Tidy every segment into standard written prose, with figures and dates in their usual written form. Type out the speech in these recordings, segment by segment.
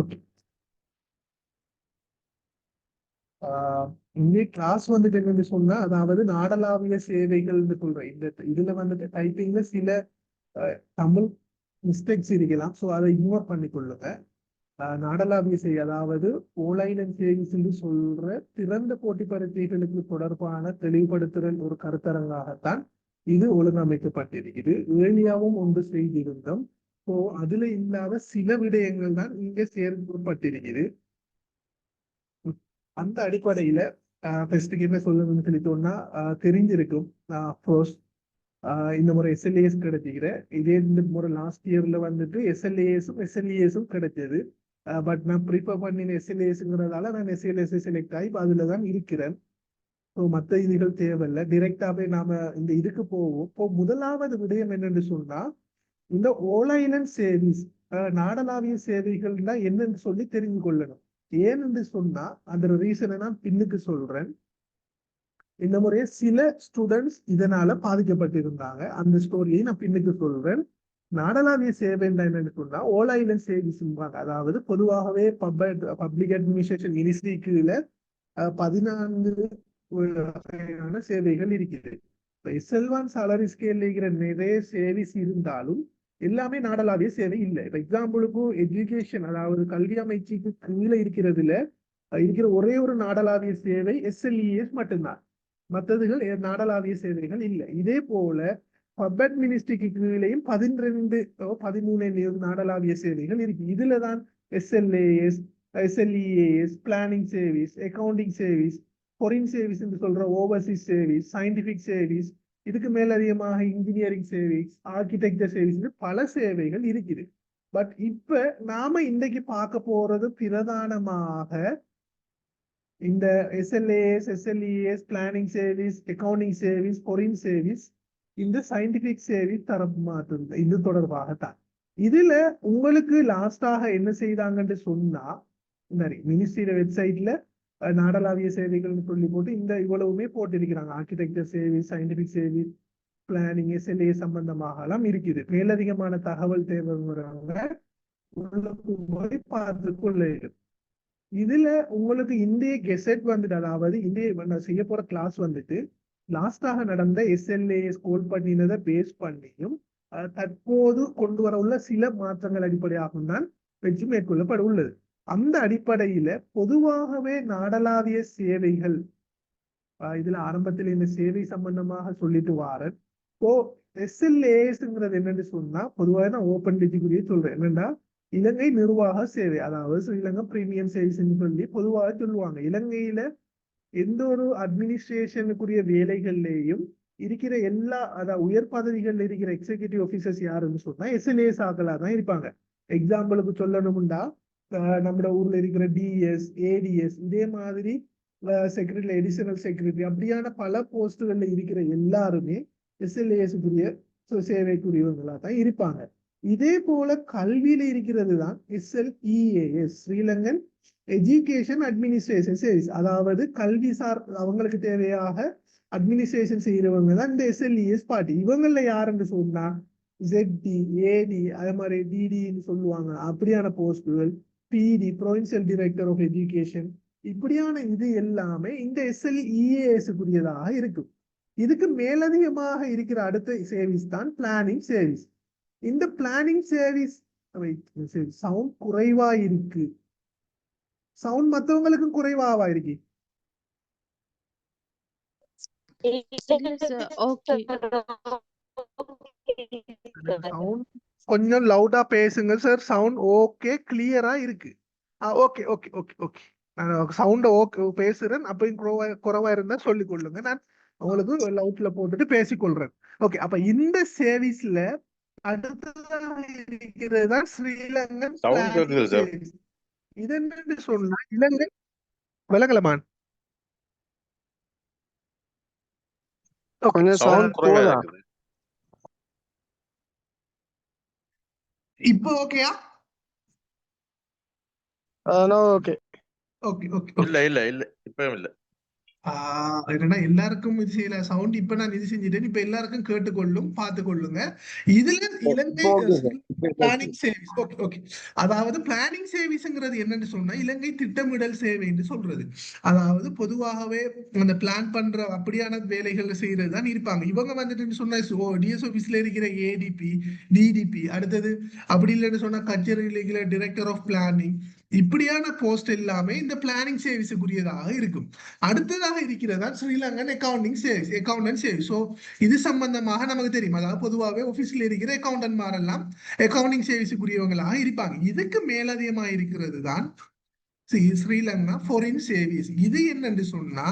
Okay. இங்கே class வந்துட்டு என்னன்னு சொன்னா, அதாவது நாடளாவிய சேவைகள்னு சொல்றேன். இந்த இதுல வந்துட்டு டைப்பிங்ல சில தமிழ் மிஸ்டேக்ஸ் இருக்கலாம். ஸோ அதை இக்னோர் பண்ணி கொள்ளுங்க. நாடளாவிய சேவை, அதாவது ஓன்லைன் அண்ட் சேவிங்ஸ் என்று சொல்ற திறந்த போட்டி பரீட்சைகளுக்கு தொடர்பான தெளிவுபடுத்துதல் ஒரு கருத்தரங்காகத்தான் இது ஒழுங்கமைக்கப்பட்டிருக்குது. ஏழியாவும் ஒன்று செய்திருந்தோம். ஸோ அதுல இல்லாத சில விடயங்கள் தான் இங்க சேர்க்கப்பட்டிருக்குது. அந்த அடிப்படையில ஃபர்ஸ்ட்டுக்கு என்ன சொல்லணும்னு சொல்லிட்டோம்னா, தெரிஞ்சிருக்கும். இந்த முறை எஸ்எல்ஏஎஸ் கிடைச்சிக்கிற இதே இந்த முறை லாஸ்ட் இயர்ல வந்துட்டு எஸ்எல்ஏஎஸும் கிடைச்சது. பட் நான் ப்ரிஃபர் பண்ணின எஸ்எல்ஏஎஸ்ங்கிறதால நான் எஸ்எல்ஏஎஸ் செலக்ட் ஆகி அதுல தான் இருக்கிறேன். ஸோ மற்ற இதுகள் தேவையில்லை, டிரெக்டாவே நாம இந்த இதுக்கு போவோம். இப்போ முதலாவது விடயம் என்னன்னு சொன்னா, இந்த ஓலைலன் சேவிஸ் நாடளாவிய சேவைகள்னா என்னன்னு சொல்லி தெரிந்து கொள்ளணும். ஏன்னு சொன்னா அந்த ரீசனை நான் பின்னுக்கு சொல்றேன். இந்த முறையே சில ஸ்டூடெண்ட்ஸ் இதனால பாதிக்கப்பட்டிருந்தாங்க. அந்த ஸ்டோரியை நான் பின்னுக்கு சொல்றேன். நாடளாவிய சேவை என்னன்னு சொன்னா ஓல் ஐலண்ட் சேவிஸ், அதாவது பொதுவாகவே பப்ளிக் அட்மினிஸ்ட்ரேஷன் மினிஸ்ட்ரி கீழே 14 வகையான சேவைகள் இருக்குது. எஸ்எல்1 சாலரி ஸ்கேல் இருக்கிற நிறைய சேவிஸ் இருந்தாலும் எல்லாமே நாடளாவிய சேவை இல்லை. இப்ப எக்ஸாம்பிளுக்கு எஜுகேஷன், அதாவது கல்வி அமைச்சுக்கு கீழே இருக்கிறதுல இருக்கிற ஒரே ஒரு நாடளாவிய சேவை எஸ்எல்இஎஸ் மட்டும்தான். மற்றதுகள் நாடளாவிய சேவைகள் இல்லை. இதே போல பப்ளிக் மினிஸ்ட்ரிக்கு கீழேயும் 12 13 நாடளாவிய சேவைகள் இருக்கு. இதுலதான் SLAS, SLEAS, planning service, accounting service, foreign service என்று சொல்ற ஓவர்சீஸ் சர்வீஸ், சயின்டிபிக் சர்வீஸ், இதுக்கு மேலதிகமாக இன்ஜினியரிங் சர்வீஸ், ஆர்கிடெக்சர் சர்வீஸ், பல சேவைகள் இருக்குது. பட் இப்ப நாம இன்றைக்கு பார்க்க போறது பிரதானமாக இந்த SLAS, SLES, planning service, accounting service, foreign service, இந்த சயின்டிபிக் சர்வீஸ் தரப்பு மாற்று இது தொடர்பாகத்தான். இதுல உங்களுக்கு லாஸ்டாக என்ன செய்தாங்கன்னு சொன்னா, மினிஸ்ட்ரியோட வெப்சைட்ல நாடளாவிய சேவைகள்னு சொல்லி போட்டு இந்த இவ்வளவுமே போட்டிருக்கிறாங்க. Architecture service, scientific service, planning, SLA சம்பந்தமாக எல்லாம் இருக்குது. மேலதிகமான தகவல் தேவைங்கிறவங்க உள்ளுக்கு போய் பார்த்து கொள்ள. இதுல உங்களுக்கு இந்திய கெசட் வந்துட்டு, அதாவது இந்திய செய்ய போற கிளாஸ் வந்துட்டு லாஸ்டாக நடந்த எஸ்எல்ஏஎஸ் கோல் பண்ணினதை பேஸ் பண்ணியும் தற்போது கொண்டு வர உள்ள சில மாற்றங்கள் அடிப்படையாகவும் தான் வச்சு மேற்கொள்ளப்பட உள்ளது. அந்த அடிப்படையில பொதுவாகவே நாடளாவிய சேவைகள், இதுல ஆரம்பத்தில் இந்த சேவை சம்பந்தமாக சொல்லிட்டு வாரன். இப்போ எஸ்எல்ஏஎஸ்ங்கிறது என்னன்னு சொன்னா, பொதுவாக நான் ஓப்பன் டிஜிக்குரிய சொல்றேன். என்னன்னா இலங்கை நிர்வாக சேவை, அதாவது ஸ்ரீலங்கா பிரீமியம் சர்வீஸ் சொல்லி பொதுவாக சொல்லுவாங்க. இலங்கையில எந்த ஒரு அட்மினிஸ்ட்ரேஷனுக்குரிய வேலைகள்லேயும் இருக்கிற எல்லா, அதாவது உயர் பதவிகள்ல இருக்கிற எக்ஸிகியூட்டிவ் ஆபீசர்ஸ் யாருன்னு சொன்னா எஸ்எல்ஏஎஸ் ஆக்கலா தான் இருப்பாங்க. எக்ஸாம்பிளுக்கு சொல்லணும்னா நம்ம ஊர்ல இருக்கிற டிஎஸ், ஏடிஎஸ், இதே மாதிரி செக்ரட்டரி, அடிஷனல் செக்ரட்டரி, அப்படியான பல போஸ்டுகள்ல இருக்கிற எல்லாருமே எஸ்எல்ஏஎஸ்க்குரிய சேவைக்குரியவங்களா தான் இருப்பாங்க. இதே போல கல்வியில இருக்கிறது தான் எஸ்எல்இஏஎஸ், ஸ்ரீலங்கன் எஜுகேஷன் அட்மினிஸ்ட்ரேஷன் சர்வீஸ், அதாவது கல்வி சார் அவங்களுக்கு தேவையாக அட்மினிஸ்ட்ரேஷன் செய்யறவங்க தான் இந்த எஸ்எல்இஎஸ் பார்ட்டி. இவங்கள யாருன்னு சொன்னா ஜெட்டி, ஏடி, அதே மாதிரி டிடின்னு சொல்லுவாங்க. அப்படியான போஸ்டுகள், பிடி, ப்ரொவின்சியல் டைரக்டர் ஆஃப் எஜுகேஷன், இப்படியான இது எல்லாமே இந்த எஸ்எல்இஏஎஸ்க்குரியதாக இருக்கும். இதுக்கு மேலதிகமாக இருக்கிற அடுத்த சர்வீஸ் தான் பிளானிங் சர்வீஸ். இந்த பிளானிங் சர்வீஸ் சவுண்ட் குறைவா இருக்கு. சவுண்ட் மற்றவங்களுக்கும் குறைவாவா இருக்கு? கொஞ்சம் லவுடா பேசுங்க சார். சவுண்ட் ஓகே, கிளியரா இருக்கு. ஓகே ஓகே ஓகே ஓகே, நான் சவுண்ட ஓகே பேசுறேன். அப்பயும் குறைவா இருந்தா சொல்லிக் கொள்ளுங்க, நான் உங்களுக்கு லவுட்ல போட்டுட்டு பேசிக்கொள்றேன். ஓகே, அப்ப இந்த சர்வீஸ்ல அடுத்ததாக இருக்கிறது தான் ஸ்ரீலங்கன் சர்வீஸ். இது என்னன்னு சொன்னா இலங்கை விலகலமான் கொஞ்சம் சவுண்ட் போதா? இப்போ ஓகேயா? ஓகே ஓகே ஓகே, இல்ல இல்ல இல்ல இப்பவும் இல்ல. என்னன்னா எல்லாருக்கும் இது செய்யல சவுண்ட் இப்ப நான் இது செஞ்சுட்டேன் இப்ப எல்லாருக்கும் கேட்டுக்கொள்ளும் பார்த்து கொள்ளுங்க இதுல இலங்கை ஓகே சார். பிளானிங் சேவிஸ் ஓகே ஓகே அதாவது பிளானிங் சேவிஸ்ங்கிறது என்னன்னு சொன்னா இலங்கை திட்டமிடல் சேவை என்று சொல்றது அதாவது பொதுவாகவே அந்த பிளான் பண்ற அப்படியான வேலைகள் செய்யறது தான் இருப்பாங்க இவங்க வந்துட்டு சொன்னா டிஎஸ் ஆபீஸ்ல இருக்கிற ஏடிபி டிடிபி அடுத்தது அப்படி இல்லைன்னு சொன்னா கச்சேரியில் இருக்கிற டைரக்டர் ஆஃப் பிளானிங் இப்படியான போஸ்ட் எல்லாமே இந்த பிளானிங் சேவிஸுக்குரியதாக இருக்கும் அடுத்ததாக இருக்கிறதா ஸ்ரீலங்கன் அக்கவுண்டிங் சேவிஸ் அக்கவுண்டன்ட் சேவிஸ் ஸோ இது சம்பந்தமாக நமக்கு தெரியும் அதாவது பொதுவாகவே ஆஃபீஸில் இருக்கிற அக்கவுண்டன்ட் மாரெல்லாம் அக்கவுண்டிங் சேவிஸுக்குரியவங்களாக இருப்பாங்க இதுக்கு மேலதிகமாக இருக்கிறது தான் ஸ்ரீலங்கா ஃபாரின் சேவிஸ் இது என்னன்னு சொன்னா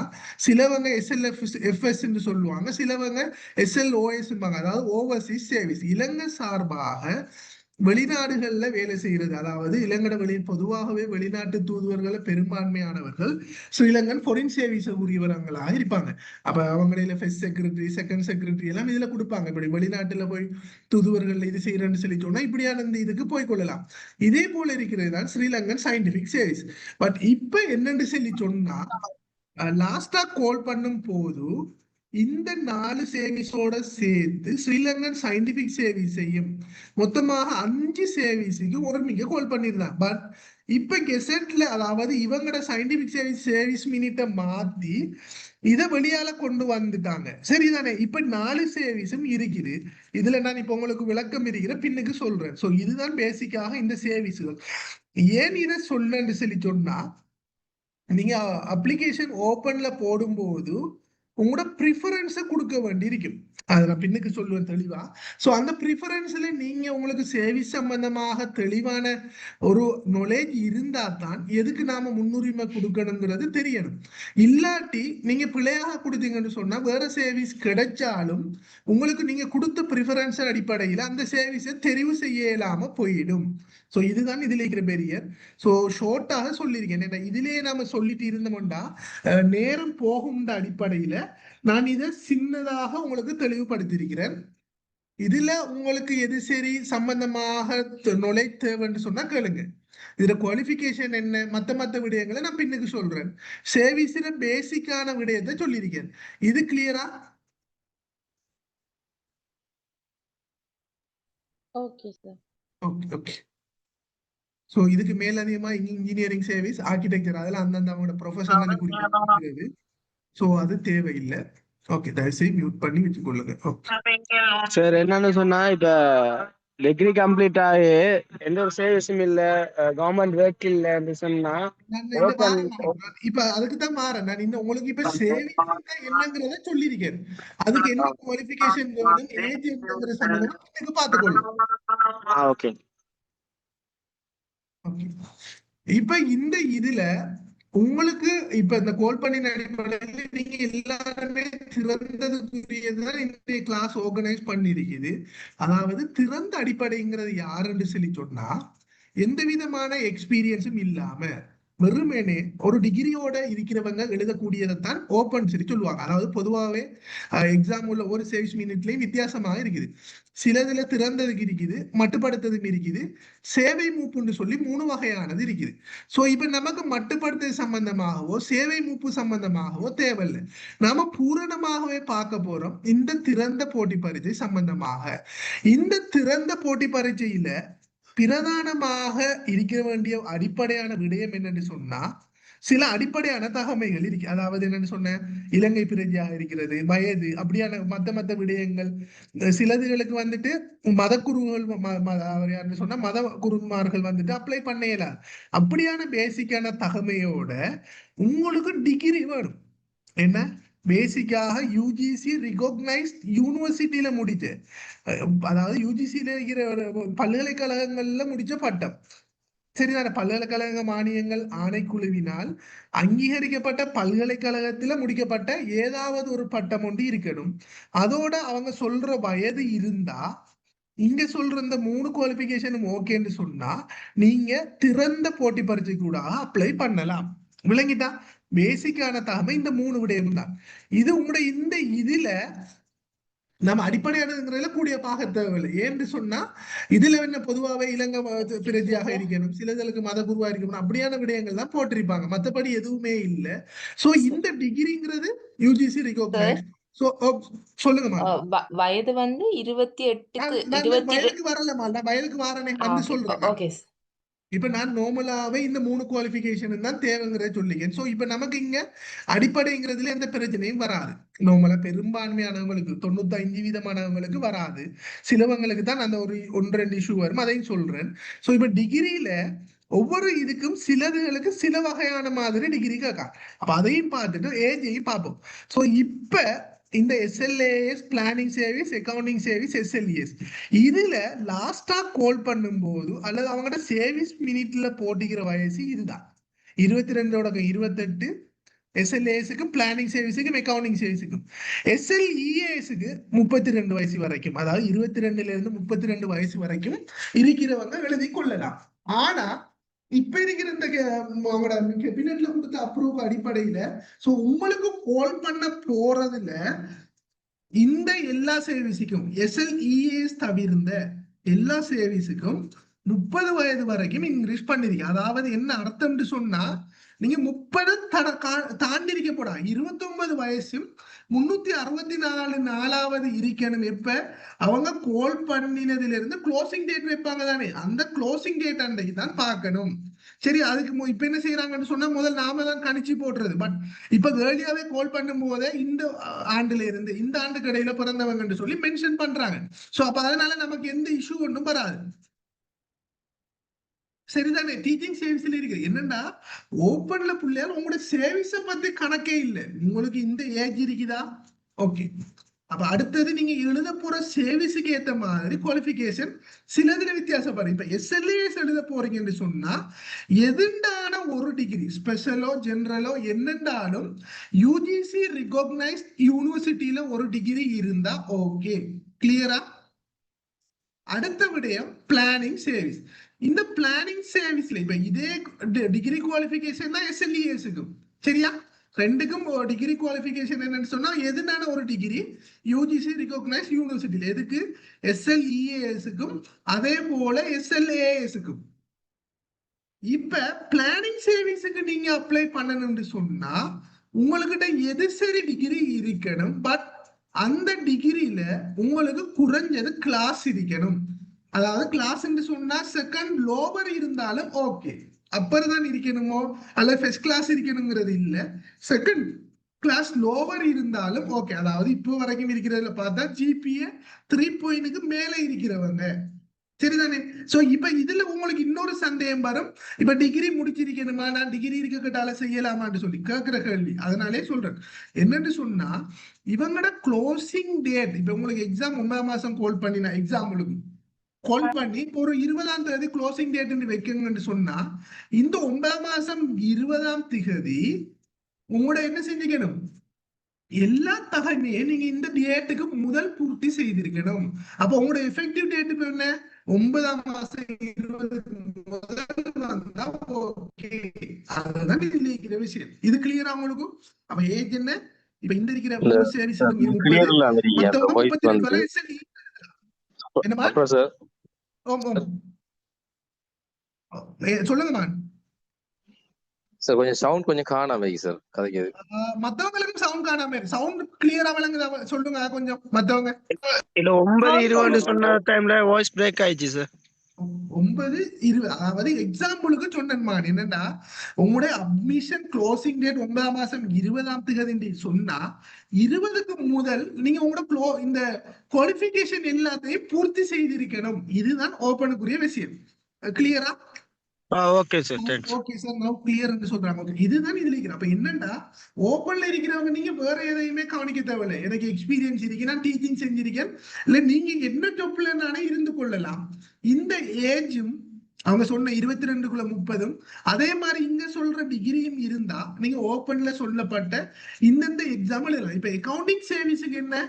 சிலவங்க எஸ்எல்எஃப்எஸ் என்று சொல்லுவாங்க சிலவங்க எஸ்எல்ஓஎஸ் அதாவது ஓவர்சீஸ் சேவிஸ் இலங்கை சார்பாக வெளிநாடுகள்ல வேலை செய்யறது அதாவது இலங்கை பொதுவாகவே வெளிநாட்டு தூதுவர்களை பெரும்பான்மையானவர்கள் ஸ்ரீலங்கன் ஃபாரின் சேவிஸ் உரியவர்களாக இருப்பாங்க அப்ப அவங்களில ஃபர்ஸ்ட் செக்ரட்டரி செகண்ட் செக்ரட்டரி எல்லாம் இதுல கொடுப்பாங்க இப்படி வெளிநாட்டுல போய் தூதுவர்கள் இது செய்யறேன்னு சொல்லி சொன்னா இப்படியான இந்த இதுக்கு போய் கொள்ளலாம் இதே போல இருக்கிறது தான் ஸ்ரீலங்கன் சயின்டிபிக் சேவிஸ் பட் இப்ப என்னன்னு சொல்லி சொன்னா லாஸ்டா கால் பண்ணும் போது இந்த 4 சேவிஸோட சேர்த்து ஸ்ரீலங்கன் சயின்டிபிக் சேவிஸையும் மொத்தமாக 5 சேவிஸுக்கு ஒரு மிக கால் பண்ணிருந்தாங்க பட் இப்ப கெசட்ல அதாவது இவங்களோட சயின்டிபிக் சேவிஸ் மினிட்டை மாத்தி இதை வெளியால கொண்டு வந்துட்டாங்க சரிதானே இப்ப 4 சேவிஸும் இருக்குது இதுல நான் இப்ப உங்களுக்கு விளக்கம் இருக்கிற பின்னுக்கு சொல்றேன் சோ இதுதான் பேசிக்காக இந்த சேவிஸ்கள் ஏன் இதை சொல்லன்னு சொல்லி சொன்னா நீங்க அப்ளிகேஷன் ஓபன்ல போடும்போது உங்களோட ப்ரிஃபரன்ஸை கொடுக்க வேண்டி இருக்கும் அதை நான் பின்னுக்கு சொல்லுவேன் தெளிவா ஸோ அந்த ப்ரிஃபரன்ஸ்ல நீங்க உங்களுக்கு சேவிஸ் சம்பந்தமாக தெளிவான ஒரு நாலேஜ் இருந்தா தான் எதுக்கு நாம முன்னுரிமை கொடுக்கணுங்கிறது தெரியணும் இல்லாட்டி நீங்க பிழையாக கொடுத்தீங்கன்னு சொன்னா வேற சேவிஸ் கிடைச்சாலும் உங்களுக்கு நீங்க கொடுத்த ப்ரிஃபரன்ஸ் அடிப்படையில் அந்த சேவிஸை தெரிவு செய்ய இயலாம போயிடும் ஸோ இதுதான் இதுல இருக்கிற பெரியர் ஸோ ஷோர்ட்டாக சொல்லியிருக்கேன் ஏன்னா இதுலயே நாம சொல்லிட்டு இருந்தோம்டா நேரம் போகும் அடிப்படையில நான் இதை சின்னதாக உங்களுக்கு தெளிவுபடுத்தியிருக்கிறேன் இதுல உங்களுக்கு எது சரி சம்பந்தமாக நுழை தேவைன்னு சொன்னா கேளுங்க இதுல குவாலிபிகேஷன் என்ன மத்த விடயங்களை நான் பின்னுக்கு சொல்றேன் சேவிஸ்ல பேசிக்கான விடயத்தை சொல்லியிருக்கேன் இது கிளியரா okay sir okay okay so இதுக்கு மேலதிகமா இன்ஜினியரிங் சர்வீஸ் ஆர்கிடெக்சர் அதெல்லாம் அந்தந்த அவங்களோட ப்ரொஃபஷனல் குறிக்கிறது ஸோ அது தேவையில்லை ஓகே தயவுசெய்து மியூட் பண்ணி வச்சுக்கொள்ளுங்க சார் என்னன்னு சொன்னா இப்ப டிகிரி கம்ப்ளீட் ஆகி எந்த ஒரு சர்வீஸும் இல்ல கவர்மெண்ட் ஒர்க் இல்லன்னு சொன்னா இப்ப அதுக்கு தான் மாறேன் நான் இன்னும் உங்களுக்கு இப்ப சேவிங்ஸ் என்னங்கிறத சொல்லியிருக்கேன் அதுக்கு என்ன குவாலிஃபிகேஷன் வேணும் ஏஜ் என்னங்கிற சம்பந்தமா பார்த்துக்கொள்ளும் ஓகே இப்ப இந்த இதுல உங்களுக்கு இப்ப இந்த கோல் பண்ணின அடிப்படையில் நீங்க எல்லாருமே திறந்ததுக்குரியதுதான் இந்த கிளாஸ் ஆர்கனைஸ் பண்ணிருக்குது அதாவது திறந்த அடிப்படைங்கிறது யாருன்னு சொல்லி சொன்னா எந்த விதமான எக்ஸ்பீரியன்ஸும் இல்லாம வெறுமனே ஒரு டிகிரியோட இருக்கிறவங்க எழுதக்கூடியதைத்தான் ஓப்பன் சொல்லி சொல்லுவாங்க அதாவது பொதுவாகவே எக்ஸாம் உள்ள ஒரு சேவிஸ் மினிட்லயும் வித்தியாசமாக இருக்குது சிலதுல திறந்ததுக்கு இருக்குது மட்டுப்படுத்ததுக்கு இருக்குது சேவை மூப்புன்னு சொல்லி 3 வகையானது இருக்குது சோ இப்ப நமக்கு மட்டுப்படுத்தது சம்பந்தமாகவோ சேவை மூப்பு சம்பந்தமாகவோ தேவையில்லை நாம பூரணமாகவே பார்க்க போறோம் இந்த திறந்த போட்டி பரீட்சை சம்பந்தமாக இந்த திறந்த போட்டி பரீட்சையில பிரதானமாக இருக்க வேண்டிய அடிப்படையான விடயம் என்னன்னு சொன்னா சில அடிப்படையான தகமைகள் இருக்கு அதாவது என்னன்னு சொன்ன இலங்கை பிரஜையாக இருக்கிறது வயது அப்படியான மத்த விடயங்கள் சிலதுகளுக்கு வந்துட்டு மதக்குருகள் யாருன்னு சொன்னா மத குருமார்கள் வந்துட்டு அப்ளை பண்ணல அப்படியான பேசிக்கான தகமையோட உங்களுக்கு டிகிரி வேணும் என்ன பேசிக்காக யூஜிசி ரிகக்னைஸ்ட் யூனிவர்சிட்டியில முடிச்ச அதாவது யூஜிசியில இருக்கிற பல்கலைக்கழகங்கள்ல முடிச்ச பட்டம் சரிதான பல்கலைக்கழக மானியங்கள் ஆணைக்குழுவினால் அங்கீகரிக்கப்பட்ட பல்கலைக்கழகத்துல முடிக்கப்பட்ட ஏதாவது ஒரு பட்டம் ஒன்று இருக்கணும் அதோட அவங்க சொல்ற வயது இருந்தா இங்க சொல்ற இந்த 3 குவாலிபிகேஷனும் ஓகேன்னு சொன்னா நீங்க திறந்த போட்டி பரீட்சை கூட அப்ளை பண்ணலாம் விளங்கிட்டா பேசிக்கான தகமை இந்த 3 விடயம் தான் இது உங்களுடைய இந்த இதுல நம்ம அடிப்படையானதுங்கிறதுல கூடிய பாக தேவையில்லை. ஏன்னு சொன்னா இதுல என்ன பொதுவாகவே இலங்கை பிரஜையாக இருக்கணும், சிலதலுக்கு மத குருவா இருக்கணும், அப்படியான விடயங்கள் தான் போட்டிருப்பாங்க. மத்தபடி எதுவுமே இல்லை. சோ இந்த டிகிரிங்கிறது யூஜிசி ரிகக்னைஸ். சோ சொல்லுங்கம்மா. வயது வந்து 28க்கு வயலுக்கு வரலமா, நான் வயலுக்கு வாரனே வந்து சொல்றேன். ஓகே. இப்ப நான் நார்மலாவே இந்த 3 குவாலிபிகேஷன் தான் தேவைங்கிறத சொல்லிக்கேன். சோ இப்ப நமக்கு இங்க அடிப்படைங்கிறதுல எந்த பிரச்சனையும் வராது. நார்மலா பெரும்பான்மையானவங்களுக்கு 95% வராது. சிலவங்களுக்கு தான் அந்த ஒரு 1-2 இஷ்யூ வரும், அதையும் சொல்றேன். சோ இப்ப டிகிரியில ஒவ்வொரு இதுக்கும் சிலதுகளுக்கு சில வகையான மாதிரி டிகிரி கேட்கா. அப்ப அதையும் பார்த்துட்டு ஏஜையும் பார்ப்போம். சோ இப்ப இந்த SLAS planning service, accounting service, SLES இதுல லாஸ்டா கால் பண்ணும்போது அல்லது அவங்களோட சர்வீஸ் மினிட்ல போட்டிக்கிற வயசு இதுதான். 22 28 SLASக்கும் பிளானிங் சர்வீஸுக்கும் அக்கவுண்டிங் சர்வீஸுக்கும். SLEASக்கு 32 வயசு வரைக்கும், அதாவது 22ல இருந்து 32 வயசு வரைக்கும் இருக்கிறவங்க எழுதி கொள்ளலாம். ஆனா இப்ப இருக்கிற இந்த அவங்களோட கேபினெட்ல கொடுத்த அப்ரூவ் அடிப்படையில சோ உங்களுக்கு கால் பண்ண போறதுல இந்த எல்லா சர்வீஸுக்கும் SLEAS தவிர்ந்த எல்லா சர்வீஸுக்கும் 30 வயது வரைக்கும் இன்க்ரீஸ் பண்ணிருக்கீங்க. அதாவது என்ன அர்த்தம்னு சொன்னா நீங்க 30 தாண்டி இருக்க போடா. 29 வயசும் 364 நாளாவது இருக்கணும். எப்ப அவங்க கோல் பண்ணினதுல இருந்து க்ளோசிங் டேட் வைப்பாங்க தானே, அந்த க்ளோசிங் டேட் அன்றைக்கு தான் பார்க்கணும். சரி, அதுக்கு இப்ப என்ன செய்யறாங்கன்னு சொன்னா முதல் நாம தான் கணிச்சு போடுறது. பட் இப்ப ஏர்லியாவே கால் பண்ணும் போதே இந்த ஆண்டுல இருந்து இந்த ஆண்டு கடையில பிறந்தவங்கன்னு சொல்லி மென்ஷன் பண்றாங்க. சோ அப்ப அதனால நமக்கு எந்த இஷ்யூ ஒன்றும் வராது. சரிதானே? டீச்சிங் சர்வீஸ்ல இருக்கு என்னன்னா ஓப்பன்ல பிள்ளையார் உங்களோட சர்வீஸ பத்தி கணக்கே இல்லை. உங்களுக்கு இந்த ஏஜ் இருக்குதா, ஓகே. அப்ப அடுத்தது நீங்க எழுத போற சர்வீஸுக்கு ஏத்த மாதிரி குவாலிபிகேஷன் சிலதுல வித்தியாசப்படும். இப்ப SLAS எழுத போறீங்கன்னு சொன்னா எதுண்டான ஒரு டிகிரி ஸ்பெஷலோ ஜெனரலோ என்னண்டாலும் UGC ரிகக்னைஸ்ட் யூனிவர்சிட்டியில ஒரு டிகிரி இருந்தா ஓகே. கிளியரா? அடுத்த விடயம் பிளானிங் சர்வீஸ். இந்த பிளானிங் சர்வீஸ்ல இப்ப இதே டிகிரி குவாலிபிகேஷன் தான் SLEASக்கும். சரியா? ரெண்டுக்கும் டிகிரி குவாலிபிகேஷன் என்னன்னு சொன்னா எதுனான ஒரு டிகிரி UGC ரிகக்னைஸ் யூனிவர்சிட்டியில, எதுக்கு SLEASக்கும் அதே போல SLASக்கும். இப்ப பிளானிங் சர்வீஸுக்கு நீங்க அப்ளை பண்ணணும்னு சொன்னா உங்ககிட்ட எது சரி டிகிரி இருக்கணும். பட் அந்த டிகிரியில உங்களுக்கு குறைஞ்சது கிளாஸ் இருக்கணும். அதாவது கிளாஸ் சொன்னா செகண்ட் லோவர் இருந்தாலும் ஓகே, அப்பர் தான் இருக்கணுமோ அல்ல ஃபர்ஸ்ட் கிளாஸ் இருக்கணுங்கிறது இல்ல. செகண்ட் கிளாஸ் லோவர் இருந்தாலும் ஓகே. அதாவது இப்போ வரைக்கும் இருக்கிறதுல பார்த்தா GPA 3.க்கு மேல இருக்கிறவங்க. சரிதானே? சோ இப்ப இதுல உங்களுக்கு இன்னொரு சந்தேகம் வரும். இப்ப டிகிரி முடிச்சிருக்கணுமா, நான் டிகிரி இருக்கட்டால செய்யலாமான்னு சொல்லி கேட்கிற கேள்வி. அதனாலே சொல்றேன் என்னன்னு சொன்னா இவங்களோட க்ளோசிங் டேட், இப்ப உங்களுக்கு எக்ஸாம் 9 மாசம் கால் பண்ணினா எக்ஸாம் உங்களுக்கு கால் பண்ணி ஒரு 20ஆம் தேதி க்ளோசிங் டேட் வைக்கணும்னு சொன்னா இந்த 9 மாசம் 20ஆம் தேதி உங்களோட என்ன செஞ்சுக்கணும், எல்லா தகமையும் நீங்க இந்த டேட்டுக்கு முதல் பூர்த்தி செய்திருக்கணும். அப்ப உங்களோட எஃபெக்டிவ் டேட் என்ன, 9ஆம் மாசம் 20க்கு முதல் வந்தா ஓகே. அதுதான் இதுல இருக்கிற விஷயம். இது கிளியரா உங்களுக்கு? அப்ப ஏஜ் என்ன, இப்ப இந்த இருக்கிற ஒரு சர்வீஸுக்கு 32 வரை என்னமா சொல்லுங்கம்மா. சார் கொஞ்சம் சவுண்ட் கொஞ்சம் காணாம சார் கதைக்குது. மத்தவங்களுக்கு சவுண்ட் காணாம, சவுண்ட் கிளியரா விளங்குதா சொல்லுங்க கொஞ்சம் மத்தவங்க. இல்ல 9:20 சொன்ன டைம்ல வாய்ஸ் பிரேக் ஆயிடுச்சு சார். 9:20 அதாவது எக்ஸாம்பிளுக்கு சொன்னேன்மா. என்னன்னா உங்களுடைய அட்மிஷன் க்ளோசிங் டேட் 9ஆம் மாசம் 20ஆம் தேதி சொன்னா 20க்கு முதல் நீங்க உங்களோட இந்த குவாலிபிகேஷன் எல்லாத்தையும் பூர்த்தி செய்திருக்கணும். இதுதான் ஓபனுக்குரிய விஷயம். கிளியரா? Okay sir, thanks. Okay sir, நவ கிளியர் ன்னு சொல்றாங்க. ஓகே, இதுதான் இதுல இருக்கிற. அப்ப என்னன்னா ஓபன்ல இருக்கிறவங்க நீங்க வேற எதையுமே கவனிக்க தேவையில்லை. எனக்கு எக்ஸ்பீரியன்ஸ் இருக்கு, நான் டீச்சிங் செஞ்சிருக்கேன், இல்ல நீங்க என்ன ஜாப்ல நானே இருந்து கொள்ளலாம். இந்த ஏஜும் அவங்க சொன்ன 22க்குள்ள 30ம் அதே மாதிரி இங்க சொல்ற டிகிரியும் இருந்தா நீங்க ஓபன்ல சொல்லப்பட்ட இந்தந்த எக்ஸாம்பிள் எழுதலாம். இப்ப அக்கவுண்டிங் சர்வீஸுக்கு என்ன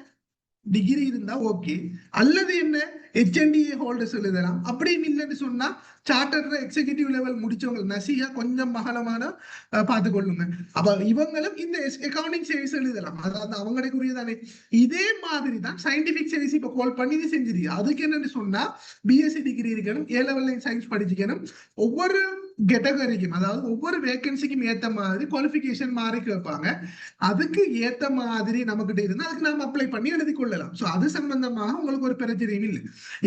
டிகிரி இருந்தா ஓகே, அல்லது என்ன HNDA ஹோல்டர்ஸ் எழுதலாம். அப்படியும் இல்லைன்னு சொன்னா சார்ட்டர்ட் எக்ஸிகியூட்டிவ் லெவல் முடிச்சவங்க நசியா கொஞ்சம் மகளமான பார்த்துக்கொள்ளுங்க. அப்ப இவங்களும் இந்த அக்கவுண்டிங் சர்வீஸ் எழுதலாம். அதாவது அவங்களுக்குரியதானே. இதே மாதிரி தான் சயின்டிபிக் சர்வீஸ் இப்ப கால் பண்ணி செஞ்சிருக்கு. அதுக்கு என்னன்னு சொன்னா பிஎஸ்சி டிகிரி இருக்கணும், A level சயின்ஸ் படிச்சுக்கணும். ஒவ்வொரு கேட்டகரிக்கும் அதாவது ஒவ்வொரு வேகன்சிக்கும் ஏத்த மாதிரி குவாலிஃபிகேஷன் மாறி கேட்பாங்க. அதுக்கு ஏத்த மாதிரி நமக்கிட்ட இருந்தா அதுக்கு நாம அப்ளை பண்ணி எழுதி கொள்ளலாம். சோ அது சம்பந்தமாக உங்களுக்கு ஒரு பிரச்சனையும் இல்லை.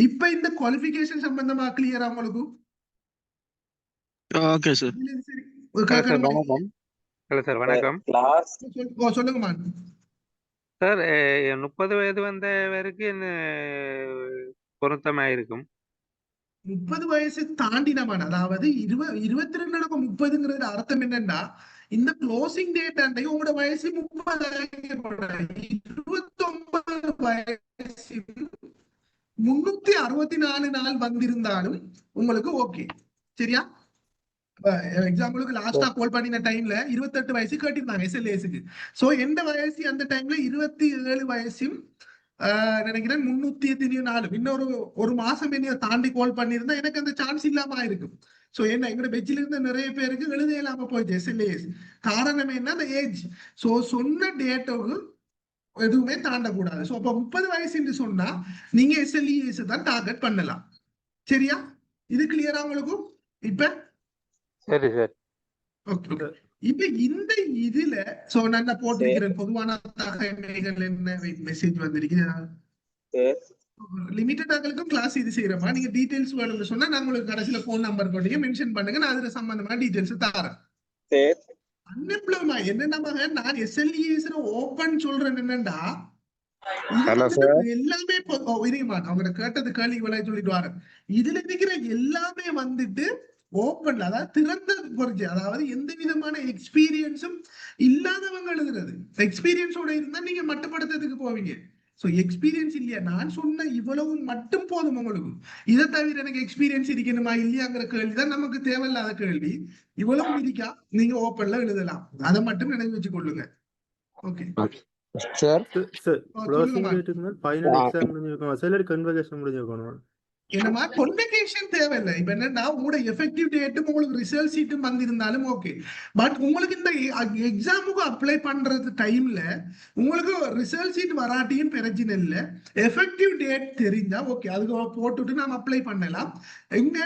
இப்ப இந்த குவாலிஃபிகேஷன் சம்பந்தமா கிளியரா உங்களுக்கு? Okay sir. சரி, வணக்கம். ஹலோ சார், வணக்கம் சொல்லுங்கம்மா. சார். 30 வயது வந்தவருக்கு என்ன பொருத்தமா இருக்கும்? 30 வயசு தாண்டினவன், அதாவது 22 30ங்கிறது அர்த்தம் என்னன்னா இந்த க்ளோசிங் டேட் அன்றைக்கு உங்களோட வயசு 30 29 வயசு 364 நாள் வந்திருந்தாலும் உங்களுக்கு ஓகே. சரியா? எக்ஸாம்பிளுக்கு லாஸ்டா கால் பண்ணின டைம்ல 28 வயசு கேட்டிருந்தாங்க SLASக்கு. சோ எந்த வயசு அந்த டைம்ல 27 வயசும் நினைக்கிறேன் 304 இன்னொரு ஒரு மாசம் என்ன தாண்டி கால் பண்ணியிருந்தா எனக்கு அந்த சான்ஸ் இல்லாம இருக்கும். சோ என்ன எங்களோட பெஞ்சில இருந்த நிறைய பேருக்கு எழுத இல்லாம போயிடுச்சு SLAS. காரணம் என்ன? அந்த ஏஜ். சோ சொன்ன டேட்டுக்கு எதுவுமே தாண்டக்கூடாது. சோ அப்ப 30 வயசுன்னு சொன்னா நீங்க SLAS தான் டார்கெட் பண்ணலாம். சரியா? இது கிளியரா உங்களுக்கு இப்ப? சரி சார். இப்ப இந்த இதுல சோ நான் போட்டிருக்கிறேன் பொதுவான தகவல்கள் என்ன மெசேஜ் வந்திருக்கு. லிமிட்டட் ஆக்களுக்கும் கிளாஸ் இது செய்யறப்பா நீங்க டீடைல்ஸ் வேணும்னு சொன்னா நான் உங்களுக்கு கடைசியில போன் நம்பர் போட்டீங்க மென்ஷன் பண்ணுங்க, நான் அதுல சம்பந்தமா டீடைல்ஸ் தரேன். அன்எம்ப்ளாய்மெண்ட் என்னன்னா நான் SLAS ஓபன் சொல்றேன் என்னண்டா எல்லாமே அவங்க கேட்டது கேள்வி சொல்லிட்டு வரேன். இதுல இருக்கிற எல்லாமே வந்துட்டு ஓப்பன்ல, அதாவது திறந்த குறிச்சி, அதாவது எந்த விதமான எக்ஸ்பீரியன்ஸும் இல்லாதவங்க எழுதுறது. எக்ஸ்பீரியன்ஸோட இருந்தா நீங்க மட்டுப்படுத்துறதுக்கு போவீங்க. சோ எக்ஸ்பீரியன்ஸ் இல்லையா, நான் சொன்ன இவ்வளவு மட்டும் போதும் உங்களுக்கு. இதை தவிர எனக்கு எக்ஸ்பீரியன்ஸ் இருக்கணுமா இல்லையாங்கிற கேள்விதான் நமக்கு தேவையில்லாத கேள்வி. இவ்வளவு இருக்கா நீங்க ஓப்பன்ல எழுதலாம். அதை மட்டும் நினைவு வச்சு கொள்ளுங்க. Okay sir. க்ளோசிங் டேட் இருந்தால் ஃபைனல் எக்ஸாம் முடிஞ்சிருக்கும். சிலர் கன்வகேஷன் முடிஞ்சிருக்கணும். என்னமா கொன்வகேஷன் தேவையில்லை. இப்ப என்னன்னா உங்களோட எஃபெக்டிவ் டேட்டும் உங்களுக்கு ரிசல்ட் சீட்டும் வந்திருந்தாலும் ஓகே. பட் உங்களுக்கு இந்த எக்ஸாமுக்கு அப்ளை பண்றது டைம்ல உங்களுக்கு ரிசல்ட் சீட் வராட்டியும் பிரச்சனை இல்லை. எஃபெக்டிவ் டேட் தெரிஞ்சா ஓகே, அதுக்கு போட்டுட்டு நாம அப்ளை பண்ணலாம். எங்க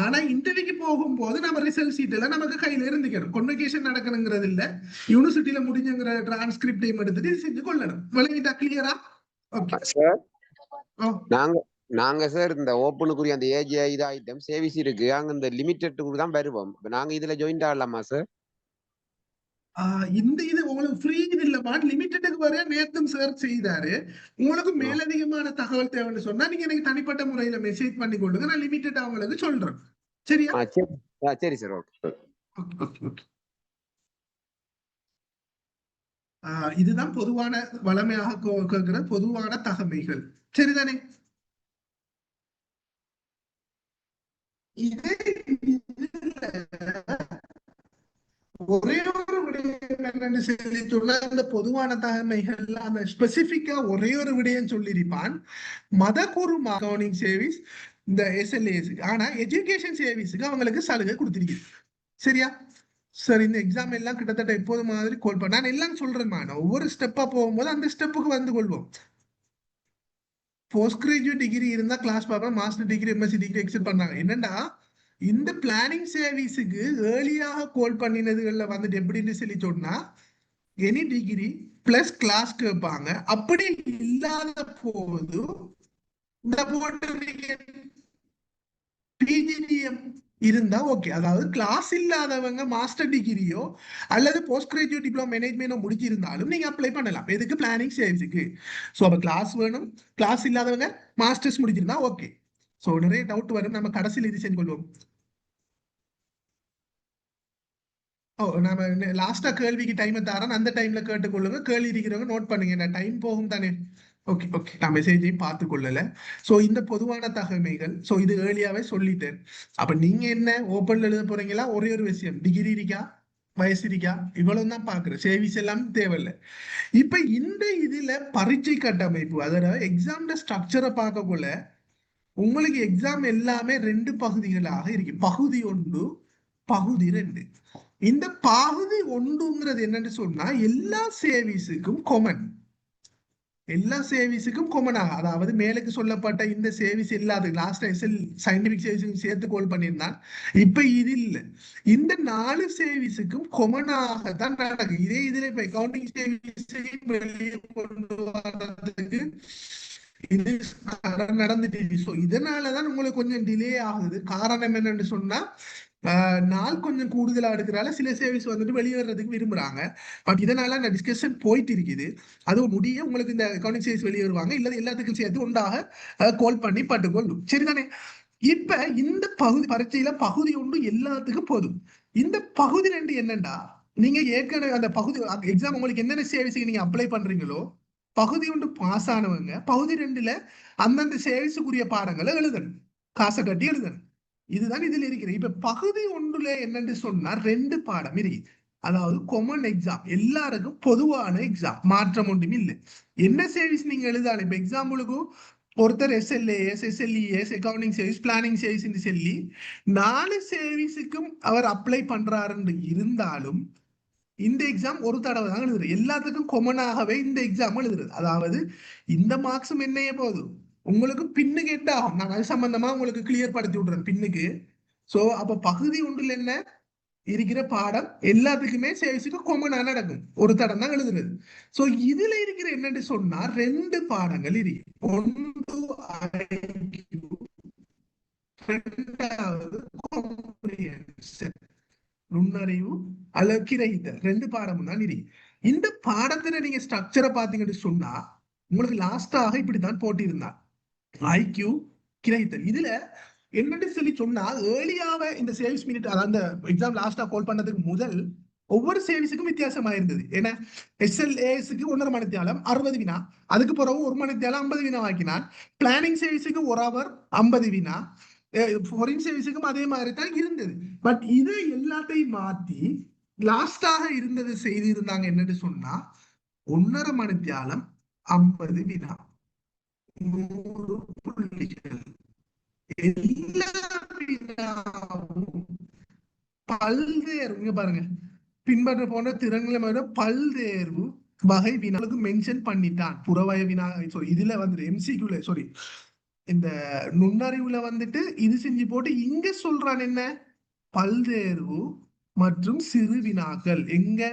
ஆனா இன்டர்வியூக்கு போகும்போது நம்ம ரிசல்ட் சீட் எல்லாம் நமக்கு கையில இருந்துக்கணும். கொன்வகேஷன் நடக்கணுங்கிறது இல்ல, யூனிவர்சிட்டியில முடிஞ்சுங்கிற டிரான்ஸ்கிரிப்டையும் எடுத்துட்டு செஞ்சு கொள்ளணும். விளங்கிட்டா? கிளியரா? Okay sir. நாங்க சார் இந்த ஓப்பனுக்குரிய அந்த ஏஜ் இது ஐட்டம் சேவிஸ் இருக்கு, அங்க இந்த லிமிட்டெட்டுக்கு தான் வருவோம். நாங்க இதுல ஜாயின் ஆகலாமா சார்? இந்த இது உங்களுக்கு ஃப்ரீ இது இல்லமா, லிமிட்டெடுக்கு வரைய நேத்தும் சார் செய்தாரு. உங்களுக்கு மேலதிகமான தகவல் தேவைன்னு சொன்னா நீங்க எனக்கு தனிப்பட்ட முறையில மெசேஜ் பண்ணி கொள்ளுங்க, நான் லிமிட்டெட் அவங்களுக்கு சொல்றேன். சரியா? சரி சார். ஓகே. இதுதான் பொதுவான வளமையாக கேட்கிற பொதுவான தகமைகள். சரிதானே? ஒரே ஒரு விடயம் என்னன்னு சொல்லி சொன்னா இந்த பொதுவான தகமைகள் அந்த ஸ்பெசிபிக்கா ஒரே ஒரு விடயம் சொல்லியிருப்பான். மதகுரு அக்கவுண்டிங் சர்வீஸ் இந்த SLAS, ஆனா எஜுகேஷன் சர்வீஸுக்கு அவங்களுக்கு சலுகை கொடுத்திருக்கு. சரியா? சார் இந்த எக்ஸாம் எல்லாம் கிட்டத்தட்ட எப்போது மாதிரி கோல் பண்ண நான் எல்லாம் சொல்றேன். ஒவ்வொரு ஸ்டெப்பா போகும்போது அந்த ஸ்டெப்புக்கு வந்து கொள்வோம். போஸ்ட் கிராஜுவேட் டிகிரி இருந்தா கிளாஸ் பார்ப்போம், master degree MSc degree except பண்ணாங்க. என்னன்னா இந்த பிளானிங் சர்வீஸுக்கு ஏர்லியாக கோல் பண்ணினதுகள்ல வந்துட்டு எப்படின்னு சொல்லி சொன்னா எனி டிகிரி பிளஸ் கிளாஸ் கேட்பாங்க. அப்படி இல்லாத போது இந்த PGDM இருந்தா ஓகே. அதாவது கிளாஸ் இல்லாதவங்க மாஸ்டர் டிகிரியோ அல்லது போஸ்ட் கிராஜுவேட் டிப்ளமோ மேனேஜ்மெண்டோ முடிச்சிருந்தாலும் நீங்க அப்ளை பண்ணலாம். எதுக்கு? பிளானிங் சர்வீஸுக்கு. ஸோ அப்ப கிளாஸ் வேணும், கிளாஸ் இல்லாதவங்க மாஸ்டர்ஸ் முடிச்சிருந்தா ஓகே. ஸோ நிறைய டவுட் வரும், நம்ம கடைசியில் இது செஞ்சு கொள்வோம். நாம லாஸ்டா கேள்விக்கு டைம் தரேன், அந்த டைம்ல கேட்டுக்கொள்ளுங்க. கேள்வி இருக்கிறவங்க நோட் பண்ணுங்க, டைம் போகும் தானே. ஓகே நான் மெசேஜையும் பார்த்து கொள்ளல. சோ இந்த பொதுவான தகமைகள் சோ இது ஏர்லியாவே சொல்லிட்டேன். அப்ப நீங்க என்ன ஓப்பன்ல எழுத போறீங்களா? ஒரே ஒரு விஷயம், டிகிரி இருக்கா, வயசு இருக்கா, இவ்வளவு தான் பாக்குறேன். சேவிஸ் எல்லாம் தேவையில்லை. இப்ப இந்த இதுல பரீட்சை கட்டமைப்பு, அதாவது எக்ஸாம்ல ஸ்ட்ரக்சரை பார்க்கக்குள்ள உங்களுக்கு எக்ஸாம் எல்லாமே 2 பகுதிகளாக இருக்கு. பகுதி 1, பகுதி 2. இந்த பகுதி 1ங்கிறது என்னன்னு சொன்னா எல்லா சர்வீஸுக்கும் கொமன். எல்லா சர்வீஸுக்கும் கொமனாக, அதாவது மேலுக்கு சொல்லப்பட்ட இந்த சர்வீஸ் இல்லாத லாஸ்ட் சயின்டிபிக் சர்வீஸுக்கும் சேர்த்து கால் பண்ணியிருந்தான். இப்ப இது இல்லை. இந்த 4 சர்வீஸுக்கும் கொமனாக தான் நடக்கும். இதே இதுல இப்ப அக்கௌண்டிங் சர்வீஸையும் வெளியே கொண்டு வர்றதுக்கு இது நடந்துட்டு. ஸோ இதனாலதான் உங்களுக்கு கொஞ்சம் டிலே ஆகுது. காரணம் என்னன்னு சொன்னா நாள் கொஞ்சம் கூடுதலா எடுக்கிறால சில சர்வீஸ் வந்துட்டு வெளியேறதுக்கு விரும்புறாங்க. பட் இதனால அந்த டிஸ்கஷன் போயிட்டு இருக்குது. அது முடிய உங்களுக்கு இந்த அக்கௌண்டிங் சர்வீஸ் வெளியேறுவாங்க, இல்ல எல்லாத்துக்கும் சேர்த்து ஒன்றாக கால் பண்ணி பட்டுக்கொள்ளும். சரிதானே? இப்ப இந்த பகுதி பரீட்சையில பகுதி 1 எல்லாத்துக்கும் போதும். இந்த பகுதி 2 என்னண்டா, நீங்க ஏற்கனவே அந்த பகுதி எக்ஸாம் உங்களுக்கு என்னென்ன சர்வீஸுக்கு நீங்க அப்ளை பண்றீங்களோ பகுதி 1 பாஸ் ஆனவங்க பகுதி 2ல அந்தந்த சர்வீஸுக்குரிய பாடங்களை எழுதணும், காசை கட்டி எழுதணும். இதுதான் இதுல இருக்கிற. இப்ப பகுதி 1ல என்னன்னு சொன்னா 2 பாடம் இருக்கு. அதாவது கொமன் எக்ஸாம், எல்லாருக்கும் பொதுவான எக்ஸாம், மாற்றம் ஒன்றும் இல்லை. என்ன சர்வீஸ் நீங்க எழுதாலும், இப்ப எக்ஸாம்பிளுக்கு ஒருத்தர் SLAS, SLES, accounting service, planning service சொல்லி 4 சர்வீஸுக்கும் அவர் அப்ளை பண்றாருன்னு இருந்தாலும் இந்த எக்ஸாம் ஒரு தடவை தான் எழுதுறது. எல்லாத்துக்கும் கொமனாகவே இந்த எக்ஸாம் எழுதுறது. அதாவது இந்த மார்க்ஸும் என்னைய போதும் உங்களுக்கு பின்னு கேட்டா நான் அது சம்பந்தமா உங்களுக்கு கிளியர் படுத்தி விடுறேன் பின்னுக்கு. சோ அப்ப பகுதி 1ல என்ன இருக்கிற பாடம் எல்லாத்துக்குமே சர்வீஸுக்கு கொமனா நடக்கும், ஒரு தடம் தான் எழுதுறது. சோ இதுல இருக்கிற என்னன்னு சொன்னா 2 பாடங்கள் இருக்கு. ஒன்று IQ, 2வது காம்ப்ரிஹென்ஷன், நுண்ணறிவு அல்லது கிரகித்தல். 2 பாடமும் தான் இருக்கு. இந்த பாடத்துல நீங்க ஸ்ட்ரக்சரை பாத்தீங்கன்னு சொன்னா உங்களுக்கு லாஸ்டாக இப்படித்தான் போட்டிருந்தான் IQ, கிரகித்தல். இதுல என்னன்னு சொல்லி சொன்னா ஏர்லியாவே இந்த சேல்ஸ் மினிட், அதாவது எக்ஸாம் லாஸ்டா கால் பண்ணதுக்கு முதல் ஒவ்வொரு சர்வீஸுக்கும் வித்தியாசமா இருந்தது. ஏன்னா SLASக்கு 1.5 மணித்தியாலம் 60 வினா, அதுக்கு பிறகு 1 மணித்தியாலம் 50 வினா ஆக்கினான். பிளானிங் சர்வீஸுக்கு 1 hour 50 வினா, ஃபாரின் சர்வீஸுக்கும் அதே மாதிரி தான் இருந்தது. பட் இதை எல்லாத்தையும் மாத்தி லாஸ்டாக இருந்தது செய்து இருந்தாங்க. என்னன்னு சொன்னா 1.5 மணித்தியாலம் 50 வினா, 100 புள்ளிகள். எல்லா வினாவும் பல்தேர்வு பாருங்க, பின்பற்ற போன்ற திறன்களை பல்தேர்வு வகை வினாவுக்கு மென்ஷன் பண்ணிட்டான். புறவய வினா இதுல வந்துட்டு MCQல இந்த நுண்ணறிவுல வந்துட்டு இது செஞ்சு போட்டு இங்க சொல்றான் என்ன, பல்தேர்வு மற்றும் சிறு வினாக்கள். எங்க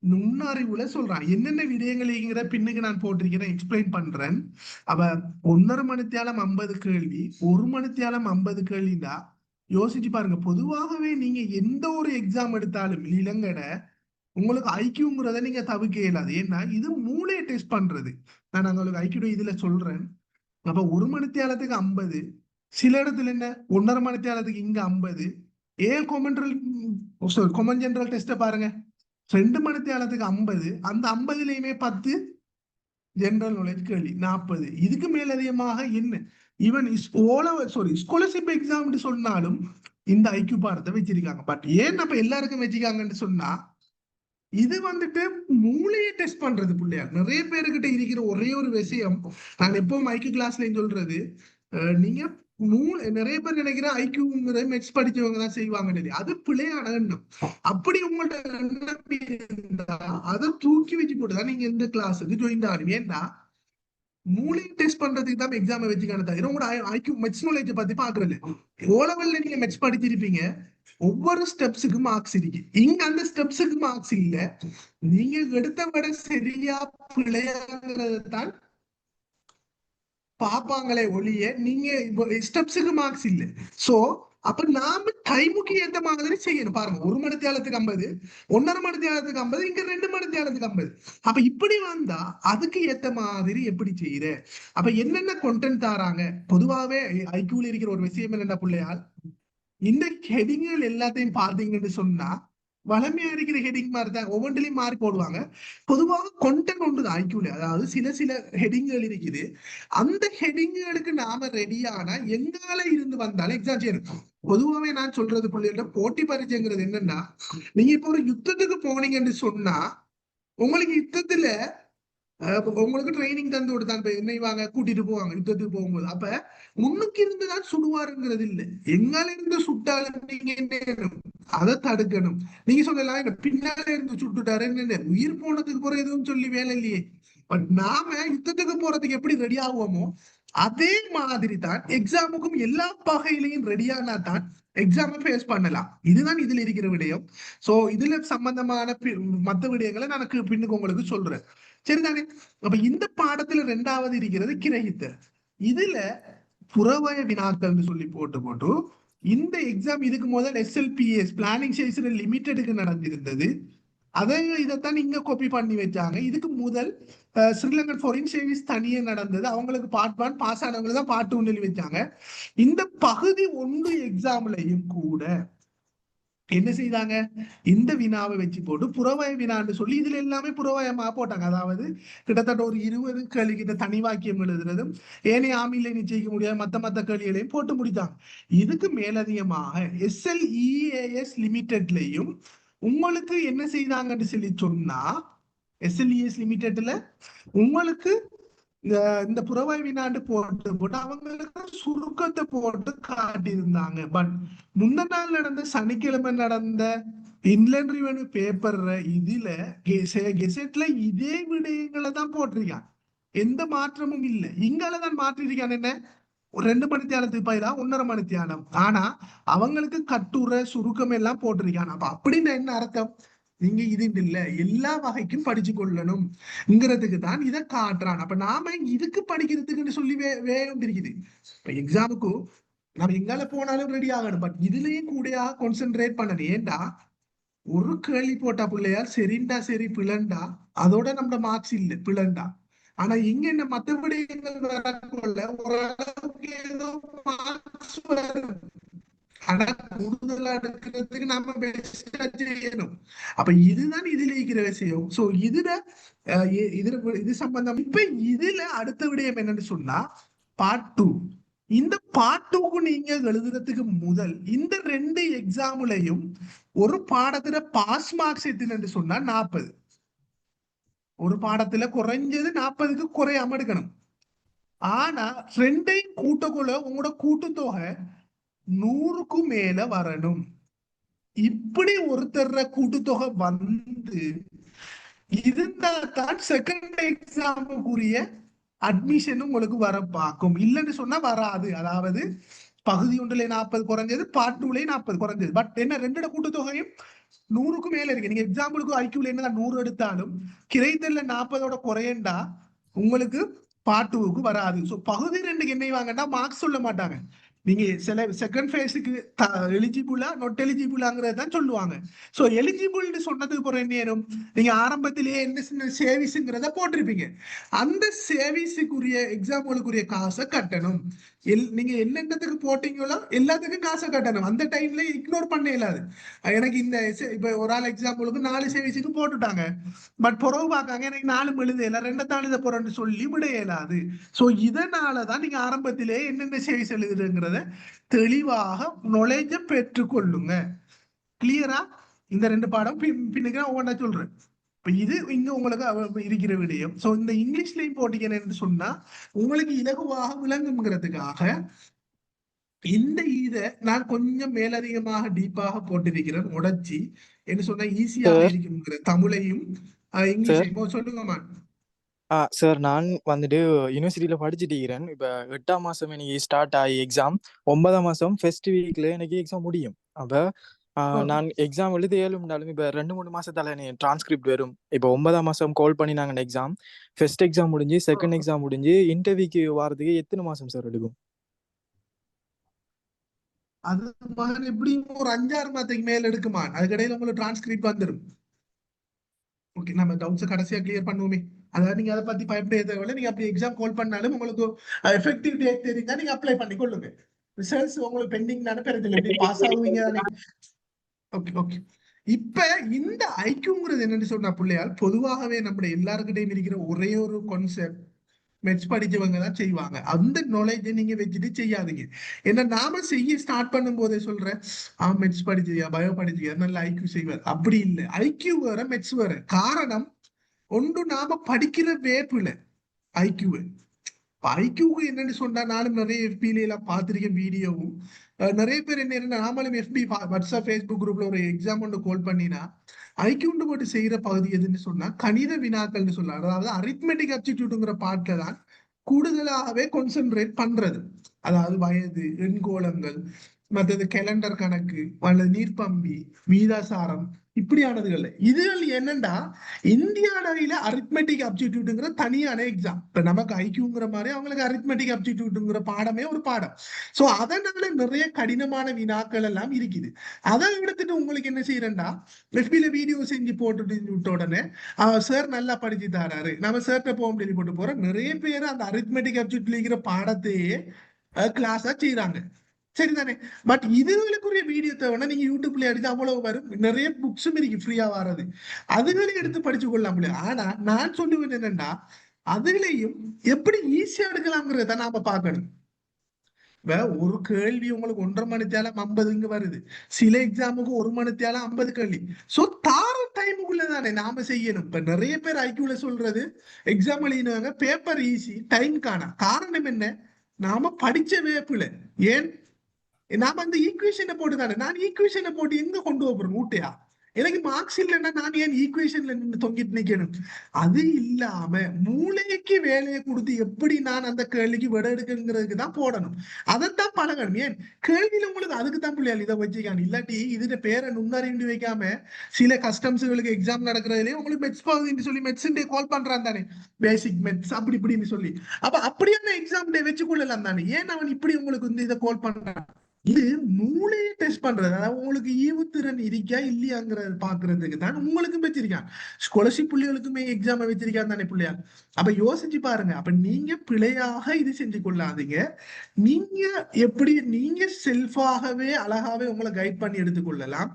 நுண்ணறிவுல சொல்றான் என்னென்ன விடயங்கள்ங்கிற பின்னுக்கு நான் போட்டிருக்கிறேன், எக்ஸ்பிளைன் பண்றேன். அவ 1.5 மணித்தியாலம் 50 கேள்வி, 1 மணித்தியாலம் 50 கேள்விதான். யோசிச்சு பாருங்க. பொதுவாகவே நீங்க எந்த ஒரு எக்ஸாம் எடுத்தாலும் இளங்கட உங்களுக்கு ஐக்கியூங்கிறத நீங்க தவிர்க்க இயலாது. ஏன்னா இது மூளையை டெஸ்ட் பண்றது. நான் உங்களுக்கு ஐக்கியூ இதுல சொல்றேன். அப்ப 1 மணித்தியாலத்துக்கு 50, சில இடத்துல என்ன 1.5 மணித்தியாலத்துக்கு இங்க 50. கொமன் ஜெனரல் டெஸ்ட பாருங்க, 2 மணித்தியாலத்துக்கு 50, அந்த 50லயுமே 10 ஜெனரல் நாலேஜ் கேள்வி, 40. இதுக்கு மேலதிகமாக என்ன ஈவன் ஸ்காலர்ஷிப் எக்ஸாம் சொன்னாலும் இந்த ஐக்கியூ பாடத்தை வச்சிருக்காங்க. பட் ஏன் அப்ப எல்லாருக்கும் வச்சிருக்காங்கன்னு சொன்னா இது வந்துட்டு மூளையை டெஸ்ட் பண்றது. பிள்ளையா நிறைய பேருக்கிட்ட இருக்கிற ஒரே ஒரு விஷயம், நான் எப்பவும் ஐக்கியூ கிளாஸ்ல சொல்றது, நீங்க நிறைய பேர் நினைக்கிற ஐக்கியூங்கிற மெட்ஸ் படிச்சவங்க தான் செய்வாங்க. அது பிழையான எண்ணம். அப்படி உங்கள்ட்ட எண்ணம் இருந்தா அதை தூக்கி வச்சு போட்டுதான் நீங்க இந்த கிளாஸுக்கு ஜாயின் ஆகணும். ஏன்னா மூளையை டெஸ்ட் பண்றதுக்கு தான் எக்ஸாம் வச்சுக்கான தவிர உங்களோட ஐக்கியூ மெட்ஸ் நாலேஜ் பத்தி பாக்குறது. ஓ லெவல்ல நீங்க மெட்ஸ் படிச்சிருப்பீங்க, ஒவ்வொரு ஸ்டெப்ஸுக்கு மார்க்ஸ் இருக்கு. இங்க அந்த ஸ்டெப்ஸுக்கு மார்க்ஸ் இல்ல, நீங்க எடுத்த விட சரியா பிழையாங்கிறது தான் பாப்பாங்களே ஒழிய நீங்க ஸ்டெப்ஸுக்கு மார்க்ஸ் இல்ல. சோ அப்ப நாம டைமுக்கு ஏத்த மாதிரி செய்யணும். பாருங்க, 1 மணித்தியாலத்துக்கு 50, 1.5 மணித்தியாலத்துக்கு 50, இங்க 2 மணித்தியாலத்துக்கு 50. அப்ப இப்படி வந்தா அதுக்கு ஏத்த மாதிரி எப்படி செய்யற? அப்ப என்னென்ன கொண்டென்ட் தாராங்க? பொதுவாவே ஐக்கியூல இருக்கிற ஒரு விஷயம் என்னென்ன பிள்ளையால், இந்த ஹெடிங்கள் எல்லாத்தையும் பாத்தீங்கன்னு சொன்னா வளமையா இருக்கிற ஹெடிங் மாதிரி தான் ஒவ்வொன்றிலையும் மார்க் போடுவாங்க. பொதுவாக கொண்டென்ட் ஒன்றுதான் ஐக்கியூல. அதாவது சில ஹெடிங்கள் இருக்குது. அந்த ஹெடிங்களுக்கு நாம ரெடியானா எங்கால இருந்து வந்தாலும் எக்ஸாம் செய்யணும். பொதுவாவே நான் சொல்றது பிள்ளைகிட்ட போட்டி பரீட்சைங்கிறது என்னன்னா, நீங்க இப்போ ஒரு யுத்தத்துக்கு போனீங்கன்னு சொன்னா உங்களுக்கு யுத்தத்துல உங்களுக்கு ட்ரைனிங் தந்து கொடுத்தாங்க இப்ப என்னை வாங்க கூட்டிட்டு போவாங்க யுத்தத்துக்கு போகும்போது. அப்ப முன்னுக்கு இருந்துதான் சுடுவாருங்கிறது இல்ல, எங்கால இருந்து சுட்டாலும் நீங்க என்ன அதை தடுக்கணும். நீங்க சொல்லலாம் என்ன பின்னால இருந்து சுட்டுட்டாரு என்ன உயிர் போனதுக்கு போற எதுவும் சொல்லி வேலை இல்லையே. பட் நாம யுத்தத்துக்கு போறதுக்கு எப்படி ரெடி ஆகுவோமோ அதே மாதிரி தான் எக்ஸாமுக்கும் எல்லா வகையிலையும் ரெடியானா தான் எக்ஸாமை ஃபேஸ் பண்ணலாம். இதுதான் இதுல இருக்கிற விடயம். சோ இதுல சம்பந்தமான மத்த விடயங்களை நான் பின்னுக்கு உங்களுக்கு சொல்றேன், சரிதானே? அப்ப இந்த பாடத்துல 2வது இருக்கிறது கிரகித்தல். இதுல புறவய வினாக்கள்னு சொல்லி போட்டு இந்த எக்ஸாம் இதுக்கு முதல் SLPS பிளானிங் சைஸ்ல லிமிட்டெடுக்கு நடந்திருந்தது. இதைத்தான் இங்க காப்பி பண்ணி வச்சாங்க. இதுக்கு முதல் ஸ்ரீலங்கன் ஃபாரின் சர்வீஸ் தனியே நடந்தது. அவங்களுக்கு பார்ட் 1 பாஸ் ஆனவங்களுக்கு தான் பார்ட் 2 வச்சாங்க. இந்த பகுதி 1 எக்ஸாம்லையும் கூட என்ன செய்தாங்க, இந்த வினாவை வச்சு போட்டு புறவய வினான்னு சொல்லி இதுல எல்லாமே புறவயமா போட்டாங்க. அதாவது கிட்டத்தட்ட ஒரு 20 கேள்வி கிட்ட தனி வாக்கியம் எழுதுறதும் ஏனைய ஆமில நிச்சயிக்க முடியாது மத்த கேள்விகளையும் போட்டு முடித்தாங்க. இதுக்கு மேலதிகமாக SLEAS லிமிடெட்லையும் உங்களுக்கு என்ன செய்தாங்கன்னு சொல்லி சொன்னா, SLEAS லிமிடெட்ல உங்களுக்கு இந்த புறவாய் வினாண்டு போட்டு அவங்களுக்கு சுருக்கத்தை போட்டு காட்டியிருந்தாங்க. பட் முந்த நாள் நடந்த சனிக்கிழமை நடந்த இன்லேண்ட் ரெவென்யூ பேப்பர்ல இதுல கெசெட்ல இதே விடயங்களை தான் போட்டிருக்கான், எந்த மாற்றமும் இல்லை. இங்காலதான் மாற்றிருக்கான் என்ன, ஒரு 2 மணித்தியாலத்துக்கு பதிலா 1.5 மணித்தியாலம். ஆனா அவங்களுக்கு கட்டுரை சுருக்கம் எல்லாம் போட்டிருக்கான். அப்ப அப்படின்னு என்ன அர்த்தம், நீங்க இது இல்ல எல்லா வகைக்கும் படிச்சு கொள்ளணும்ங்கிறதுக்கு தான் இதை காட்டுறான். அப்ப நாம இதுக்கு படிக்கிறதுக்குன்னு சொல்லி வேகம் இருக்குது. இப்ப எக்ஸாமுக்கு நம்ம எங்கால போனாலும் ரெடி ஆகணும், பட் இதுலயும் கூட கான்சென்ட்ரேட் பண்ணணும். ஏண்டா ஒரு கேள்வி போட்டா பிள்ளையார் சரிண்டா சரி பிளண்டா அதோட நம்ம மார்க்ஸ் இல்லை பிளண்டா. ஆனா இங்க என்ன மத்தபடி வரக்குள்ள ஓரளவுக்கு ஏதோ மார்க்ஸ் வரும். ஆனா கூடுதலா எடுக்கிறதுக்கு நம்ம பெஸ்டா செய்யணும். அப்ப இதுதான் இதுல இருக்கிற விஷயம். சோ இது சம்பந்தம். இப்ப இதுல அடுத்த விடயம் என்னன்னு சொன்னா பார்ட் 2. இந்த பார்ட் 2க்கு நீங்க எழுதுறதுக்கு முதல் இந்த 2 எக்ஸாம்லயும் ஒரு பாடத்துல பாஸ் மார்க்ஸ் எத்தனை சொன்னா 40. ஒரு பாடத்துல குறைஞ்சது 40க்கு குறையாம எடுக்கணும். ஆனா 2ஐயும் கூட்டக்குள்ள உங்களோட கூட்டுத்தொகை 100க்கு மேல வரணும். இப்படி ஒருத்தர கூட்டுத்தொகை வந்து இருந்தா தான் செகண்ட் எக்ஸாமுக்குரிய அட்மிஷன் உங்களுக்கு வர பார்க்கும். இல்லைன்னு சொன்னா வராது. அதாவது பகுதி 1ல 40 குறைஞ்சது, பார்ட் 2லயும் 40 குறைஞ்சது. பட் என்ன 2 கூட்டுத்தொகையும் 100க்கு மேல இருக்கு. நீங்க எக்ஸாம்பிளுக்கு ஐக்யூல என்ன 100 எடுத்தாலும் கிரைத்தல்ல 40ஓட குறையண்டா உங்களுக்கு பார்ட் 2க்கு வராது. ஸோ பகுதி 2க்கு என்ன வாங்கன்னா மார்க்ஸ் சொல்ல மாட்டாங்க. நீங்க சில செகண்ட் ஃபேஸுக்கு எலிஜிபிளா நாட் எலிஜிபிளாங்கிறத தான் சொல்லுவாங்க. ஸோ எலிஜிபிள்னு சொன்னதுக்கு போற நேரம் நீங்க ஆரம்பத்திலேயே என்ன சேவிஸ்ங்கிறத போட்டிருப்பீங்க. அந்த சேவிஸுக்குரிய எக்ஸாம்பிளுக்குரிய காசை கட்டணும். நீங்க என்னென்னத்துக்கு போட்டீங்களோ எல்லாத்துக்கும் காசை கட்டணும். அந்த டைம்ல இக்னோர் பண்ண இயலாது. எனக்கு இந்த இப்ப ஒரு ஆள் எக்ஸாம்பிளுக்கு 4 சேவிஸுக்கு போட்டுட்டாங்க, பட் புறவு பார்க்காங்க எனக்கு 4 எழுத 2 எழுத போறேன்னு சொல்லி விட இயலாது. ஸோ இதனாலதான் நீங்க ஆரம்பத்திலே என்னென்ன சேவிஸ் எழுதுறங்கிறத தெளிவாக நொலேஜ பெற்றுக்கொள்ளுங்க. கிளியரா? இந்த 2 பாடம் பின்னுக்கு நான் ஒவ்வொன்றா சொல்றேன். இப்ப இது இங்க உங்களுக்கு இருக்கிற விடயம். சோ இந்த இங்கிலீஷ்லயும் போட்டீங்கன்னு சொன்னா உங்களுக்கு இலகுவாக விளங்குங்கிறதுக்காக இந்த இதை நான் கொஞ்சம் மேலதிகமாக டீப்பாக போட்டிருக்கிறேன், உடைச்சி என்ன சொன்னா ஈஸியாக இருக்குங்கிற தமிழையும் இங்கிலீஷையும். சொல்லுங்கம்மா. சார் நான் வந்துட்டு யூனிவர்சிட்டியில படிச்சுட்டு இருக்கிறேன். இப்ப 8ஆம் மாசம் எனக்கு ஸ்டார்ட் ஆகி எக்ஸாம் 9ஆம் மாசம் ஃபர்ஸ்ட் வீக்ல எனக்கு எக்ஸாம் முடியும். அப்ப நான் எக்ஸாம் எழுதி ஏழும்னாலும் இப்ப 2-3 மாசத்தால எனக்கு டிரான்ஸ்கிரிப்ட் வரும். இப்ப 9ஆம் மாசம் கால் பண்ணி நாங்க எக்ஸாம் ஃபர்ஸ்ட் எக்ஸாம் முடிஞ்சு செகண்ட் எக்ஸாம் முடிஞ்சு இன்டர்வியூக்கு வரதுக்கு எத்தனை மாசம் சார் எடுக்கும்? அது எப்படியும் ஒரு 5-6 மாதத்துக்கு மேல எடுக்குமா. அதுக்கடையில உங்களுக்கு டிரான்ஸ்கிரிப்ட் வந்துடும். ஓகே, நம்ம டவுட்ஸ் கடைசியா கிளியர் பண்ணுவோமே. அதாவது நீங்க அதை பத்தி பயப்பட தேவையில்லை. நீங்க அப்படி எக்ஸாம் கால் பண்ணாலும் உங்களுக்கு எஃபெக்டிவ் டேட் தெரிஞ்சா நீங்க அப்ளை பண்ணி கொள்ளுங்க. ரிசல்ட்ஸ் உங்களுக்கு பெண்டிங் தானே பெருதில்லை, பாஸ் ஆகுவீங்க தானே. Okay okay. இப்ப இந்த ஐக்கியங்கிறது என்னன்னு சொன்னா பிள்ளையால் பொதுவாகவே நம்ம எல்லாருக்கிட்டையும் இருக்கிற ஒரே ஒரு கான்செப்ட், மெட்ஸ் படிச்சவங்க தான் செய்வாங்க. அந்த நாலேஜை நீங்க வச்சுட்டு செய்யாதீங்க. ஏன்னா நாம செய்ய ஸ்டார்ட் பண்ணும் போதே சொல்றேன், மெட்ஸ் படிச்சியா பயோ படிச்சியா நல்ல ஐக்கியூ செய்வார். அப்படி இல்லை, ஐக்கியூ வேற மெட்ஸ் வேற. காரணம் ஒன்று நாம படிக்கிற வேப்பில ஐக்யூவை ஐக்யூக்கு என்னன்னு சொன்னா நானும் நிறைய எஃபில எல்லாம் பார்த்திருக்கேன் வீடியோவும். நிறைய பேர் என்ன நாமளும் எஃபி வாட்ஸ்அப் ஃபேஸ்புக் குரூப்ல ஒரு எக்ஸாம் ஒன்று கால் பண்ணினா ஐக்யூண்டு போட்டு செய்யற பகுதி எதுன்னு சொன்னா கணித வினாக்கள்னு சொல்லலாம். அதாவது அரித்மெட்டிக் அப்டிடியூடுங்கிற பாட்டில தான் கூடுதலாகவே கான்சென்ட்ரேட் பண்றது. அதாவது வயது, எண்கோளங்கள், மற்றது கேலண்டர் கணக்கு அல்லது நீர்ப்பம்பி, வீதாசாரம் இப்படியானதுகள். இதுகள் என்னண்டா இந்திய அளவில அரித்மெட்டிக் அப்டிடியூடுங்கிற தனியான எக்ஸாம். இப்ப நமக்கு ஐக்யூங்கிற மாதிரி அவங்களுக்கு அரித்மெட்டிக் அப்டிடியூடுங்கிற பாடமே ஒரு பாடம். சோ அதனால நிறைய கடினமான வினாக்கள் எல்லாம் இருக்குது. அதை எடுத்துட்டு உங்களுக்கு என்ன செய்யறேன்டா எஃபில வீடியோ செஞ்சு போட்டுட்டு விட்ட உடனே சார் நல்லா படிச்சு தராரு, நம்ம சார்கிட்ட போக முடியாது போட்டு போறோம். நிறைய பேர் அந்த அரித்மெட்டிக் அப்டிடியூட்ல இருக்கிற பாடத்தையே கிளாஸா செய்யறாங்க. சரிதானே? பட் இதுகளுக்குரிய வீடியோ தேவைன்னா நீங்க யூடியூப்ல அடிச்சு அவ்வளவு வரும். நிறைய புக்ஸும் இருக்கு ஃப்ரீயா வர்றது, அதுகளை எடுத்து படிச்சு கொள்ளலாம். ஆனா நான் சொல்லுவேன் என்னன்னா அதுகளையும் எப்படி ஈஸியா எடுக்கலாம்ங்கிறத நாம பார்க்கணும். ஒரு கேள்வி உங்களுக்கு 1.5 மணித்தாலும் 50 வருது, சில எக்ஸாமுக்கு 1 மணித்தாலும் 50 கேள்வி. சோ தார டைமுக்குள்ளதானே நாம செய்யணும். இப்ப நிறைய பேர் ஐக்யூல சொல்றது எக்ஸாம் எழுதினவங்க பேப்பர் ஈஸி, டைம் காணா. காரணம் என்ன? நாம படிச்ச வேப்பில. ஏன் நாம அந்த ஈக்குவேஷனை போட்டு தானே, நான் ஈக்குவேஷனை போட்டு எங்க கொண்டு போறேன் ஊட்டையா? எனக்கு மார்க்ஸ் இல்லைன்னா நான் ஏன் ஈக்குவேஷன்ல நின்று தொங்கிட்டு நிக்கணும்? அது இல்லாம மூளைக்கு வேலையை கொடுத்து எப்படி நான் அந்த கேள்விக்கு விட எடுக்குங்கிறதுக்கு தான் போடணும். அதைத்தான் பழகணும். ஏன் கேள்வியில உங்களுக்கு அதுக்கு தான் பிள்ளையாள் இதை வச்சுக்காங்க. இல்லாட்டி இதுல பேரை நுண்ணறிந்து வைக்காம சில கஸ்டம்ஸுகளுக்கு எக்ஸாம் நடக்கிறதுலயே உங்களுக்கு மெட்ஸ் பகுதின்னு சொல்லி மெட்ஸ் டே கால் பண்றான் தானே, பேசிக் மெட்ஸ் அப்படி இப்படின்னு சொல்லி. அப்ப அப்படியான எக்ஸாம் டே வச்சு கொள்ளலாம் தானே. ஏன் அவன் இப்படி உங்களுக்கு வந்து இதை கால் பண்றான்? இது மூளையை டெஸ்ட் பண்றது. அதாவது உங்களுக்கு ஈவுத்திறன் இருக்கா இல்லையாங்கிறத பாக்குறதுக்கு தான் உங்களுக்கும் வச்சிருக்கான். ஸ்காலர்ஷிப் புள்ளிகளுக்குமே எக்ஸாம் வச்சிருக்கான் தானே பிள்ளையா? அப்ப யோசிச்சு பாருங்க. அப்ப நீங்க பிழையாக இது செஞ்சு கொள்ளாதீங்க. நீங்க எப்படி நீங்க செல்ஃபாகவே அழகாவே உங்களை கைட் பண்ணி எடுத்துக்கொள்ளலாம்.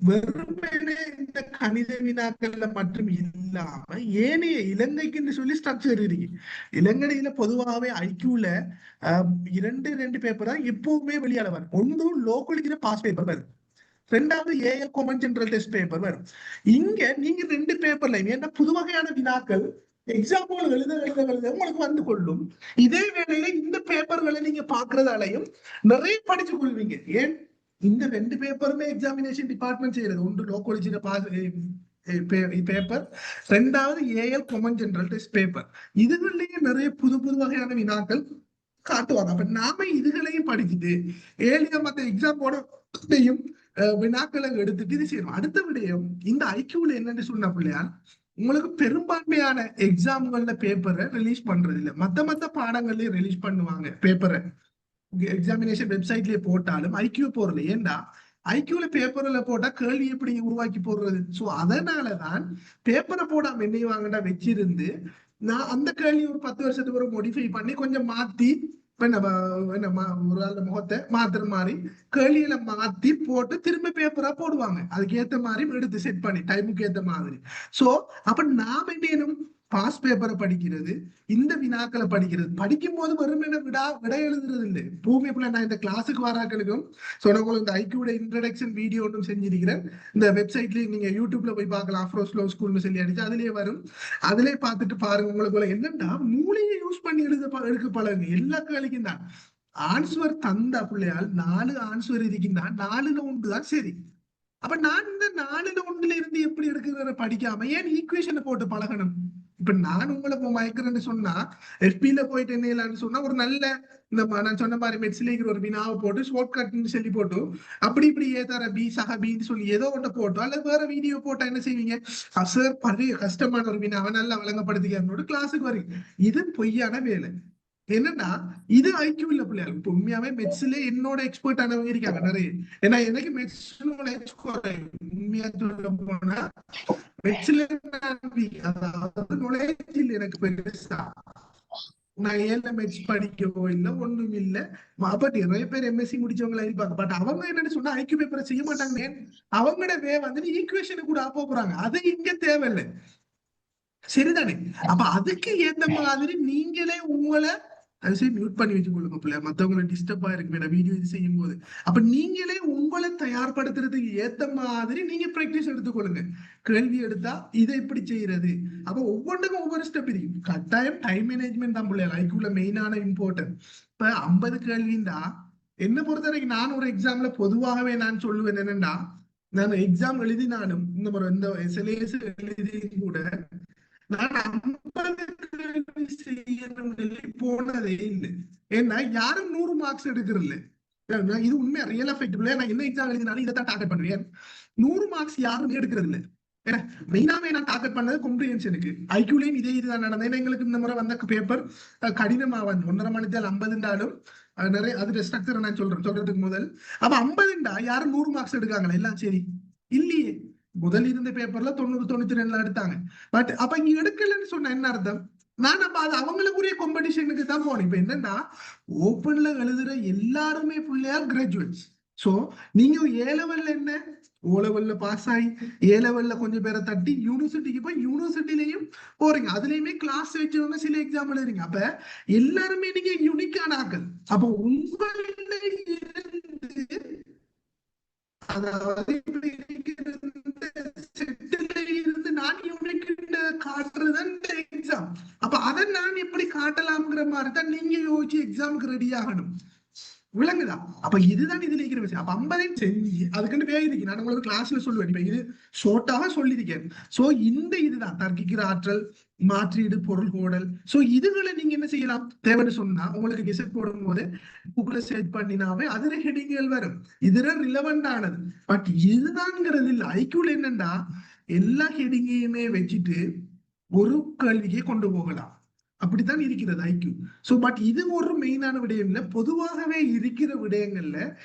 வெறுமனே இந்த கணித வினாக்கள்ல மட்டும் இல்லாம ஏனைய இலங்கைக்குன்னு சொல்லி ஸ்ட்ரக்சர் இருக்கு. இலங்கையில பொதுவாகவே ஐக்யூல 2 பேப்பர் தான் எப்பவுமே வெளியால வரும். ஒன்று லோக்கல் பாஸ் பேப்பர் வரும், ரெண்டாவது AL common general test paper வரும். இங்க நீங்க 2 பேப்பர்ல ஏன்னா புது வகையான வினாக்கள் எக்ஸாம்பிள் எழுத உங்களுக்கு வந்து கொள்ளும். இதே வேளையில இந்த பேப்பர்களை நீங்க பாக்குறதாலையும் நிறைய படிச்சு கொள்வீங்க. ஏன் இந்த 2 பேப்பருமே எக்ஸாமினேஷன் டிபார்ட்மெண்ட் செய்யறது. ஒன்று லோக்கல் பாஸ் பேப்பர், ரெண்டாவது AL common general test paper. இதுகள்லயே நிறைய புது வகையான வினாக்கள் காட்டுவாங்க. அப்ப நாம இதுகளையும் படிச்சுட்டு ஏழிய மற்ற எக்ஸாமோட வினாக்களை எடுத்துட்டு இது செய்யணும். அடுத்த விடயம் இந்த ஐக்யூல என்னன்னு சொன்ன பிள்ளையா, உங்களுக்கு பெரும்பான்மையான எக்ஸாம்கள்ல பேப்பரை ரிலீஸ் பண்றது இல்லை. மத்த பாடங்கள்லயும் ரிலீஸ் பண்ணுவாங்க பேப்பரை. எக்ஸாமினேஷன் வெப்சைட்லயே போட்டாலும் ஐக்யூ போறல. ஏண்டா ஐக்யூல பேப்பர்ல போட்டா கேள்வி எப்படி உருவாக்கி போடுறது? சோ அதனாலதான் பேப்பரை போடாம என்ன வாங்கடா வச்சிருந்து நான் அந்த கேள்வி ஒரு 10 வருஷத்துக்கு ஒரு மோடிஃபை பண்ணி கொஞ்சம் மாத்தி ஒரு ஆள் முகத்தை மாத்துற மாதிரி கேள்வியில மாத்தி போட்டு திரும்ப பேப்பரா போடுவாங்க. அதுக்கு ஏத்த மாதிரி எடுத்து செட் பண்ணி டைமுக்கு ஏத்த மாதிரி. சோ அப்ப நாம என்ன பாஸ் பேப்பரை படிக்கிறது, இந்த வினாக்களை படிக்கிறது. படிக்கும் போது வெறுமனே விட எழுதுறது இல்லை. பூமிக்குள்ள நான் இந்த கிளாஸுக்கு வராக்களுக்கும் சொன்னவங்களும் இந்த ஐக்யூட இன்ட்ரடக்ஷன் வீடியோ ஒன்றும் செஞ்சிருக்கிறேன். இந்த வெப்சைட்லயே நீங்க யூடியூப்ல போய் பார்க்கலாம். ஆஃப்ரோ ஸ்லோ ஸ்கூல்னு சொல்லி அடிச்சு அதுலயே வரும். அதுலயே பார்த்துட்டு பாருங்க. உங்களுக்கு என்னன்னா மூளையை யூஸ் பண்ணி எடுக்க பழகுங்க. எல்லா கேள்விக்கும் தான் ஆன்சர் தந்தா பிள்ளையால் 4 ஆன்சர் இருக்கின்றான், 4ல 1 தான் சரி. அப்ப நான் இந்த 4ல 1ல இருந்து எப்படி எடுக்கிறத படிக்காம ஏன் ஈக்குவேஷனை போட்டு பழகணும்? இப்ப நான் உங்களை மயக்கிறேன்னு சொன்னா எஃபில போயிட்டு என்ன சொன்னா ஒரு நல்ல இந்த நான் சொன்ன மாதிரி மெட்ஸ்லேங்கிற ஒரு வினாவை போட்டு ஷார்ட் கட்னு சொல்லி போட்டு அப்படி இப்படி ஏதார பி சக பின்னு சொல்லி ஏதோ ஒன்று போட்டோம் அல்லது வேற வீடியோ போட்டா என்ன செய்வீங்க? சார் பெரிய கஷ்டமான ஒரு வினாவை நல்லா விளங்கப்படுத்திக்க கிளாஸுக்கு வரீங்க. இது பொய்யான வேலை. என்னன்னா இது ஐக்யூ இல்ல பிள்ளையாரு. இப்ப உண்மையாவே மெட்ஸ்ல என்னோட எக்ஸ்பர்ட் ஆனவங்க இருக்காங்க நிறைய. ஏன்னா எனக்கு மெட்ஸ் உண்மையா சொல்ல போனா மெட்ஸ்ல அதாவது நுழைச்சி இல்லை எனக்கு பெருசா. நான் ஏன் மெட்ஸ் படிக்கவோ இல்லை ஒண்ணும் இல்லை. பட் நிறைய பேர் எம்எஸ்சி முடிச்சவங்களா இருப்பாங்க. பட் அவங்க என்னன்னு சொன்னா ஐக்யூ பேப்பரை செய்ய மாட்டாங்க. அவங்களோட வந்து ஈக்குவேஷன் கூட போறாங்க. அது இங்க தேவையில்லை. சரிதானே? அப்ப அதுக்கு ஏத்த மாதிரி நீங்களே உங்களை தயவுசெய்து மியூட் பண்ணி வச்சு கொள்ளுங்க பிள்ளை, மத்தவங்களை டிஸ்டர்பா இருக்கு வீடியோ இது செய்யும் போது. அப்ப நீங்களே உங்களை தயார்படுத்துறதுக்கு ஏத்த மாதிரி நீங்க பிராக்டிஸ் எடுத்துக்கொள்ளுங்க. கேள்வி எடுத்தா இதை எப்படி செய்யறது, அப்ப ஒவ்வொன்றுக்கும் ஒவ்வொரு ஸ்டெப் இருக்கு. கட்டாயம் டைம் மேனேஜ்மெண்ட் தான் பிள்ளைகள் ஐக்குள்ள மெயினான இம்பார்ட்டன்ட். இப்ப 50 கேள்விண்டா என்ன பொறுத்த வரைக்கும் நான் ஒரு எக்ஸாம்ல பொதுவாகவே நான் சொல்லுவேன் என்னன்னா, நான் எக்ஸாம் எழுதினாலும் இந்த SLAS எழுதி கூட நான் 50 கேள்வி செய்யணும் போனதே இல்லை. ஏன்னா யாரும் 100 மார்க்ஸ் எடுக்கிறது. இது உண்மையா ரியல் எஃபெக்ட். நான் என்ன எக்ஸாம் எழுதினாலும் இதை தான் டார்கெட் பண்ணுவேன். 100 மார்க்ஸ் யாரும் எடுக்கிறது இல்லை. ஏன்னா மெயினாவே நான் டார்கெட் பண்ணது காம்ப்ரிஹென்ஷனுக்கு. ஐக்யூலையும் இதே இதுதான் நடந்தது. எங்களுக்கு இந்த முறை வந்த பேப்பர் கடினமா வந்து 1.5 மணி நேரம் 50ண்டாலும் நிறைய அது ஸ்ட்ரக்சர் நான் சொல்றதுக்கு முதல். அப்ப 50ண்டா யாரும் 100 மார்க்ஸ் எடுக்காங்களா? எல்லாம் சரி இல்லையே. முதல் இருந்த பேப்பர்ல 90 92 எடுத்தாங்க. பட் அப்ப இங்க எடுக்கலன்னு சொன்ன என்ன அர்த்தம்? நான் அப்ப அது அவங்களுக்குரிய காம்படிஷனுக்கு தான் போனேன். இப்ப என்னன்னா ஓப்பன்ல எழுதுற எல்லாருமே பிள்ளையார் கிராஜுவேட்ஸ். சோ நீங்க A லெவல்ல என்ன O லெவல்ல பாஸ் ஆகி A லெவல்ல கொஞ்சம் பேரை தட்டி யூனிவர்சிட்டிக்கு போய் யூனிவர்சிட்டிலையும் போறீங்க. அதுலயுமே கிளாஸ் வச்சவங்க சில எக்ஸாம் எழுதுறீங்க. அப்ப எல்லாருமே நீங்க யூனிக்கான ஆக்கள். அப்ப உங்களில் இருந்து அதாவது இருந்து நான் யூனிக் காட்டுறதுதான் இந்த எக்ஸாம். அப்ப அதை நான் எப்படி காட்டலாம்ங்கிற மாதிரி தான் நீங்க யோசிச்சு எக்ஸாமுக்கு ரெடி ஆகணும். விளங்குதா? அப்ப இதுதான் இதுல இருக்கிற விஷயம். அப்ப 50 செஞ்சு அதுக்குன்னு பேர் இருக்கு. நான் உங்களுக்கு கிளாஸ்ல சொல்லுவேன். இப்ப இது ஷோர்ட்டாக சொல்லியிருக்கேன். சோ இந்த இதுதான் தர்க்கிக்கிற ஆற்றல், மாற்றீடு, பொருள் கோடல். சோ இதுகளை நீங்க என்ன செய்யலாம் தேவைன்னு சொன்னா உங்களுக்கு கெசட் போடும் போது கூகுள்ல சர்ச் பண்ணினாவே அதுல ஹெடிங்கள் வரும். இதுல ரிலவெண்ட் ஆனது. பட் இதுதான்ங்கிறது இல்லை. ஐக்யூல என்னன்னா எல்லா ஹெடிங்கையுமே வச்சுட்டு ஒரு கேள்விக்கே கொண்டு போகலாம். அப்படித்தான் இருக்கிறது ஐக்யூ. சோ பட் இது ஒரு மெயினான விடயம் இல்ல. பொதுவாகவே இருக்கிற விடயங்கள்ல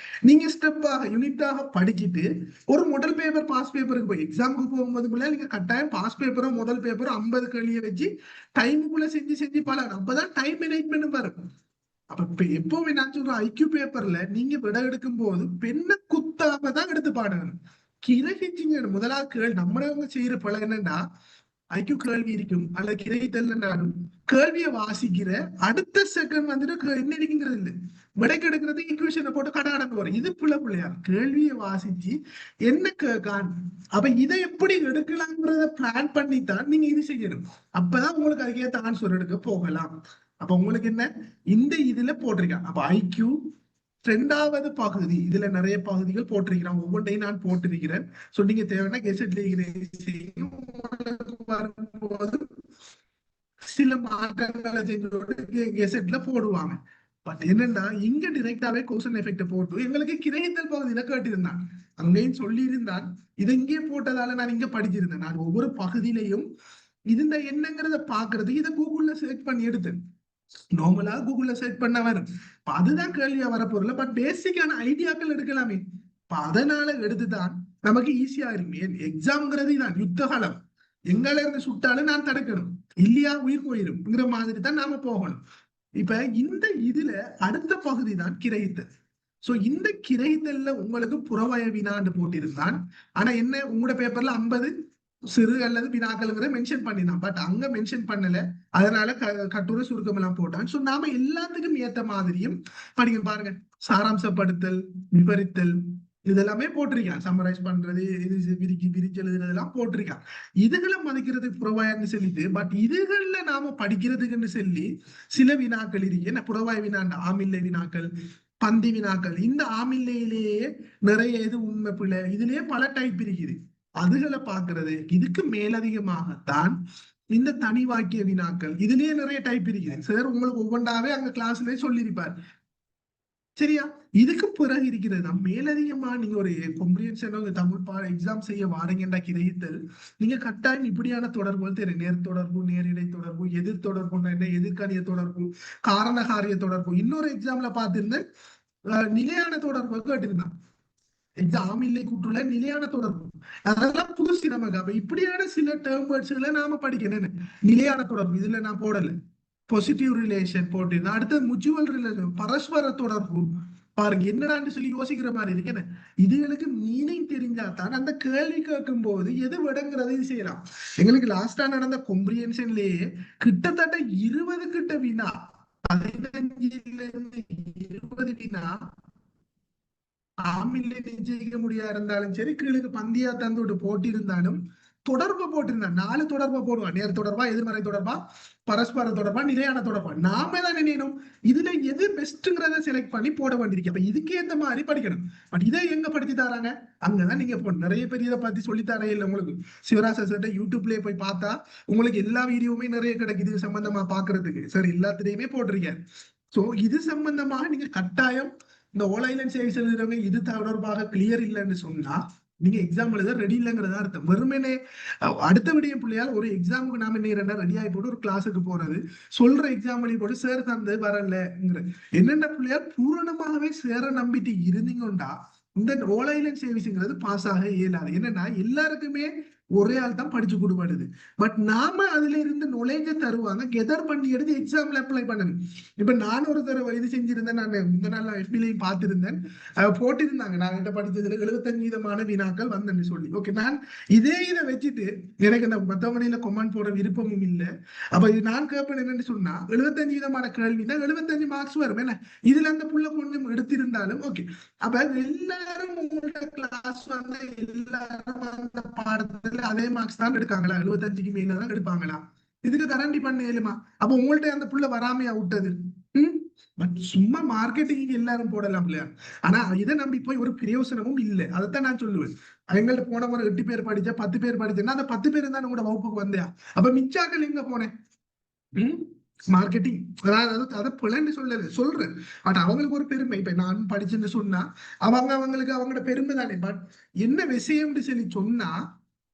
நீங்க ஸ்டெப்பாக யூனிட்டாக படிச்சுட்டு ஒரு முதல் பேப்பர் பாஸ் பேப்பருக்கு போய் எக்ஸாமுக்கு போகும்போது நீங்க கட்டாயம் பாஸ் பேப்பரோ முதல் பேப்பரோ 50 கேள்வியை வச்சு டைமுக்குள்ள செஞ்சு பழகணும். அப்பதான் டைம் மேனேஜ்மெண்ட் வரும். அப்ப எப்பவுமே நான் சொல்றேன் ஐக்யூ பேப்பர்ல நீங்க விட எடுக்கும் போது பெண்ணை குத்தாம தான் எடுத்து பாடணும். கிரகிச்சிங்க முதலாவது கேள்வி நம்மளவங்க செய்யற பழம் என்னன்னா ஐக்யூ கேள்வி இருக்கும் அல்லது கிரைத்தல் கேள்வியை வாசிக்கிற அடுத்த செகண்ட் வந்துட்டு என்ன இருக்குங்கிறது இல்லை. விடைக்கு எடுக்கிறது ஈக்குவேஷனை போட்டு கடாடன்னு வரும். இது பிள்ளையா கேள்வியை வாசிச்சு என்ன கேட்கான். அப்ப இதை எப்படி எடுக்கலாம்ன்றத பிளான் பண்ணித்தான் நீங்க இது செய்யணும். அப்பதான் உங்களுக்கு அதுக்கேற்ற ஆன்சர் எடுக்க போகலாம். அப்ப உங்களுக்கு என்ன இந்த இதுல போட்டிருக்காங்க. அப்ப ஐக்யூ 2வது பகுதி இதுல நிறைய பகுதிகள் போட்டிருக்கிறான். ஒவ்வொன்றையும் நான் போட்டிருக்கிறேன். சோ நீங்க தேவைன்னா கெசட்ல வரும்போது சில மாற்றங்களை செஞ்சு கெசட்ல போடுவாங்க. பட் என்னன்னா இங்க டிரெக்டாவே கோஷன் எஃபெக்ட் போட்டு எங்களுக்கு கிரகித்தல் பகுதியில கேட்டிருந்தான். அங்கேயும் சொல்லியிருந்தான். இதை இங்கே போட்டதால நான் இங்க படிச்சிருந்தேன். நான் ஒவ்வொரு பகுதியிலையும் இதுல என்னங்கிறத பாக்குறது இதை கூகுள்ல சர்ச் பண்ணி எடுத்தேன். நார்மலா கூகுள்ல சர்ச் பண்ண வரும். அதுதான் கேள்வியா வரப்போறல. பட் பேசிக்கான ஐடியாக்கள் எடுக்கலாமே. அதனால எடுத்துதான் நமக்கு ஈஸியா இருக்கும். எக்ஸாம்ங்கிறது தான் யுத்த காலம். எங்களை இருந்து சுட்டாலும் நான் தடுக்கணும் இல்லையா உயிர் போயிரும்ங்கிற மாதிரி தான் நாம போகணும். இப்ப இந்த இதுல அடுத்த பகுதி தான் கிரகித்தல். சோ இந்த கிரகித்தல்ல உங்களுக்கு புறவய வினாண்டு போட்டிருந்தான். ஆனா என்ன உங்களோட பேப்பர்ல 50 சிறு அல்லது வினாக்கள் மென்ஷன் பண்ணினான். பட் அங்க மென்ஷன் பண்ணல. அதனால கட்டுரை சுருக்கம் எல்லாம் போட்டான். சோ நாம எல்லாத்துக்கும் ஏத்த மாதிரியும் படிக்க பாருங்க. சாராம்சப்படுத்தல், விவரித்தல் இதெல்லாமே போட்டிருக்கான். சம்மரைஸ் பண்றது, இது விரிச்சு எழுதுறதெல்லாம் போட்டிருக்கான். இதுகளை மதிக்கிறதுக்கு புறவாயன்னு சொல்லிட்டு பட் இதுகள்ல நாம படிக்கிறதுக்குன்னு சொல்லி சில வினாக்கள் இருக்கு. என்ன புறவாய வினாண்ட ஆமில்லை வினாக்கள், பந்தி வினாக்கள். இந்த ஆமில்லையிலேயே நிறைய இது உண்மை பிள்ளை இதுலயே பல டைப் இருக்குது. அதுகளை பாக்குறது இதுக்கு மேலதிகமாகத்தான் இந்த தனி வாக்கிய வினாக்கள். இதுலயே நிறைய டைப் இருக்குது. சார் உங்களுக்கு ஒவ்வொன்றாவே அங்க கிளாஸ்லயே சொல்லியிருப்பார். சரியா? இதுக்கு பிறகு இருக்கிறது மேலதிகமா நீங்க ஒரு காம்ப்ரிஹென்ஷன் தமிழ் எக்ஸாம் செய்ய வாரீங்கன்றா கிரகித்தல் நீங்க கட்டாயம் இப்படியான தொடர்புகள் தெரியும். நேர் தொடர்பு, நேரிடை தொடர்பு, எதிர் தொடர்பு, எதிர்கணிய தொடர்பு, காரணகாரிய தொடர்பு. இன்னொரு எக்ஸாம்ல பார்த்திருந்தேன் நிலையான தொடர்பு கேட்டிருந்தான். எக்ஸாம் இல்லை கூட்டுள்ள நிலையான தொடர்பு. அதெல்லாம் புதுசு நமக்கு. அப்ப இப்படியான சில டேர்ம் வேர்ட்ஸ்களை நாம படிக்கணும். நிலையான தொடர்பு இதுல நான் போடல. பாசிட்டிவ் ரிலேஷன் போட்டிருந்தேன். அடுத்து மியூச்சுவல் ரிலேஷன், பரஸ்பர தொடர்பு. பாருங்க என்னடான்னு சொல்லி யோசிக்கிற மாதிரி இருக்கு. இதுகளுக்கு மீனிங் தெரிஞ்சாதான் அந்த கேள்வி கேட்கும் போது எது விடங்கிறதையும் செய்யலாம். எங்களுக்கு லாஸ்டா நடந்த காம்ப்ரிஹென்ஷன்லயே கிட்டத்தட்ட 20 கிட்ட வினா 15ல இருந்து 20 வினா ஆமில்ல நிச்சயிக்க முடியா இருந்தாலும் சரி, கீழுக்கு பந்தியா தந்து விட்டு போட்டிருந்தாலும் தொடர்பு போட்டிருந்தான். 4 தொடர்பை போடுவான். நேர் தொடர்பா, எதிர்மறை தொடர்பா, பரஸ்பர தொடர்பா, நிலையான தொடர்பா. நாம தான் நினைக்கணும் இதுல எது பெஸ்ட்ங்கிறத செலக்ட் பண்ணி போட வேண்டியிருக்கு. அப்ப இதுக்கு ஏத்த மாதிரி படிக்கணும். பட் இதை எங்க படிச்சு தராங்க? அங்கதான் நீங்க நிறைய பேர் இதை பத்தி சொல்லி தரே இல்லை. உங்களுக்கு சிவராச சார்ட்ட யூடியூப்லயே போய் பார்த்தா உங்களுக்கு எல்லா வீடியோவுமே நிறைய கிடைக்குது சம்பந்தமா பாக்குறதுக்கு. சார் எல்லாத்துலயுமே போட்டிருக்கேன். சோ இது சம்பந்தமாக நீங்க கட்டாயம் இந்த ஓல் ஐலண்ட் சர்வீஸ் எழுதுறவங்க இது தொடர்பாக கிளியர் இல்லைன்னு சொன்னா நீங்க எக்ஸாம் எழுத ரெடி இல்லைங்கிறதா அர்த்தம். வெறுமனே அடுத்த விடிய பிள்ளையால் ஒரு எக்ஸாமுக்கு நாம என்ன ரெடி ஆகி போட்டு ஒரு கிளாஸுக்கு போறது, சொல்ற எக்ஸாம் எழுதி போட்டு சேர தந்து வரலங்கிற என்னென்ன பிள்ளையால் பூரணமாகவே சேர நம்பிட்டு இருந்தீங்கண்டா இந்த ஓல் ஐலண்ட் சர்வீஸ்ங்கிறது பாஸ் ஆக இயலாது. என்னன்னா எல்லாருக்குமே ஒரே ஆள் தான் படிச்சு கொடுப்படுது. பட் நாம அதுல இருந்து நுழைஞ்ச தருவாங்க, கெதர் பண்ணி எடுத்து எக்ஸாம்ல அப்ளை பண்ணணும். இப்ப நான் ஒரு தடவை இது செஞ்சிருந்தேன். நான் இந்த நாள் எஃபிலையும் பார்த்திருந்தேன், போட்டிருந்தாங்க நான் கிட்ட படிச்சதுல 75% வினாக்கள் வந்தேன்னு சொல்லி. ஓகே, நான் இதை வச்சுட்டு எனக்கு இந்த மத்தவணையில கொமெண்ட் போட விருப்பமும் இல்லை. அப்ப நான் கேட்பேன் என்னன்னு சொன்னா 75% கேள்வி தான் 75 மார்க்ஸ் வரும். என்ன இதுல அந்த புள்ள கொஞ்சம் எடுத்திருந்தாலும் ஓகே. அப்ப எல்லாரும் உங்களோட கிளாஸ் வந்து எல்லாரும் அந்த பாடத்துல அதே மார்க்ஸ் தான் எடுக்காங்களா? 75க்கு மேல தான் எடுப்பாங்களா? இதுக்கு கரண்டி பண்ண இயலுமா? அப்ப உங்கள்ட்ட அந்த புள்ள வராமையா விட்டது? பட் சும்மா மார்க்கெட்டிங் எல்லாரும் போடலாம் இல்லையா? ஆனா இதை நம்பி போய் ஒரு பிரயோசனமும் இல்லை. அதைத்தான் நான் சொல்லுவேன். எங்கள்ட்ட போன ஒரு 8 பேர் படிச்சா 10 பேர் படிச்சேன்னா அந்த 10 பேர் தான் உங்களோட வகுப்புக்கு வந்தியா? அப்ப மிச்சாக்கள் எங்க போனேன்? மார்க்கெட்டிங் அதாவது அதை பிள்ளைன்னு சொல்றேன். பட் அவங்களுக்கு ஒரு பெருமை. இப்ப நான் படிச்சுன்னு சொன்னா அவங்களுக்கு அவங்களோட பெருமை தானே. பட் என்ன விஷயம்னு சொல்லி சொன்னா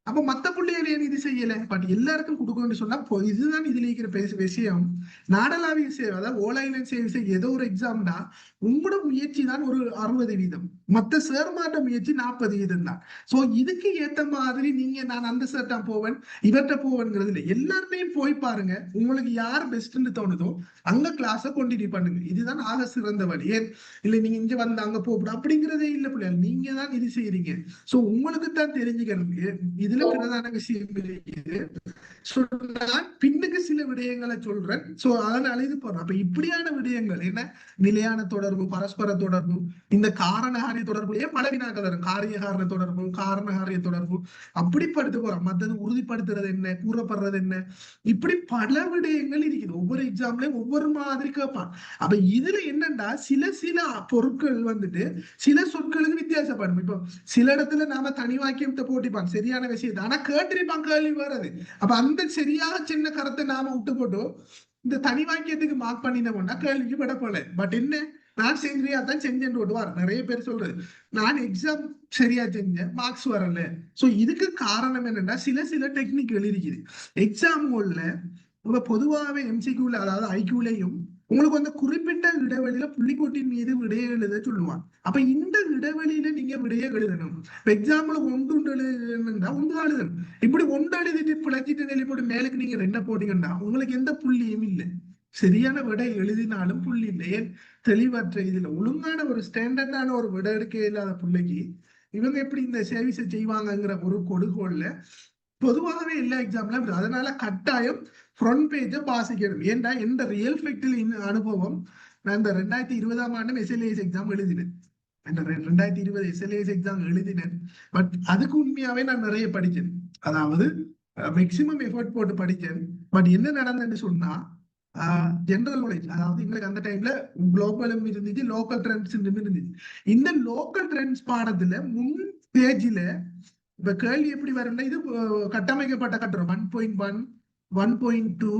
அப்ப மத்த பிள்ளைகள் ஏன் இது செய்யல? பட் எல்லாருக்கும் கொடுக்கணும்னு சொன்னா இதுதான் இதுல இருக்கிற விஷயம். நாடளாவிய சேவை, அதாவது ஓல் ஐலண்ட் சர்வீஸ் ஏதோ ஒரு எக்ஸாம்னா உங்களோட முயற்சி தான் ஒரு 60%, மத்த சேர்மாட்ட முயற்சி 40% தான். சோ இதுக்கு ஏத்த மாதிரி நீங்க நான் அந்த சேர்ட்டா போவேன் இவர்கிட்ட போவேன்ங்கிறது இல்லை. எல்லாருமே போய் பாருங்க, உங்களுக்கு யார் பெஸ்ட்ன்னு தோணுதோ அங்க கிளாஸ கண்டினியூ பண்ணுங்க. இதுதான் ஆக சிறந்த வழி. ஏன் இல்ல நீங்க இங்க வந்து அங்க போகணும் அப்படிங்கிறதே இல்ல பிள்ளைகள், நீங்க தான் இது செய்யறீங்க. சோ உங்களுக்கு தான் தெரிஞ்சுக்கணும். இதுல பிரதான விஷயம் இருக்குது. நான் பின்னுக்கு சில விடயங்களை சொல்றேன். சோ அதனால இது போறோம். அப்ப இப்படியான விடயங்கள் என்ன நிலையான தொடர்பு, பரஸ்பர தொடர்பு, இந்த காரணகாரிய தொடர்புலயே பல வினாக்கள் வரும். காரிய காரண தொடர்பு, காரணகாரிய தொடர்பு, அப்படி படுத்து போறோம். மற்றது உறுதிப்படுத்துறது என்ன, கூறப்படுறது என்ன, இப்படி பல விடயங்கள் இருக்குது. ஒவ்வொரு எக்ஸாம்லயும் ஒவ்வொரு மாதிரி கேட்பான். அப்ப இதுல என்னன்னா சில பொருட்கள் வந்துட்டு சில சொற்களுக்கு வித்தியாசப்படும். இப்போ சில இடத்துல நாம தனி வாக்கியத்தை போட்டிப்பான் சரியான விஷயத்தை, ஆனா கேட்டிருப்பான் கேள்வி வராது. அப்ப அந்த சரியாக சின்ன கருத்தை நாம விட்டு போட்டு இந்த தனி வாக்கியத்துக்கு மார்க் பண்ணினோம்னா கேள்விக்கு விட போல. பட் என்ன நான் சரியா தான் செஞ்சேன்னு விடுவார். நிறைய பேர் சொல்றது நான் எக்ஸாம் சரியா செஞ்சேன் மார்க்ஸ் வரல. சோ இதுக்கு காரணம் என்னன்னா சில டெக்னிக்கல் இருக்குது. எக்ஸாம்ல பொதுவாகவே எம்சிக்யூல அதாவது ஐக்யூலையும் உங்களுக்கு வந்து குறிப்பிட்ட இடைவெளியில புள்ளிக்கோட்டின் மீது விடைய எழுத சொல்லுவான். அப்ப இந்த இடைவெளியில நீங்க விடைய எழுதணும். இப்ப எக்ஸாம்பிள் ஒன்று எழுதுனா ஒன்று எழுதணும். இப்படி ஒன்று எழுதிட்டு பிழைச்சிட்டு நிலை போட்டு மேலுக்கு நீங்க 2 போட்டீங்கன்னா உங்களுக்கு எந்த புள்ளியும் இல்லை. சரியான விடை எழுதினாலும் புள்ளி இல்லை. ஏன் தெளிவற்ற இதுல ஒழுங்கான ஒரு ஸ்டாண்டர்டான ஒரு விடை எடுக்க இல்லாத பிள்ளைக்கு இவங்க எப்படி இந்த சர்வீஸை செய்வாங்கங்கிற ஒரு கொடுகோல்ல பொதுவாகவே எல்லா எக்ஸாம்ல. அதனால கட்டாயம் ஃப்ரண்ட் பேஜை வாசிக்கணும். ஏன்டா எந்த ரியல் ஃபேக்டில் அனுபவம், நான் இந்த 2020ஆம் ஆண்டு எஸ்எல்ஏஎஸ் எக்ஸாம் எழுதினேன். 2020 எஸ்எல்ஏஎஸ் எக்ஸாம் எழுதினேன். பட் அதுக்கு உண்மையாவே நான் நிறைய படிச்சேன். அதாவது மேக்சிமம் எஃபர்ட் போட்டு படிச்சேன். பட் என்ன நடந்ததுன்னு சொன்னா ஜெனரல் நாலேஜ், அதாவது எங்களுக்கு அந்த டைம்ல குளோபலும் இருந்துச்சு, லோக்கல் ட்ரெண்ட்ஸ் இருந்துச்சு. இந்த லோக்கல் ட்ரெண்ட்ஸ் பாடத்துல முன் பேஜ்ல இப்ப கேள்வி எப்படி வரும்னா இது கட்டமைக்கப்பட்ட கட்டுறோம் 1.1 1.2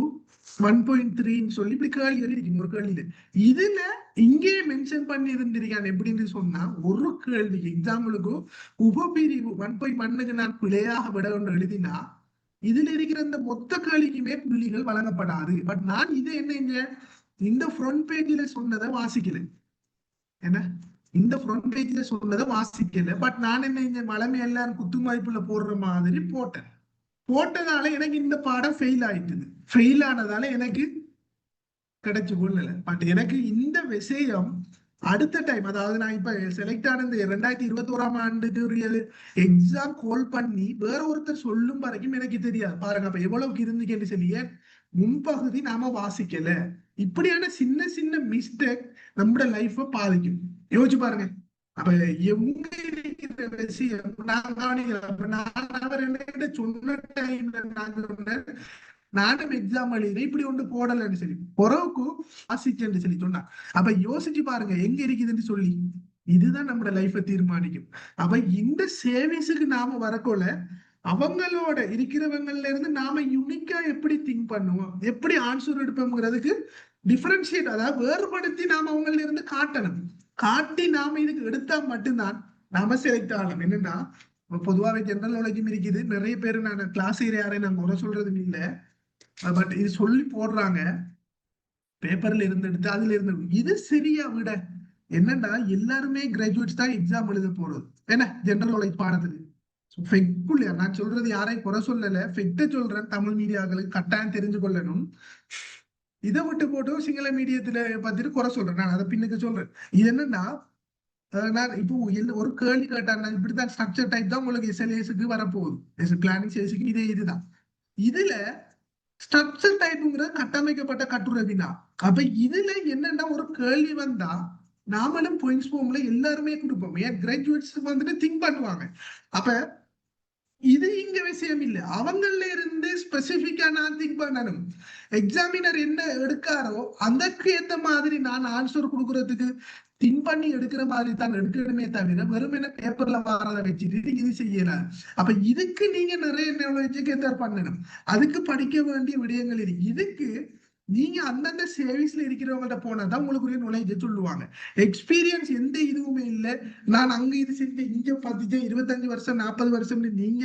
1.3 சொல்லி இப்படி கேள்வி எழுதிருக்கீங்க ஒரு கேள்வியில. இதுல இங்கே மென்ஷன் பண்ணி இருந்திருக்காங்க எப்படின்னு சொன்னா ஒரு கேள்விக்கு எக்ஸாம்பிளுக்கு உபபிரிவு 1.1க்கு நான் பிழையாக விட ஒன்று எழுதினா இதுல இருக்கிற இந்த மொத்த கேள்விக்குமே புள்ளிகள் வழங்கப்படாது. பட் நான் இது என்ன இந்த ஃப்ரண்ட் பேஜ்ல சொன்னதை வாசிக்கல. என்ன இந்த ஃப்ரண்ட் பேஜ்ல சொன்னதை வாசிக்கல. பட் நான் என்ன வளமை எல்லாரும் குத்து மதிப்புல போடுற மாதிரி போட்டதால எனக்கு இந்த பாடம் ஃபெயில் ஆயிட்டுது. ஃபெயில் ஆனதால எனக்கு கிடைச்சு கொள்ளல. பட் எனக்கு இந்த விஷயம் அடுத்த டைம், அதாவது நான் இப்ப செலக்ட் ஆனது 2021ஆம் ஆண்டுக்கு எக்ஸாம் கால் பண்ணி வேற ஒருத்தர் சொல்லும் வரைக்கும் எனக்கு தெரியாது. பாருங்க அப்ப எவ்வளவுக்கு இருந்துக்கேன்னு சொல்லி. முன்பகுதி நாம வாசிக்கல. இப்படியான சின்ன சின்ன மிஸ்டேக் நம்மட லைஃப பாதிக்கும். யோசிச்சு பாருங்க. அப்ப எங்க இருக்கிற விஷயம் நான் கவனிக்கிறேன். அப்ப நான் அவர் என்ன சொன்ன டைம்ல நான் சொன்னேன், நானும் எக்ஸாம் எழுதி இப்படி ஒன்று போடலன்னு சொல்லி பொறவுக்கு வாசிச்சேன்னு சொல்லி சொன்னா. அப்ப யோசிச்சு பாருங்க எங்க இருக்குதுன்னு சொல்லி. இதுதான் நம்மளோட லைஃபை தீர்மானிக்கும். அப்ப இந்த சேவிங்ஸுக்கு நாம வரக்கோல அவங்களோட இருக்கிறவங்கள்ல இருந்து நாம யூனிக்கா எப்படி திங்க் பண்ணுவோம், எப்படி ஆன்சர் எடுப்போம்ங்கிறதுக்கு டிஃபரன்ஷியேட், அதாவது வேறுபடுத்தி நாம அவங்கள இருந்து காட்டணும். காட்டி நாம இதுக்கு எடுத்தா மட்டும்தான் நாம செலக்ட் ஆகலாம். என்னன்னா பொதுவாகவே ஜெனரல் நாலேஜும் இருக்குது. நிறைய பேர் நான் கிளாஸ் யாரையும் நான் முறை சொல்றதும் இல்லை, பட் இது சொல்லி போடுறாங்க பேப்பர்ல இருந்து எடுத்து அதுல இருந்து. இது சரியா விட என்னன்னா எல்லாருமே கிராஜுவேட்ஸ் தான் எக்ஸாம் எழுத போறது. என்ன ஜெனரல் நாலேஜ் பாடத்துக்கு நான் சொல்றது யாரையும் குறை சொல்லல, ஃபெக்ட சொல்றேன். தமிழ் மீடியாக்களுக்கு கட்டாயம் தெரிஞ்சு கொள்ளணும். இதை விட்டு போட்டு சிங்கள மீடியத்துல பார்த்துட்டு குறை சொல்றேன். நான் அதை பின்னுக்கு சொல்றேன். இது என்னன்னா நான் இப்போ ஒரு கேள்வி கேட்டான், நான் இப்படித்தான் ஸ்ட்ரக்சர் டைப் தான் உங்களுக்கு எஸ்எல்ஏஸுக்கு வரப்போகுது, பிளானிங் சேல்ஸுக்கு இதே இதுதான். இதுல ஸ்ட்ரக்சர் டைப்புங்கிறது கட்டமைக்கப்பட்ட கட்டுரை வினா. அப்ப இதுல என்னன்னா ஒரு கேள்வி வந்தா நாமளும் பாயிண்ட்ஸ் ஃபார்ம்ல எல்லாருமே கொடுப்போம். ஏன் கிராஜுவேட்ஸ் வந்துட்டு திங்க் பண்ணுவாங்க. அப்ப இது இங்க விஷயம் இல்லை, அவங்கள இருந்து ஸ்பெசிபிக்கா நான் திங்க் பண்ணணும். எக்ஸாமினர் என்ன எடுக்காரோ அதற்கு ஏத்த மாதிரி நான் ஆன்சர் கொடுக்கறதுக்கு திங்க் பண்ணி எடுக்கிற மாதிரி தான் எடுக்கணுமே தவிர வெறும் என்ன பேப்பர்ல வாரதை வச்சுட்டு இது செய்யலாம். அப்ப இதுக்கு நீங்க நிறைய எஜுகேட்டர் பண்ணணும். அதுக்கு படிக்க வேண்டிய விடயங்கள் இருக்கு. இதுக்கு நீங்க அந்தந்த சர்வீஸ்ல இருக்கிறவங்கள்ட்ட போனாதான் உங்களுக்கு நுழைஞ்ச சொல்லுவாங்க. எக்ஸ்பீரியன்ஸ் எந்த இதுவுமே இல்லை, நான் அங்க இது செஞ்சேன் இங்க பார்த்துச்சேன் 25 வருஷம் 40 வருஷம் நீங்க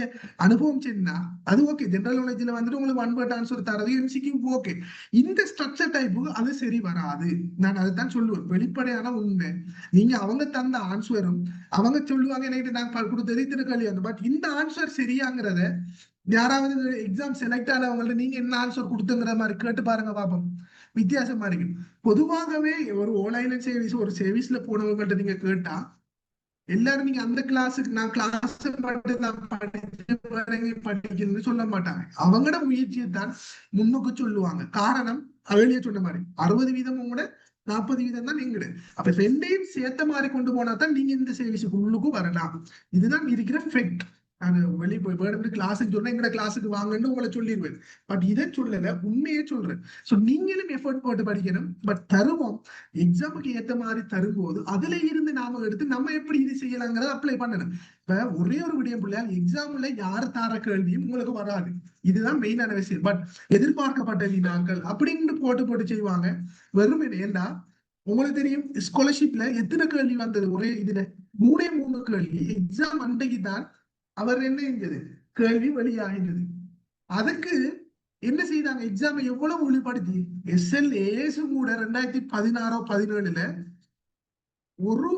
அனுபவம் செஞ்சா அது ஓகே. ஜெனரல் நாலேஜ்ல வந்துட்டு உங்களுக்கு ஒன் வேர்ட் ஆன்சர் தரது எம்சிக்கு ஓகே. இந்த ஸ்ட்ரக்சர் டைப்புக்கு அது சரி வராது. நான் அதைத்தான் சொல்லுவேன், வெளிப்படையான உண்மை. நீங்க அவங்க தந்த ஆன்சரும் அவங்க சொல்லுவாங்க எனக்கு நான் கொடுத்தது திருக்கல்யாணம், பட் இந்த ஆன்சர் சரியாங்கிறத யாராவது எக்ஸாம் செலக்ட் ஆனவங்கள்ட்ட நீங்க என்ன ஆன்சர் கொடுத்துங்கிற மாதிரி கேட்டு பாருங்க பாப்போம், வித்தியாசமா இருக்கு. பொதுவாகவே ஒரு ஆன்லைன் சர்வீஸ் ஒரு சர்வீஸ்ல போனவங்கள்ட்ட நீங்க கேட்டா எல்லாரும் நீங்க அந்த கிளாஸுக்கு நான் கிளாஸ் மட்டும் நான் படிக்கணும்னு சொல்ல மாட்டாங்க. அவங்களோட முயற்சியை தான் முன்னுக்கு சொல்லுவாங்க. காரணம் அவளையே சொன்ன மாதிரி 60% கூட 40% தான் நீங்க. அப்ப ரெண்டையும் சேர்த்த மாதிரி கொண்டு போனா தான் நீங்க இந்த சர்வீஸுக்கு உள்ளுக்கும் வரலாம். இதுதான் இருக்கிற ஃபேக்ட். நான் வெளியே போய் வேறு கிளாஸுக்கு சொன்னா எங்கட கிளாஸுக்கு வாங்கன்னு உங்களை சொல்லிடுவேன், பட் இதை சொல்லல, உண்மையே சொல்றேன். ஸோ நீங்களும் எஃபர்ட் போட்டு படிக்கணும். பட் தருவோம் எக்ஸாமுக்கு ஏற்ற மாதிரி தரும்போது அதுல இருந்து நாம எடுத்து நம்ம எப்படி இது செய்யலாங்கிறத அப்ளை பண்ணணும். இப்ப ஒரே ஒரு விடயம் பிள்ளையால் எக்ஸாம்ல யாரு தார கேள்வியும் உங்களுக்கு வராது. இதுதான் மெயினான விஷயம். பட் எதிர்பார்க்கப்பட்ட வினாக்கள் அப்படின்னு போட்டு செய்வாங்க. வெறும் ஏண்டா உங்களுக்கு தெரியும் ஸ்காலர்ஷிப்ல எத்தனை கேள்வி வந்தது ஒரே இதுல 3 கேள்வி. எக்ஸாம் அன்றைக்கு தான் அவர் என்ன செஞ்சது கேள்வி வெளியாகினது. அதுக்கு என்ன செய்தாங்க, எக்ஸாம் எவ்வளவு ஒளிப்படுத்தி எஸ்எல்ஏஸ் கூட 2016-17 ஒரு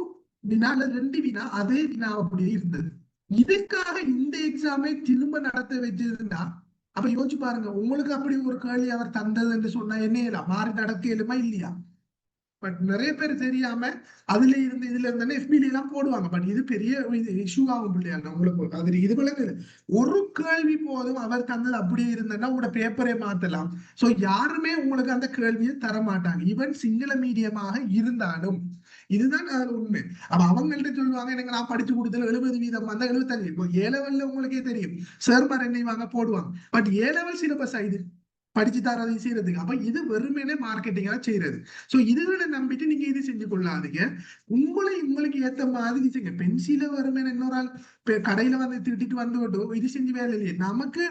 வினால 2 வினா அதே வினா அப்படியே இருந்தது. இதுக்காக இந்த எக்ஸாமை திரும்ப நடத்த வச்சதுன்னா அப்ப யோசிச்சு பாருங்க, உங்களுக்கு அப்படி ஒரு கேள்வி அவர் தந்தது என்று சொன்னா என்ன மாறி நடக்க இயலுமா இல்லையா? பட் நிறைய பேர் தெரியாம அதுல இருந்து இதுல இருந்தானே எஃபில எல்லாம் போடுவாங்க. பட் இது பெரிய இஷ்யூ ஆகும் பிள்ளையாங்க உங்களுக்கு. அது இது விளங்கு ஒரு கேள்வி போதும் அவர் தந்தது அப்படியே இருந்தேன்னா உங்களோட பேப்பரே மாத்தலாம். சோ யாருமே உங்களுக்கு அந்த கேள்வியை தர மாட்டாங்க, ஈவன் சிங்கள மீடியமாக இருந்தாலும். இதுதான் உண்மை. அப்ப அவங்கள்ட்ட சொல்லுவாங்க எனக்கு நான் படிச்சு கொடுத்தல 70% வந்தா 75. இப்போ A-level உங்களுக்கே தெரியும் சேர்மார் என்னை வாங்க போடுவாங்க. பட் A-level சிலபஸ் இது படிச்சு தரதையும் செய்யறதுக்கு. அப்ப இது வெறுமனே மார்க்கெட்டிங்கா செய்யறது. சோ இதுகளை நம்பிட்டு நீங்க இது செஞ்சு கொள்ளாதீங்க. உங்களுக்கு ஏத்த மாதிரி செய்யுங்க. பென்சில வெறுமனே இன்னொரு ஆள் கடையில வந்து திட்டிட்டு வந்து விட்டு இது செஞ்சு வேலை இல்லையே. நமக்கு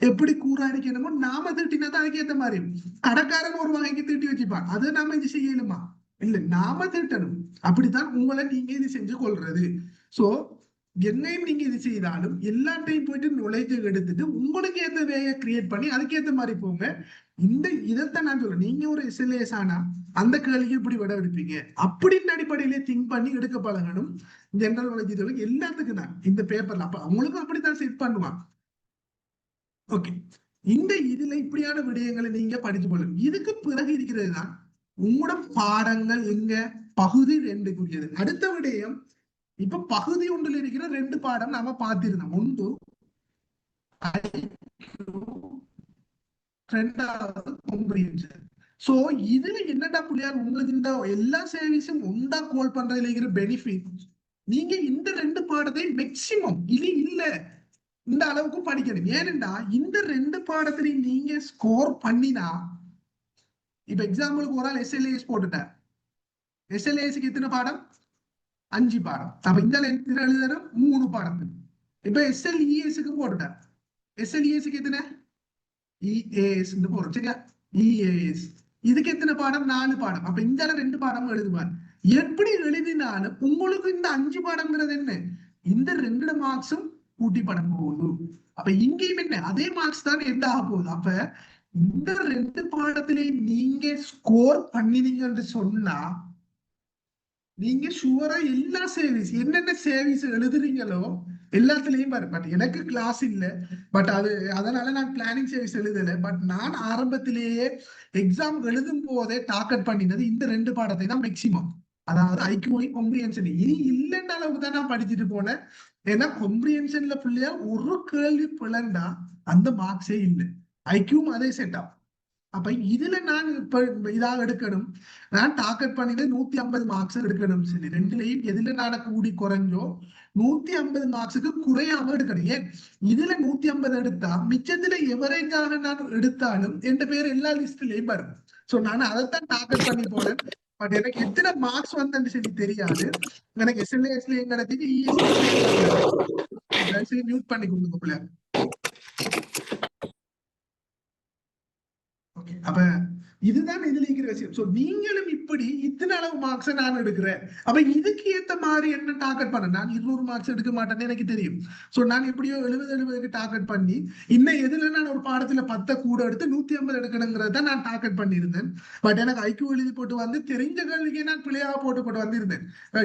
எப்படி கூறாடிக்கணுமோ நாம திட்டினாதான் அதுக்கு ஏத்த மாதிரி. கடைக்காரன் ஒரு வகைக்கு திட்டி வச்சுப்பான், அது நாம இது செய்யலுமா இல்ல, நாம திட்டணும். அப்படித்தான் உங்களை நீங்க இது செஞ்சு கொள்றது. சோ என்னையும் நீங்க இது செய்தாலும் எல்லாத்தையும் போயிட்டு நுழைஞ்சு எடுத்துட்டு உங்களுக்கு ஏத்த வேலையை கிரியேட் பண்ணி அதுக்கேற்ற மாதிரி போங்க. இதைத்தான் நான் சொல்றேன், நீங்க ஒரு எஸ்எல்ஏஸ் ஆனா அந்த கேள்விக்கு இப்படி விட எடுப்பீங்க அப்படின்னு அடிப்படையிலே திங்க் பண்ணி எடுக்க பழகணும். ஜெனரல் நாலேஜ் எல்லாத்துக்கும் தான் இந்த பேப்பர்ல அப்ப அவங்களுக்கும் அப்படித்தான் செட் பண்ணுவான். ஓகே, இந்த இதுல இப்படியான விடயங்களை நீங்க படிச்சு கொள்ளும். இதுக்கு பிறகு இருக்கிறது தான் உங்களோட பாடங்கள் எங்க பகுதி 2க்குரியது. அடுத்த விடயம் இப்ப பகுதி 1ல் இருக்கிற 2 பாடம் நாம பார்த்திருந்தோம். ஒன்று 2வது comprehension. சோ இதுல என்னடா புள்ளியார் உங்களுக்கு இந்த எல்லா சர்வீஸும் ஒன்றா கோல் பண்றதுல இருக்கிற பெனிஃபிட், நீங்க இந்த 2 பாடத்தை மேக்சிமம் இல்ல இந்த அளவுக்கு படிக்கணும். ஏனென்றா இந்த 2 பாடத்திலையும் நீங்க ஸ்கோர் பண்ணினா, இப்ப எக்ஸாம்பிளுக்கு ஒரு ஆள் SLAS போட்டுட்டார், SLASக்கு எத்தனை பாடம்? 5 பாடம். அப்ப இந்த எழுதுற 3 பாடம். இப்ப SLESக்கு போட்டுட்டார், SLESக்கு எத்தனை? EAS போறோம் சரியா, EAS இதுக்கு எத்தனை பாடம்? 4 பாடம். அப்ப இந்த 2 பாடம் எழுதுவார். எப்படி எழுதினாலும் உங்களுக்கு இந்த 5 பாடம்ங்கிறது என்ன, இந்த 2 மார்க்ஸும் கூட்டி பட போகுது. அப்ப இங்கேயும் என்ன அதே மார்க்ஸ் தான் என்ன ஆக போகுது. அப்ப இந்த 2 பாடத்திலே நீங்க ஸ்கோர் பண்ணினீங்கன்னு சொன்னா, நீங்க ஷுவரா எல்லா சர்வீஸ் என்னென்ன சர்வீஸ் எழுதுறீங்களோ எல்லாத்துலயும் பாரு. பட் எனக்கு கிளாஸ் இல்ல, பட் அதனால நான் பிளானிங் சர்வீஸ் எழுதல. பட் நான் ஆரம்பத்திலேயே எக்ஸாம் எழுதும் போதே டார்கெட் பண்ணினது இந்த 2 பாடத்தை தான் மேக்சிமம். அதாவது ஐக்யூ காம்ப்ரிஹென்ஷன். இனி இல்லைன்ற அளவுக்கு தான் நான் படிச்சுட்டு போனேன். ஏன்னா காம்ப்ரிஹென்ஷன்ல பிள்ளையா ஒரு கேள்வி பிளண்டா அந்த மார்க்ஸே இல்லை. ஐக்யூம் அதே செட்டா. அப்ப இதுல நான் இப்ப இதாக எடுக்கணும், நான் டார்கெட் பண்ணிட்டு 150 மார்க்ஸ் எடுக்கணும். சரி, 2லயும் எதுல நான் கூடி குறைஞ்சோ 150 மார்க்ஸுக்கு குறையாம எடுக்கணும். ஏன் இதுல 150 எடுத்தா மிச்சத்துல எவரைக்காக நான் எடுத்தாலும் என் பேர் எல்லா லிஸ்ட்லயும் வரும். சோ நான் அதைத்தான் டார்கெட் பண்ணி போனேன். பட் எனக்கு எத்தனை மார்க்ஸ் வந்து சொல்லி தெரியாது. எனக்கு SLASலயும் கிடைச்சிட்டு ESLயும் மியூட் பண்ணி கொடுங்க பிள்ளையா. அப்ப இதுதான் இதுல இருக்கிற விஷயம். சோ நீங்களும் இப்படி இத்தனை அளவு மார்க்ஸ் நான் எடுக்கிறேன். அப்ப இதுக்கு ஏத்த மாதிரி என்ன டார்கெட் பண்ண, நான் 200 மார்க்ஸ் எடுக்க மாட்டேன்னு எனக்கு தெரியும். சோ நான் எப்படியோ 70 டார்கெட் பண்ணி இன்னும் எதுல நான் ஒரு பாடத்துல 10 கூட எடுத்து 150 எடுக்கணுங்கிறத நான் டார்கெட் பண்ணியிருந்தேன். பட் எனக்கு ஐக்யூ எழுதி போட்டு வந்து தெரிஞ்ச கேள்விக்கே நான் பிள்ளையாக போட்டு வந்திருந்தேன்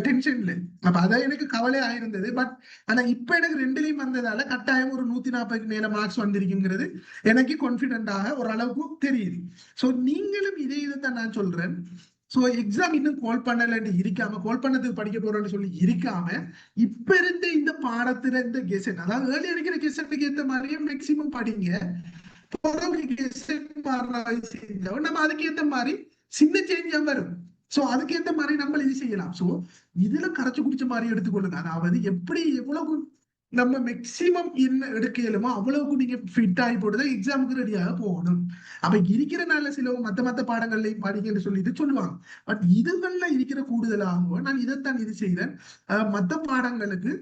டென்ஷன்ல. அப்ப அதான் எனக்கு கவலை ஆயிருந்தது. பட் ஆனா இப்ப எனக்கு 2லயும் வந்ததால கட்டாயம் ஒரு 140க்கு மேல மார்க்ஸ் வந்திருக்குங்கிறது எனக்கு கான்பிடென்டாக ஒரு அளவுக்கு தெரியுது. சோ நீங்களும் இதைத்தான் நான் சொல்றேன். சோ எக்ஸாம் இன்னும் கால் பண்ணலன்னு இருக்காம, கால் பண்ணதுக்கு படிக்க போறோம்னு சொல்லி இருக்காம, இப்ப இருந்த இந்த பாடத்துல இந்த கெசட், அதாவது ஏர்லி இருக்கிற கெசட்டுக்கு ஏத்த மாதிரியே மேக்சிமம் படிங்க. நம்ம அதுக்கு ஏத்த மாதிரி சின்ன சேஞ்சா வரும். சோ அதுக்கு ஏத்த மாதிரி நம்ம இது செய்யலாம். சோ இதுல கரைச்சு குடிச்ச மாதிரி எடுத்துக்கொள்ளுங்க. அதாவது எப்படி எவ்வளவு நம்ம மேக்சிமம் என்ன எடுக்க இயலுமோ அவ்வளவுக்கு நீங்க ஃபிட் ஆகி போட்டுதான் எக்ஸாமுக்கு ரெடியாக போகணும். அப்ப இருக்கிற நாள்ல சில மத்த பாடங்கள்லையும் படிக்கன்னு சொல்லிட்டு சொல்லுவாங்க. பட் இதுகள்ல இருக்கிற கூடுதலாக நான் இதைத்தான் இது செய்தேன். மத்த பாடங்களுக்கு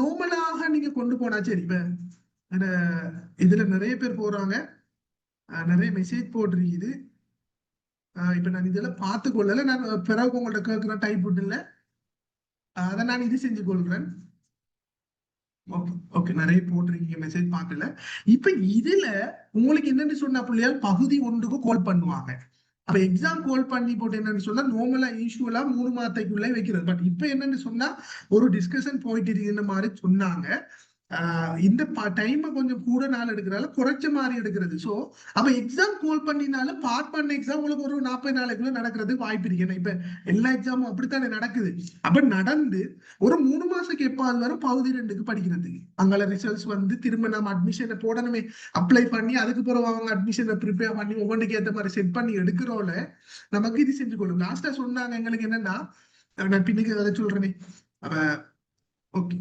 நார்மலாக நீங்க கொண்டு போனா சரி. இப்ப இதுல நிறைய பேர் போறாங்க, நிறைய மெசேஜ் போட்டிருக்குது. இப்ப நான் இதெல்லாம் பார்த்து கொள்ளல. நான் பிறகு உங்கள்ட்ட கேட்கிற டைப் இல்லை, அதை நான் இது செஞ்சு கொள்றேன். ஓகே, நிறைய போட்டிருக்கீங்க, மெசேஜ் பார்க்கல. இப்ப இதுல உங்களுக்கு என்னன்னு சொன்னா பிள்ளையால் பகுதி 1க்கு கால் பண்ணுவாங்க. அப்ப எக்ஸாம் கால் பண்ணி போட்டு என்னன்னு சொன்னா நார்மலா யூஸ்வலா 3 மாதத்துக்குள்ளே வைக்கிறது. பட் இப்ப என்னன்னு சொன்னா ஒரு டிஸ்கஷன் போயிட்டு இருக்குன்ற மாதிரி சொன்னாங்க. இந்த டைம் கொஞ்சம் கூட நாள் எடுக்கிறால குறைச்ச மாதிரி எடுக்கிறது. சோ அப்ப எக்ஸாம் கால் பண்ணினாலும் பார்ட் பண்ண எக்ஸாம் உங்களுக்கு ஒரு 40 நாளைக்குள்ள நடக்கிறதுக்கு வாய்ப்பு இருக்கு. இப்ப எல்லா எக்ஸாமும் அப்படித்தானே நடக்குது. அப்ப நடந்து ஒரு 3 மாசம் எப்பாவது வரும் பகுதி 2க்கு படிக்கிறதுக்கு. அங்கே ரிசல்ட்ஸ் வந்து திரும்ப நம்ம அட்மிஷனை போடணுமே, அப்ளை பண்ணி அதுக்கு பிறகு அவங்க அட்மிஷனை ப்ரிப்பேர் பண்ணி ஒவ்வொன்றுக்கு ஏற்ற மாதிரி செட் பண்ணி எடுக்கிறோம்ல, நமக்கு இது செஞ்சு கொள்ளும். லாஸ்டா சொன்னாங்க எங்களுக்கு என்னன்னா, நான் பின்னுக்கு அதை சொல்றேனே. அப்ப ஓகே,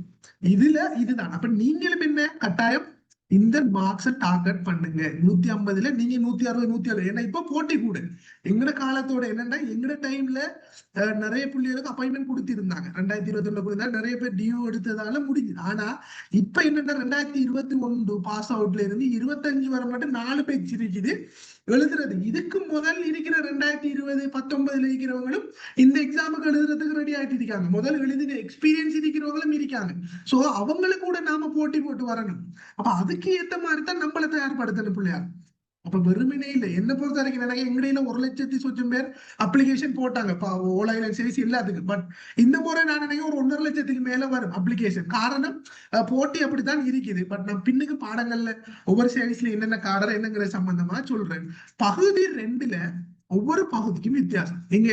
இதுதான். அப்ப நீங்களும் என்ன கட்டாயம் இந்த மார்க்ஸை டார்கெட் பண்ணுங்க. 150ல நீங்க 160 170. ஏன்னா இப்ப போட்டி கூட எங்கட காலத்தோட என்னன்னா, எங்கட டைம்ல நிறைய புள்ளிகளுக்கு அப்பாயின்மெண்ட் கொடுத்திருந்தாங்க. 2021 கொடுத்தா நிறைய பேர் டியூ எடுத்ததால முடிஞ்சுது. ஆனா இப்ப என்னன்னா 2021 பாஸ் அவுட்ல இருந்து 25 வரை மட்டும் 4 பேஜ் இருக்குது எழுதுறது. இதுக்கு முதல் இருக்கிற 2020 19 இருக்கிறவங்களும் இந்த எக்ஸாமுக்கு எழுதுறதுக்கு ரெடி ஆகிட்டு இருக்காங்க. முதல் எழுதின எக்ஸ்பீரியன்ஸ் இருக்கிறவங்களும் இருக்காங்க. சோ அவங்களுக்கு கூட நாம போட்டி போட்டு வரணும். அப்ப அதுக்கு ஏத்த மாதிரி தான் நம்மளை தயார்படுத்தணும் பிள்ளையா. அப்ப வெறுமனே இல்லை. என்ன பொறுத்த வரைக்கும் எனக்கு எங்கடையில 1,00,000 சொச்சம் பேர் அப்ளிகேஷன் போட்டாங்க ஓலையில சரி எல்லாத்துக்கும். பட் இந்த முறை நான் நினைக்கிறேன் ஒரு 1,50,000 லட்சத்துக்கு மேல வரும் அப்ளிகேஷன். காரணம் போட்டி அப்படித்தான் இருக்குது. பட் நான் பின்னுக்கு பாடங்கள்ல ஒவ்வொரு சர்வீஸ்ல என்னென்ன காரணம் என்னங்கிற சம்பந்தமா சொல்றேன். பகுதி 2ல ஒவ்வொரு பகுதிக்கும் வித்தியாசம். எங்க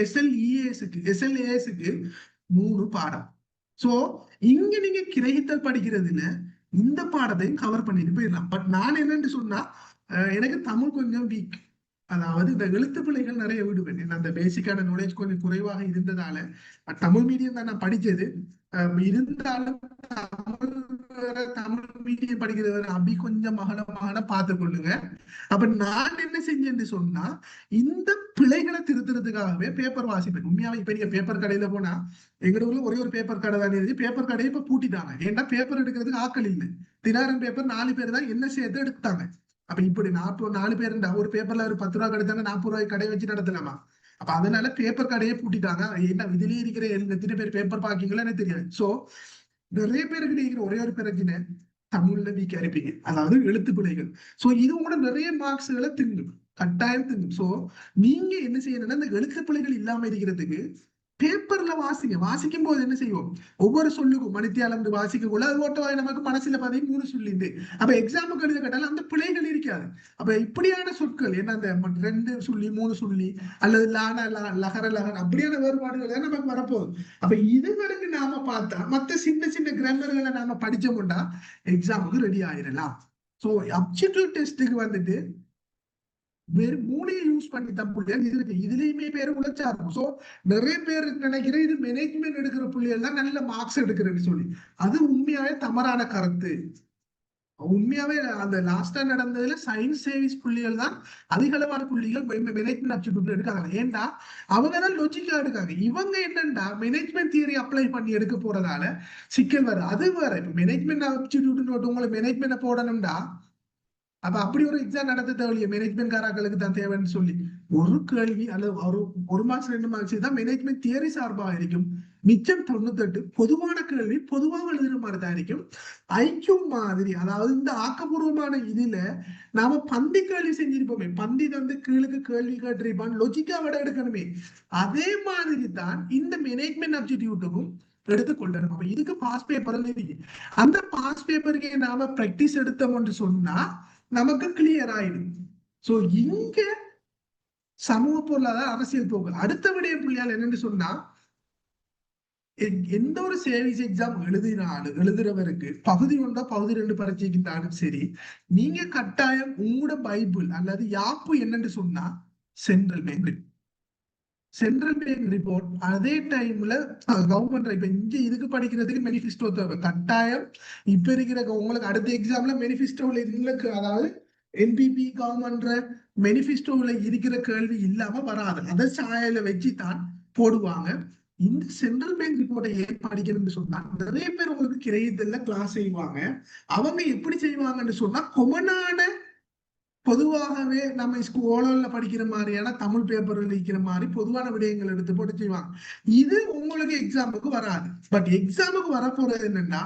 SLASக்கு 3 பாடம். சோ இங்க நீங்க கிரகித்தல் படிக்கிறதுல இந்த பாடத்தையும் கவர் பண்ணிட்டு போயிடலாம். பட் நான் என்னன்னு சொன்னா எனக்கு தமிழ் கொஞ்சம் வீக். அதாவது இந்த எழுத்து பிழைகள் நிறைய விடுவேன். அந்த பேசிக்கான நாலேஜ் கொஞ்சம் குறைவாக இருந்ததால தமிழ் மீடியம் தான் நான் படிச்சது. இருந்தாலும் தமிழ் மீடியம் படிக்கிறவர் அப்படி கொஞ்சம் மகள பார்த்து கொள்ளுங்க. அப்ப நான் என்ன செஞ்சேன்னு சொன்னா, இந்த பிழைகளை திருத்துறதுக்காகவே பேப்பர் வாசிப்பேன். உண்மையாவே இப்ப நீங்க பேப்பர் கடையில போனா, எங்க ஊர்ல ஒரே ஒரு பேப்பர் கடை தான் இருந்துச்சு. பேப்பர் கடையை இப்ப பூட்டிட்டாங்க. ஏன்னா பேப்பர் எடுக்கிறதுக்கு ஆட்கள் இல்லை. தினாரன் பேப்பர் 4 பேர் தான் என்ன சேர்த்து எடுத்தாங்க. அப்ப இப்படி 4 பேர் இருந்தா ஒரு பேப்பர்ல ஒரு 10 ரூபா கிடைத்தாங்க, 40 ரூபாய் கடை வச்சு நடத்தலாமா? அப்ப அதனால பேப்பர் கடையே பூட்டிட்டாங்க. என்ன இதுலயே இருக்கிற எத்தனை பேர் பேப்பர் பாக்கீங்களா எனக்கு தெரியாது. சோ நிறைய பேருக்கு இருக்கிற ஒரே ஒரு பிரச்சனை தமிழ்ல வீக்கா இருப்பீங்க, அதாவது எழுத்து பிழைகள். சோ இது கூட நிறைய மார்க்ஸ்களை தின்னும், கட்டாயம் தின்னும். சோ நீங்க என்ன செய்யணும்னா, இந்த எழுத்து பிழைகள் இல்லாம இருக்கிறதுக்கு பேப்பர்ல வாசிக்கும் போது என்ன செய்வோம், ஒவ்வொரு சொல்லுக்கும் மணித்தியாலம் வாசிக்க கூட அது ஓட்டோ நமக்கு மனசுல பாத்தீங்க 3 சொல்லிண்டு. அப்ப எக்ஸாமுக்கு எழுத கேட்டாலும் அந்த பிழைகள் இருக்காது. அப்ப இப்படியான சொற்கள் என்ன, அந்த 2 சொல்லி 3 சொல்லி அல்லது லான லகர லகர் அப்படியான வேறுபாடுகள் தான் நமக்கு வரப்போகுது. அப்ப இதுகளுக்கு நாம பார்த்தா மத்த சின்ன சின்ன கிராமர்களை நாம படிச்சோம்னா எக்ஸாமுக்கு ரெடி ஆயிடலாம். சோ அப்ஜெக்டிவ் டெஸ்ட்டுக்கு வந்துட்டு வெறும் 3 யூஸ் பண்ணி தான் புள்ளிகள் இது இருக்கு. இதுலயுமே பேர் உழைச்சா இருக்கும். சோ நிறைய பேர் நினைக்கிற இது மேனேஜ்மெண்ட் எடுக்கிற புள்ளிகள் தான் நல்ல மார்க்ஸ் எடுக்கிறேன்னு சொல்லி, அது உண்மையாவே தவறான கருத்து. உண்மையாவே அந்த லாஸ்டா நடந்ததுல சயின்ஸ் சர்வீஸ் புள்ளிகள் தான் அதிக அளவான புள்ளிகள் மேனேஜ்மெண்ட் அப்ஜெக்டிவ்ல எடுக்காங்க. ஏன்டா அவங்க தான் லொஜிக்கா எடுக்காங்க. இவங்க என்னண்டா மேனேஜ்மெண்ட் தியரி அப்ளை பண்ணி எடுக்க போறதால சிக்கல் வர. அது வேற. இப்ப மேனேஜ்மெண்ட் அப்ஜெக்டிவ் நோட்டு உங்களுக்கு மேனேஜ்மெண்ட் போடணும்டா, அப்ப அப்படி ஒரு எக்ஸாம் நடத்த தேவையில்லையே, மேனேஜ்மெண்ட் காராக்களுக்கு தான் தேவைன்னு சொல்லி ஒரு கேள்வி அல்லது ஒரு மார்க்ஸ் 2 மார்க்ஸ் தான் மேனேஜ்மெண்ட் தியரி சார்பாக இருக்கும். மிச்சம் 98 பொதுவான கேள்வி பொதுவாக எழுதுற மாதிரி தான் இருக்கும். ஐக்கியூ மாதிரி, அதாவது இந்த ஆக்கப்பூர்வமான இதுல நாம பந்தி கேள்வி செஞ்சிருப்போமே, பந்தி வந்து கீழுக்கு கேள்வி கேட்டிருப்பான், லொஜிக்கா விட எடுக்கணுமே, அதே மாதிரி தான் இந்த மேனேஜ்மெண்ட் அப்ஜெக்டிவ்க்கும் எடுத்துக்கொள்ளணும். அப்ப இதுக்கு பாஸ் பேப்பர் இருக்கு. அந்த பாஸ் பேப்பருக்கு நாம பிராக்டிஸ் எடுத்தோம்னு சொன்னா நமக்கு கிளியர் ஆயிடும். சோ இங்க சமூக பொருளாதார அரசியல் போக்கு அடுத்த விடய புள்ளியால் என்னன்னு சொன்னா, எந்த ஒரு சர்வீஸ் எக்ஸாம் எழுதுறவருக்கு பகுதி 1 பகுதி 2 பரீட்சைக்குண்டாலும் சரி, நீங்க கட்டாயம் உங்களோட பைபிள் அல்லது யாப்பு என்னன்னு சொன்னா சென்ட்ரல் பேங்க் ரிப்போர்ட், அதே டைம்ல கவர்மெண்ட் இப்ப இங்க இதுக்கு படிக்கிறதுக்கு மேனிஃபெஸ்டோ தேவை கட்டாயம். இப்ப இருக்கிற உங்களுக்கு அடுத்த எக்ஸாம்ல மேனிஃபெஸ்டோல இதுக்கு, அதாவது என்பிபி கவர்மெண்ட் மேனிஃபெஸ்டோல இருக்கிற கேள்வி இல்லாம வராது. அதை சாயல வச்சு தான் போடுவாங்க. இந்த சென்ட்ரல் பேங்க் ரிப்போர்ட்டை ஏன் படிக்கணும்னு சொன்னா, நிறைய பேர் உங்களுக்கு கிரயத்துல கிளாஸ் செய்வாங்க. அவங்க எப்படி செய்வாங்கன்னு சொன்னா, கொமனான பொதுவாகவே நம்ம ஸ்கூல்ல படிக்கிற மாதிரியான தமிழ் பேப்பர்ல இருக்கிற மாதிரி பொதுவான விடயங்கள் எடுத்து போட்டு செய்வாங்க. இது உங்களுக்கு எக்ஸாமுக்கு வராது. பட் எக்ஸாமுக்கு வரப்போறது என்னன்னா,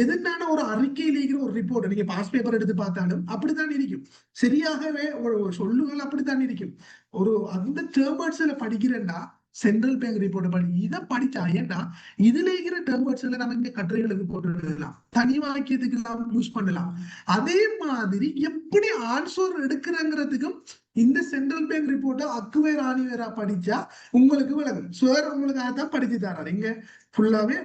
எதுனான ஒரு அறிக்கையில் இருக்கிற ஒரு ரிப்போர்ட் நீங்க பாஸ் பேப்பர் எடுத்து பார்த்தாலும் அப்படித்தான் இருக்கும். சரியாகவே ஒரு சொல்லுகள் அப்படித்தான் இருக்கும். ஒரு அந்த டேர்ம்ஸ்ல படிக்கிறேன்னா சென்ட்ரல் பேங்க் ரிப்போர்ட் படி இதை படிச்சா, ஏன்னா இதுல இருக்கிற டேர்ம்ஸ் நம்ம இங்க கட்டுரைகளுக்கு போட்டு எழுதலாம், தனி வாக்கியத்துக்கு எல்லாம் யூஸ் பண்ணலாம். அதே மாதிரி எப்படி ஆன்சர் எடுக்கிறங்கிறதுக்கும் இந்த சென்ட்ரல் பேங்க் ரிப்போர்ட்டை அக்குவேர் ஆணிவேரா படிச்சா உங்களுக்கு விளங்கும். சார் உங்களுக்கு அதான் படிச்சு தராரு. இங்க ஃபுல்லாவே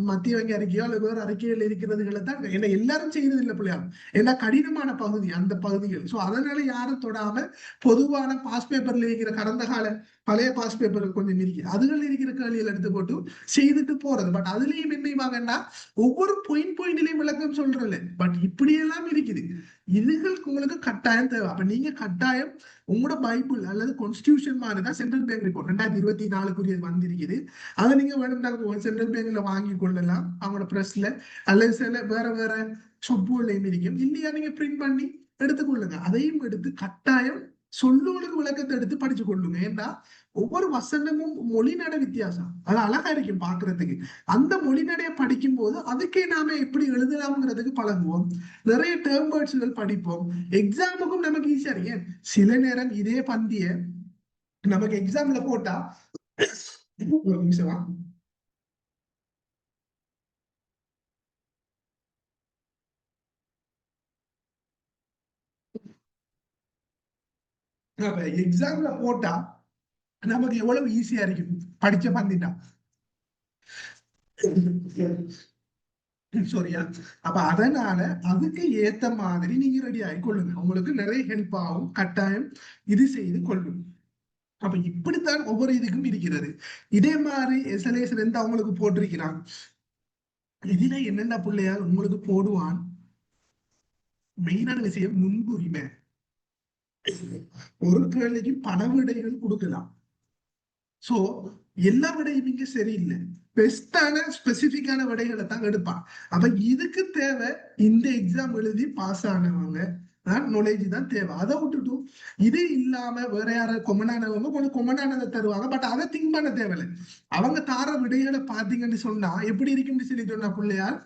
மத்திய வங்கி அறிக்கையோ அல்லது வேறு அறிக்கைகள் இருக்கிறதுகளை தான் என்ன எல்லாரும் செய்யறது இல்லை பிள்ளையா, ஏன்னா கடினமான பகுதி அந்த பகுதிகள். ஸோ அதனால யாரும் தொடாம பொதுவான பாஸ் பேப்பர்ல இருக்கிற கடந்த கால பழைய பாஸ் பேப்பர் கொஞ்சம் இருக்கு, அதுகள் இருக்கிற கேள்விகள் எடுத்து போட்டு செய்துட்டு போறது. பட் அதுலயும் என்னைவாங்கன்னா ஒவ்வொரு பாயிண்ட்லயும் விளக்கம் சொல்றல. பட் இப்படியெல்லாம் இருக்குது. இதுகளுக்கு உங்களுக்கு கட்டாயம் தேவை. அப்ப நீங்க கட்டாயம் உங்களோட பைபிள் அல்லது கான்ஸ்டிடியூஷன் மாதிரி தான் சென்ட்ரல் பேங்க் ரிப்போர்ட் 2024 வந்திருக்குது. அதை நீங்க வேணும் சென்ட்ரல் பேங்க்ல வாங்கி கொள்ளலாம், அவங்களோட பிரஸ்ல அல்லது சில வேற சொப்புகளையும் இருக்கும். இல்லையா நீங்க பிரிண்ட் பண்ணி எடுத்துக்கொள்ளுங்க. அதையும் எடுத்து கட்டாயம் சொல்லுவனுக்கு விளக்கத்தை எடுத்து படிச்சு கொள்ளுங்க. ஏன்னா ஒவ்வொரு வசனமும் மொழிநடை வித்தியாசம், அது அழகா இருக்கும் பாக்குறதுக்கு. அந்த மொழிநடையை படிக்கும் போது அதுக்கே நாம எப்படி எழுதலாம்ங்கிறதுக்கு பழகுவோம். நிறைய டேர்ம் வேர்ட்ஸ்கள் படிப்போம். எக்ஸாமுக்கும் நமக்கு ஈஸியா இருக்கு. சில நேரம் இதே பந்திய நமக்கு எக்ஸாம்ல போட்டா ஒரு நிமிஷமா எக்ஸாம்ல போட்டா நமக்கு எவ்வளவு ஈஸியா இருக்கும் படிச்ச பந்திட்டா. சரியா? அப்ப அதனால அதுக்கு ஏத்த மாதிரி நீங்க ரெடி ஆகி கொள்ளுங்க. உங்களுக்கு நிறைய ஹெல்ப் ஆகும். கட்டாயம் இது செய்து கொள்ளுங்க. அப்ப இப்படித்தான் ஒவ்வொரு இதுக்கும் இருக்கிறது. இதே மாதிரி எஸ்எல்ஏஸ்ல இருந்து அவங்களுக்கு போட்டிருக்கிறான். இதுல என்னென்ன பிள்ளையால் உங்களுக்கு போடுவான், மெயினான விஷயம் முன்னுரிமை. ஒரு கேள்விக்கு பல விடைகள் கொடுக்கலாம். சோ எல்லா விடையும் இங்க சரியில்லை. பெஸ்டான ஸ்பெசிபிக்கான விடைகளை தான் எடுப்பான். அப்ப இதுக்கு தேவை இந்த எக்ஸாம் எழுதி பாஸ் ஆனவங்க நாலேஜ் தான் தேவை. அதை விட்டுட்டு இது இல்லாம வேற யாராவது கொமனானவங்க கொஞ்சம் கொமனானதை தருவாங்க. பட் அதை திங்க் பண்ண தேவையில்லை. அவங்க தார விடைகளை பாத்தீங்கன்னு சொன்னா எப்படி இருக்குன்னு சொல்லி சொன்னா பிள்ளையார்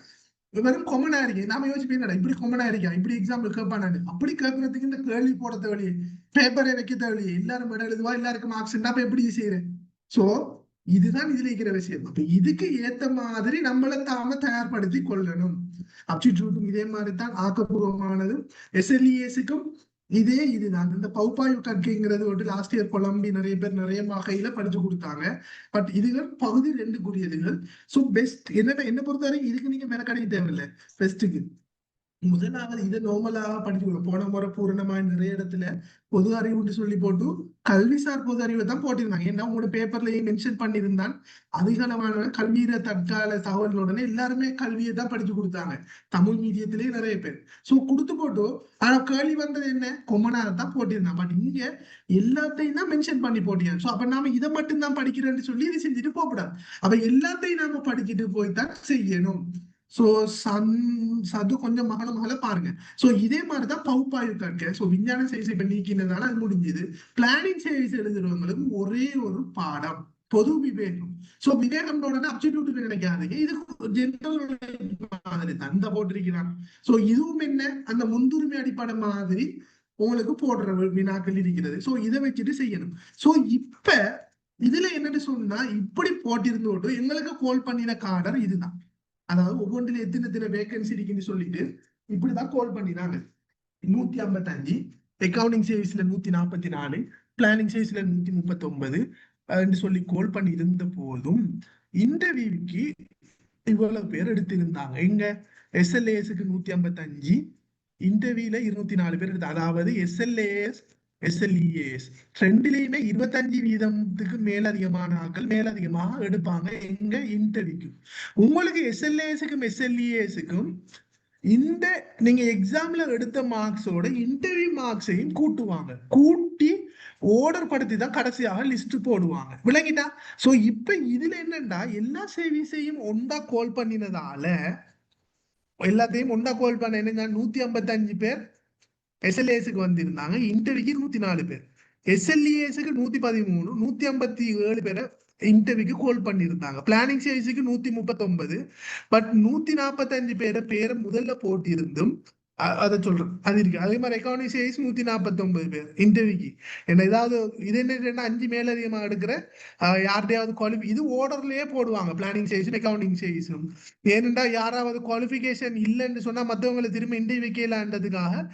வெறும் கொமனா இருக்கேன். நாம யோசிப்பேன் இப்படி கொமனா இருக்கா, இப்படி எக்ஸாம்பிள் கேட்பானு. அப்படி கேட்கறதுக்கு இந்த கேள்வி போட தேவையே, பேப்பரை வைக்க தேவையே, எல்லாரும் விட எழுதுவா, எல்லாருக்கும் மார்க்ஸ் அப்ப எப்படி செய்யறேன். சோ இதுதான் இதுல இருக்கிற விஷயம். அப்ப இதுக்கு ஏத்த மாதிரி நம்மளை தாம தயார்படுத்தி கொள்ளணும். அப்டிடியூட்டும் இதே மாதிரி தான் ஆக்கப்பூர்வமானதும். எஸ்எல்இஎஸ்க்கும் இதே இதுதான். இந்த பகுப்பாய்வு கற்கைங்கிறது ஒரு லாஸ்ட் இயர் குழம்பி நிறைய பேர் நிறைய வகையில படிச்சு கொடுத்தாங்க. பட் இதுகள் பகுதி 2 சோ பெஸ்ட் என்ன பொறுத்தவரை இதுக்கு நீங்க மெனக்கடைய தேவையில்லை. பெஸ்ட்டுக்கு முதலாவது இதை நார்மலாக படிச்சுக்கணும். போன முறை பூரணமா நிறைய இடத்துல பொது அறிவுன்னு சொல்லி போட்டு கல்விசார் பொது அறிவை தான் போட்டிருந்தாங்க. ஏன்னா உங்களோட பேப்பர்லயே மென்ஷன் பண்ணியிருந்தான் அதிகளவான கல்வியில தற்கால தகவல்களுடனே எல்லாருமே கல்வியை தான் படிச்சு கொடுத்தாங்க. தமிழ் மீடியத்திலேயே நிறைய பேர். சோ கொடுத்து போட்டு ஆனா கேள்வி வந்தது என்ன, கொமனார தான் போட்டிருந்தான். பட் இங்க எல்லாத்தையும் தான் மென்ஷன் பண்ணி போட்டியா. சோ அப்ப நாம இதை மட்டும் தான் படிக்கிறேன்னு சொல்லி இது செஞ்சுட்டு போகக்கூடாது. அப்ப எல்லாத்தையும் நாம படிச்சுட்டு போய் தான் செய்யணும். சோ சது கொஞ்சம் மகள பாருங்க. சோ இதே மாதிரிதான் பகுப்பாய்வு கற்க. சோ விஞ்ஞான சயின்ஸ் இப்ப நீக்கினதால அது முடிஞ்சது. பிளானிங் சயின்ஸ் எழுதுறவங்களுக்கு ஒரே ஒரு பாடம் பொது விவேகம். சோ விவேகம்னோட அப்சல்யூட் நினைக்காதீங்க. இது ஜெனரல் மாதிரி தந்த போட்டிருக்கிறான். சோ இதுவும் என்ன அந்த முன்னுரிமை அடிப்படை மாதிரி உங்களுக்கு போடுற வினாக்கள் இருக்கிறது. சோ இதை வச்சுட்டு செய்யணும். சோ இப்ப இதுல என்னன்னு சொன்னா இப்படி போட்டிருந்தோடு எங்களுக்கு கால் பண்ணின கார்டர் இதுதான். அதாவது ஒவ்வொன்றில எத்தனை வேகன்சி இருக்குன்னு சொல்லிட்டு இப்படிதான் கால் பண்ணினாங்க. 155, அக்கவுண்டிங் சர்வீஸ்ல 144, பிளானிங் சர்வீஸ்ல 139 சொல்லி கால் பண்ணி இருந்த போதும் இன்டர்வியூக்கு இவ்வளவு பேர் எடுத்திருந்தாங்க. எங்க எஸ்எல்ஏஎஸ்க்கு 155, இன்டர்வியூல 204 பேர் எடுத்தாங்க. அதாவது எஸ்எல்ஏஎஸ் எஸ்எல்இஏஎஸ் ரெண்டுலயுமே 25% மேலதிகமான ஆட்கள் மேலதிகமாக எடுப்பாங்க. எங்க இன்டர்வியூக்கு உங்களுக்கு எஸ்எல்ஏஎஸ்க்கும் எஸ்எல்இஏஎஸ்க்கும் இந்த நீங்க எக்ஸாம்ல எடுத்த மார்க்ஸோட இன்டர்வியூ மார்க்ஸையும் கூட்டுவாங்க. கூட்டி ஓர்டர் படுத்தி தான் கடைசியாக லிஸ்ட் போடுவாங்க. விளங்கிட்டா? சோ இப்ப இதுல என்னன்னா எல்லா சர்வீஸையும் ஒன்றா கால் பண்ணினதால எல்லாத்தையும் ஒன்றா கால் பண்ண என்ன 155 பேர் எஸ்எல்ஏஎஸ்க்கு வந்திருந்தாங்க. இன்டர்வியூக்கு 104 பேர், எஸ்எல்இஎஸ்க்கு 113, 157 பேரை இன்டர்வியூக்கு கால் பண்ணியிருந்தாங்க. பிளானிங் சர்வீஸுக்கு 139, பட் 145 பேரை முதல்ல போட்டிருந்தும் அதை சொல்றேன் அது இருக்கு. அதே மாதிரி அக்கவுண்டிங் சர்வீஸ் 149 பேர் இன்டர்வியூக்கு. என்ன ஏதாவது இது என்ன 5 மேலதிகமா எடுக்கிற யார்கிட்டயாவது குவாலிஃபை இது ஓர்டர்லயே போடுவாங்க. பிளானிங் சர்வீஸ் அக்கவுண்டிங் சர்வீஸும் ஏனென்றா யாராவது குவாலிஃபிகேஷன் இல்லைன்னு சொன்னா மற்றவங்களை திரும்ப இன்டர்வியூ வைக்கலான்றதுக்காக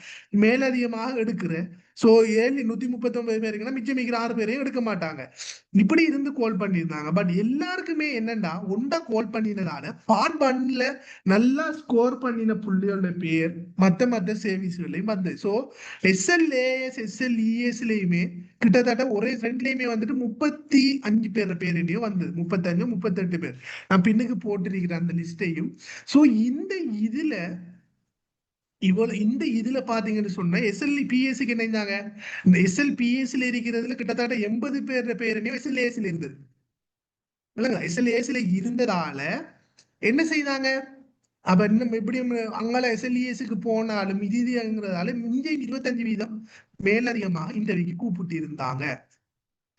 மேலதிகமாக எடுக்கிற. சோ 139 பேருக்குன்னா மிச்சம் மிக்கிற 6 பேரையும் எடுக்க மாட்டாங்க. இப்படி இருந்து கால் பண்ணியிருந்தாங்க. பட் எல்லாருக்குமே என்னன்னா ஒன்றா கால் பண்ணினதால பார்ட் 1ல நல்லா ஸ்கோர் பண்ணின புள்ளியோட பேர் மற்ற சர்வீஸ்களையும் வந்து. சோ எஸ்எல்ஏஎஸ் எஸ்எல்இஎஸ்லயுமே கிட்டத்தட்ட ஒரே ரெண்டுலயுமே வந்துட்டு 35 பேரையும் வந்தது. 35 38 பேர் நான் பின்னுக்கு போட்டிருக்கிறேன் அந்த லிஸ்டையும். சோ இந்த இதுல பாத்தீங்கன்னு சொன்னா எஸ்எல்பிஎஸ்க்கு என்னங்க இந்த எஸ்எல்பிஎஸ்ல இருக்கிறதுல கிட்டத்தட்ட 80 பேருமே எஸ்எல்ஏஎஸ்ல இருந்தது. இல்லைங்க எஸ்எல்ஏஎஸ்ல இருந்ததால என்ன செய்தாங்க, அப்ப இன்னும் எப்படி அங்கால எஸ்எல்இஎஸ்க்கு போனாலும் இதுங்கிறதால இங்க 25% மேலதிகமாக இன்டர்வியூக்கு கூப்பிட்டு இருந்தாங்க.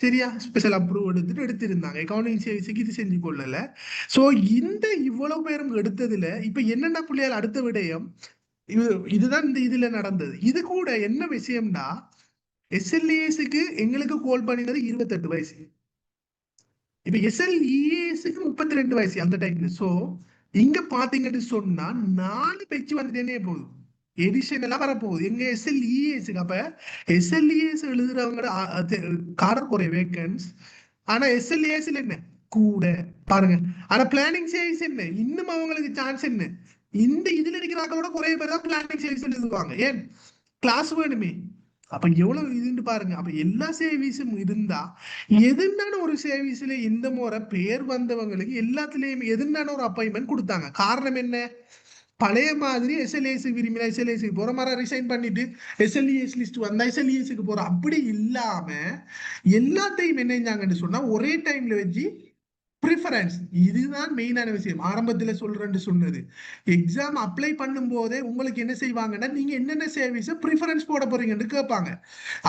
சரியா? ஸ்பெஷல் அப்ரூவ் எடுத்திருந்தாங்க. அக்கவுண்டிங் சர்வீஸுக்கு இது செஞ்சு கொள்ளல. சோ இந்த இவ்வளவு பேரும் எடுத்ததுல இப்ப என்னென்ன பிள்ளைகள் அடுத்த விடயம் இதுதான் இந்த இதுல நடந்தது. இது கூட என்ன விஷயம்னா எஸ்எல்ஏஎஸ்க்கு எங்களுக்கு கால் பண்ணினது 28 வயசு, இப்ப எஸ்எல்இஏஎஸ்க்கு 32 வயசு அந்த டைம்ல. சோ இங்க பாத்தீங்கன்னு சொன்னா 4 பேச்சு வந்துட்டேனே போகுது, எடிஷன் எல்லாம் வரப்போகுது எங்க எஸ்எல்இஏஎஸ்க்கு. அப்ப எஸ்எல்இஏஎஸ் எழுதுறவங்க காரர் குறை வேக்கன்ஸ், ஆனா எஸ்எல்ஏஎஸ்ல என்ன கூட பாருங்க. ஆனா பிளானிங் சர்வீஸ் என்ன இன்னும் அவங்களுக்கு சான்ஸ் என்ன இந்த இதுல இருக்கிறாங்களோட குறைய பேர் தான் பிளானிங் சர்வீஸ் எழுதுவாங்க. ஏன் கிளாஸ் வேணுமே. அப்ப எவ்வளவு இதுன்னு பாருங்க. அப்ப எல்லா சர்வீஸும் இருந்தா எதுனான ஒரு சர்வீஸ்ல இந்த முறை பேர் வந்தவங்களுக்கு எல்லாத்துலயும் எதுனான ஒரு அப்பாயின்மெண்ட் கொடுத்தாங்க. காரணம் என்ன? பழைய மாதிரி எஸ்எல்ஏஸ் விரும்பினா எஸ்எல்ஏஸுக்கு போற மாதிரி ரிசைன் பண்ணிட்டு எஸ்எல்இஎஸ் லிஸ்ட் வந்தா எஸ்எல்இஎஸ்க்கு போற அப்படி இல்லாம எல்லாத்தையும் என்ன செஞ்சாங்கன்னு சொன்னா ஒரே டைம்ல வச்சு ப்ரிஃபரன்ஸ். இதுதான் மெயினான விஷயம். ஆரம்பத்துல சொல்றேன்னு சொன்னது, எக்ஸாம் அப்ளை பண்ணும் போதே உங்களுக்கு என்ன செய்வாங்கன்னா நீங்க என்னென்ன சர்வீஸை ப்ரிஃபரன்ஸ் போட போறீங்கன்னு கேட்பாங்க.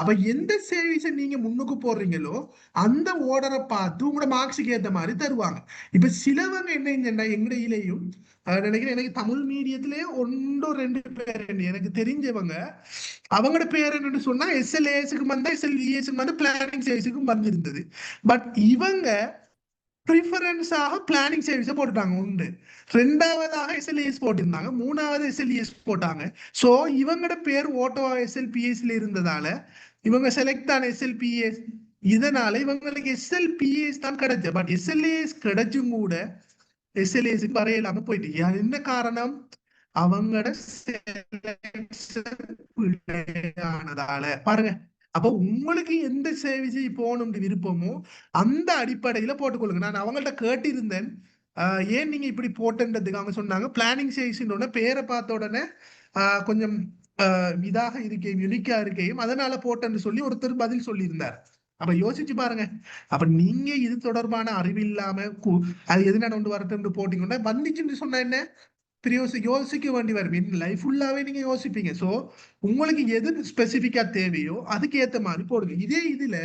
அப்ப எந்த சர்வீஸை நீங்க முன்னுக்கு போடுறீங்களோ அந்த ஓர்டரை பார்த்து உங்களோட மார்க்ஸுக்கு ஏற்ற மாதிரி தருவாங்க. இப்ப சிலவங்க என்ன எங்கடையிலையும் நினைக்கிறேன், எனக்கு தமிழ் மீடியத்திலேயே 1-2 பேர் எனக்கு தெரிஞ்சவங்க அவங்களோட பேர் என்னன்னு சொன்னா எஸ்எல்ஏஎஸ்க்கு வந்தா எஸ்எல்இஎஸ்க்கு வந்து பிளானிங் சர்வீஸுக்கும் வந்திருந்தது. பட் இவங்க ப்ரிஃபரன்ஸாக பிளானிங் சர்வீஸை போட்டுட்டாங்க. உண்டு. ரெண்டாவதாக எஸ்எல்இஎஸ் போட்டிருந்தாங்க, மூணாவது எஸ்எல்இஎஸ் போட்டாங்க. ஸோ இவங்களோட பேர் ஓட்டோ எஸ்எல்பிஎஸ்ல இருந்ததால இவங்க செலக்ட் ஆன எஸ்எல்பிஎஸ், இதனால இவங்களுக்கு எஸ்எல்பிஎஸ் தான் கிடைச்ச. பட் எஸ்எல்ஏஎஸ் கிடைச்சும் கூட எஸ்எல்ஏஎஸ்க்கு வரையில்லாம போயிட்டு. என்ன காரணம்? அவங்களோட ஆனதால பாருங்க. அப்போ உங்களுக்கு எந்த சர்வீஸ் போகணும்னு விருப்பமோ அந்த அடிப்படையில போட்டுக்கொள்ளுங்க. நான் அவங்கள்ட்ட கேட்டிருந்தேன், ஏன் நீங்க இப்படி போட்டதுக்கு. அவங்க சொன்னாங்க பிளானிங் சர்வீஸ் பேரை பார்த்த உடனே கொஞ்சம் இதாக இருக்கையும் யுனிக்கா இருக்கையும் அதனால போட்டேன்னு சொல்லி ஒருத்தர் பதில் சொல்லியிருந்தார். அப்ப யோசிச்சு பாருங்க. அப்ப நீங்க இது தொடர்பான அறிவு இல்லாம அது எதுனா கொண்டு வரட்டு போட்டீங்கன்னா வந்துச்சுன்னு சொன்னா என்ன யோசிக்க வேண்டி வரும். லைஃப் ஃபுல்லாவே நீங்க யோசிப்பீங்க. சோ உங்களுக்கு எது ஸ்பெசிபிக்கா தேவையோ அதுக்கு ஏத்த மாதிரி போடுங்க. இதே இதுல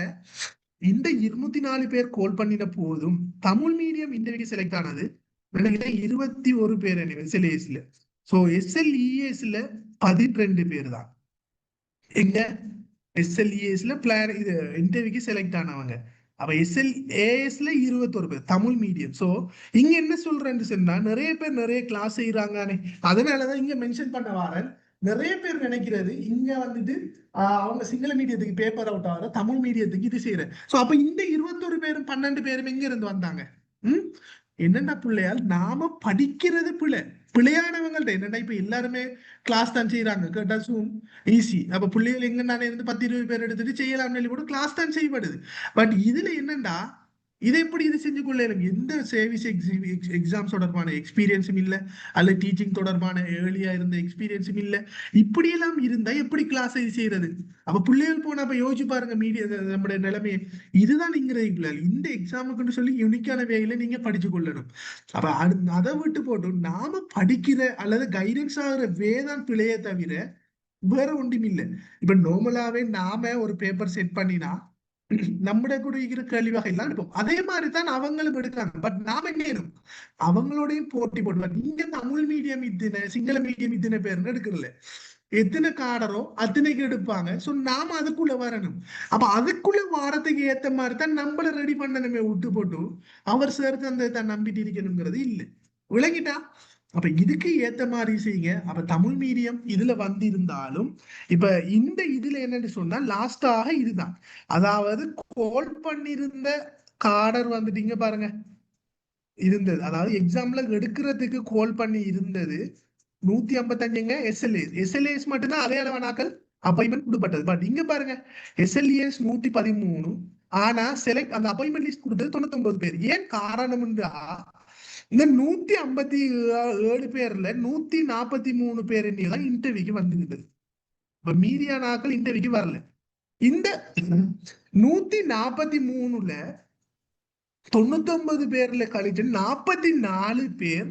இந்த 204 பேர் கால் பண்ணின போதும் தமிழ் மீடியம் இன்டர்வியூ செலக்ட் ஆனது 21 பேர் எஸ்எல்ஏஎஸ்ல. சோ எஸ்எல்இஎஸ்ல 12 பேர் தான் எங்க எஸ்எல்இஎஸ்ல பிளான் இது இன்டர்வியூக்கு செலக்ட் ஆனவங்க. அப்ப எஸ்எல்ஏஎஸ்ல 21 பேர் தமிழ் மீடியம். சோ இங்க என்ன சொல்றேன்னு சொன்னா நிறைய பேர் நிறைய கிளாஸ் செய்யறாங்கன்னு அதனாலதான் இங்க மென்ஷன் பண்ண வரேன். நிறைய பேர் நினைக்கிறது இங்க வந்துட்டு அவங்க சிங்கள மீடியத்துக்கு பேப்பர் அவுட் ஆகிற தமிழ் மீடியத்துக்கு இது செய்யற. சோ அப்ப இந்த 21 பேரும் 12 பேரும் எங்க இருந்து வந்தாங்க? என்னென்ன பிள்ளையால் நாம படிக்கிறது பிள்ளையானவங்கள்ட்ட என்னன்னா இப்ப எல்லாருமே கிளாஸ் தான் செய்யறாங்க. கேட்டா சூம் ஈஸி. அப்ப பிள்ளைகள் எங்க நானே இருந்து 10-20 பேர் எடுத்துட்டு செய்யலாம் கூட கிளாஸ் தான் செய்யப்படுது. பட் இதுல என்னண்டா இதை எப்படி இது செஞ்சு கொள்ள எந்த சர்வீஸ் எக்ஸாம்ஸ் தொடர்பான எக்ஸ்பீரியன்ஸும் இல்லை, அல்ல டீச்சிங் தொடர்பான ஏர்லியா இருந்த எக்ஸ்பீரியன்ஸும் இல்லை. இப்படி எல்லாம் இருந்தா எப்படி கிளாஸ் இது செய்யறது? அப்ப பிள்ளைகள் போனா அப்ப யோசிச்சு பாருங்க மீடியா நம்முடைய நிலைமையை. இதுதான் நீங்க இந்த எக்ஸாமுக்குன்னு சொல்லி யூனிக்கான வேலையில நீங்க படிச்சு கொள்ளணும். அப்ப அதை விட்டு போட்டு நாம படிக்கிற அல்லது கைடன்ஸ் ஆகிற வேதான் பிள்ளையே தவிர வேற ஒன்றும் இல்லை. இப்ப நார்மலாவே நாம ஒரு பேப்பர் செட் பண்ணினா நம்முடைய கூட இருக்கிற கேள்வி வகை எல்லாம் எடுப்போம். அதே மாதிரிதான் அவங்களும் எடுக்கிறாங்க. பட் நாம என்ன அவங்களோடையும் போட்டி போடுவாங்க. இங்க தமிழ் மீடியம் இத்தனை, சிங்கள மீடியம் இத்தனை பேருன்னு எடுக்கிறல, எத்தனை காடரோ அத்தனைக்கு எடுப்பாங்க. சோ நாம அதுக்குள்ள வரணும். அப்ப அதுக்குள்ள வாரத்துக்கு ஏத்த மாதிரி தான் நம்மள ரெடி பண்ணணுமே விட்டு போட்டு அவர் சேர்த்து அந்த நம்பிட்டு இருக்கணுங்கிறது இல்லை. விளங்கிட்டா? அப்ப இதுக்கு ஏத்த மாதிரி செய்யுங்க. அப்ப தமிழ் மீடியம் இதுல வந்திருந்தாலும் இப்ப இந்த இதுல என்னன்னு சொன்னா லாஸ்டாக இதுதான், அதாவது கால் பண்ணிருந்த காடர் வந்துட்டீங்க பாருங்க இருந்தது. அதாவது எக்ஸாம்ல எடுக்கிறதுக்கு கால் பண்ணி இருந்தது 155 எஸ்எல்ஏஎஸ் மட்டும்தான் அதே அளவானாக்கள் அப்பாயின்மெண்ட் கொடுப்பட்டது. பட் இங்க பாருங்க எஸ்எல்ஏஎஸ் 113. ஆனா செலக்ட் அந்த அப்பாயின்மெண்ட் லிஸ்ட் கொடுத்தது 99 பேர். ஏன் காரணம்ன்றா இந்த 157 பேர்ல 143 பேர் தான் இன்டர்வியூக்கு வந்துருந்தது. இப்ப மீதியான ஆக்கள் இன்டர்வியூக்கு வரல. இந்த 143ல 99 பேர்ல கழிச்சு 44 பேர்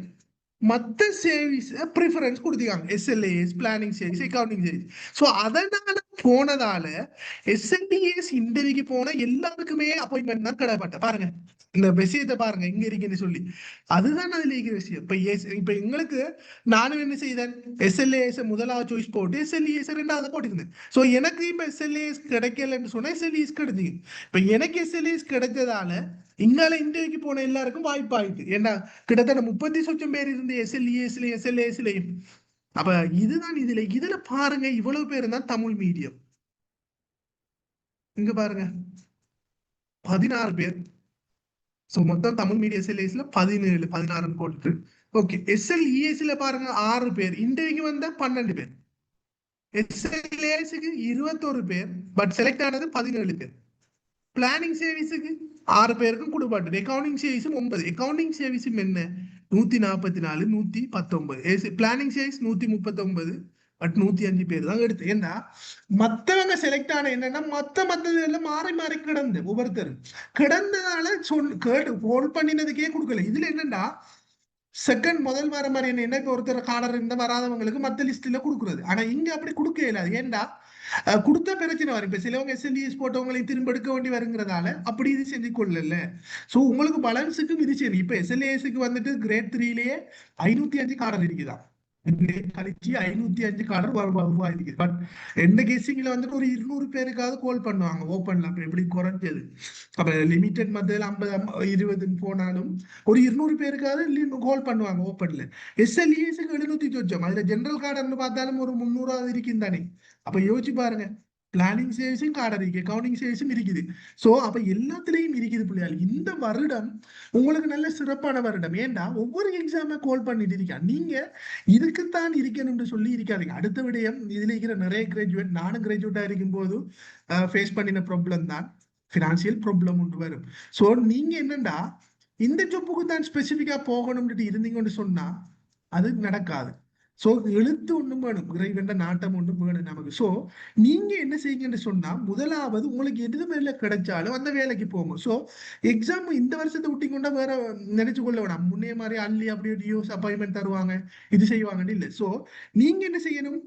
மத்த சர்வீஸ் ப்ரிஃபரன்ஸ் கொடுத்திருக்காங்க. SLAS, planning service, accounting service. So அதனால போனதால எஸ்எல்டிஎஸ் இன்டர்வியூக்கு போன எல்லாருக்குமே அப்பாயின்மெண்ட் தான் கிடைப்பட்ட. பாருங்க இந்த விஷயத்தை பாருங்க இங்க இருக்குன்னு சொல்லி. அதுதான் அதுல இருக்கிற விஷயம். இப்ப எங்களுக்கு நானும் என்ன செய்தேன், எஸ்எல்ஏஎஸ் முதலாவது சாய்ஸ் போட்டு எஸ்எல்இஎஸ் 2வது போட்டிருந்தேன். ஸோ எனக்கு இப்ப எஸ்எல்ஏஎஸ் கிடைக்கலன்னு சொன்னா எஸ்எல்இஎஸ் கிடைச்சிங்க. இப்ப எனக்கு எஸ்எல்ஏஎஸ் கிடைச்சதால இங்கால இன்டர்வியூக்கு போன எல்லாருக்கும் வாய்ப்பாயிட்டு. ஏன்னா கிட்டத்தட்ட 30 பேர் இருந்து எஸ்எல்இஎஸ்லயும் எஸ்எல்ஏஎஸ்லயும். அப்ப இதுதான் இதுல பாருங்க இவ்வளவு பேர் தான் தமிழ் மீடியம். இங்க பாருங்க 16 பேர். சோ மொத்தம் தமிழ் மீடியம் எஸ்எல்ஏஎஸ்ல 17 16 போட்டு ஓகே, SLESல பாருங்க 6 பேர், இன்டர்வியூக்கு வந்த 12 பேர். SLASக்கு 21 பேர், பட் செலக்ட் ஆனது 17 பேர். பிளானிங் சர்வீஸுக்கு 6 பேருக்கும் கொடுப்பாட்டு. அக்கவுண்டிங் சர்வீஸும் 9. அக்கவுண்டிங் சர்வீஸும் என்ன 144, 119. பிளானிங் சர்வீஸ் 139, பட் 105 பேர் தான் எடுத்து. ஏன்னா மத்தவங்க செலக்ட் ஆன என்னன்னா மத்த மாறி மாறி கிடந்து ஒவ்வொருத்தரும் கிடந்ததால கேட்டு ஹோல்ட் பண்ணினதுக்கே கொடுக்கல. இதுல என்னன்னா செகண்ட் முதல் வர மாதிரி என்ன இப்ப ஒருத்தர் காலர் இருந்த வராதவங்களுக்கு மத்த லிஸ்ட்ல கொடுக்குறது. ஆனா இங்க அப்படி கொடுக்க இயலாது. ஏன்டா கொடுத்த பிரச்சனை வரும். இப்ப சிலவங்க SLES போட்டவங்களை திரும்ப எடுக்க வேண்டி வருங்கிறதால அப்படி இது செஞ்சு கொள்ளல. சோ உங்களுக்கு பேலன்ஸுக்கும் இது சரி. இப்ப SLESக்கு வந்துட்டு கிரேட் 3லயே 505 காலர் இருக்குதான். கழிச்சு 505 காலர் உருவாயிருக்கு. பட் எந்த கேசிங்ல வந்துட்டு ஒரு 200 பேருக்காவது கால் பண்ணுவாங்க ஓப்பன்ல. அப்ப எப்படி குறைஞ்சது? அப்ப லிமிடெட் மத்தியில் 50 20 போனாலும் ஒரு 200 பேருக்காவது கால் பண்ணுவாங்க ஓப்பன்ல. SLESக்கு 700 அதுல ஜெனரல் கார்டர்னு பார்த்தாலும் ஒரு 300 இருக்கும் தானே. அப்ப யோசிச்சு பாருங்க, பிளானிங் சர்வீஸும் கார்டர் இருக்கு, அக்கவுண்டிங் சர்வீஸும் இருக்குது. சோ அப்ப எல்லாத்துலயும் இருக்குது பிள்ளையாள். இந்த வருடம் உங்களுக்கு நல்ல சிறப்பான வருடம். ஏன்டா ஒவ்வொரு எக்ஸாம கால் பண்ணிட்டு இருக்கா. நீங்க இதுக்குத்தான் இருக்கணும்னு சொல்லி இருக்காதீங்க. அடுத்த விடயம், இதுல இருக்கிற நிறைய கிராஜுவேட், நானும் கிராஜுவேட்டா இருக்கும் போது ஃபேஸ் பண்ணின ப்ராப்ளம் தான் பினான்சியல் ப்ராப்ளம் ஒன்று வரும். சோ நீங்க என்னண்டா இந்த ஜாப்புக்கு தான் ஸ்பெசிபிக்கா போகணும்னு இருந்தீங்கன்னு சொன்னா அது நடக்காது. சோ எழுத்து ஒண்ணும் வேணும், இறைவன் நாட்டம் ஒன்றும் வேணும் நமக்கு. சோ நீங்க என்ன செய்யுங்கன்னு சொன்னா, முதலாவது உங்களுக்கு எது மேல கிடைச்சாலும் அந்த வேலைக்கு போங்க. சோ எக்ஸாம் இந்த வருஷத்தை விட்டிங்கொண்டா வேற நினைச்சு கொள்ள வேணாம். முன்னே மாதிரி அள்ளி அப்படியே டியூஸ் அப்பாயின்மெண்ட் தருவாங்க, இது செய்வாங்கன்னு இல்லை. சோ நீங்க என்ன செய்யணும்,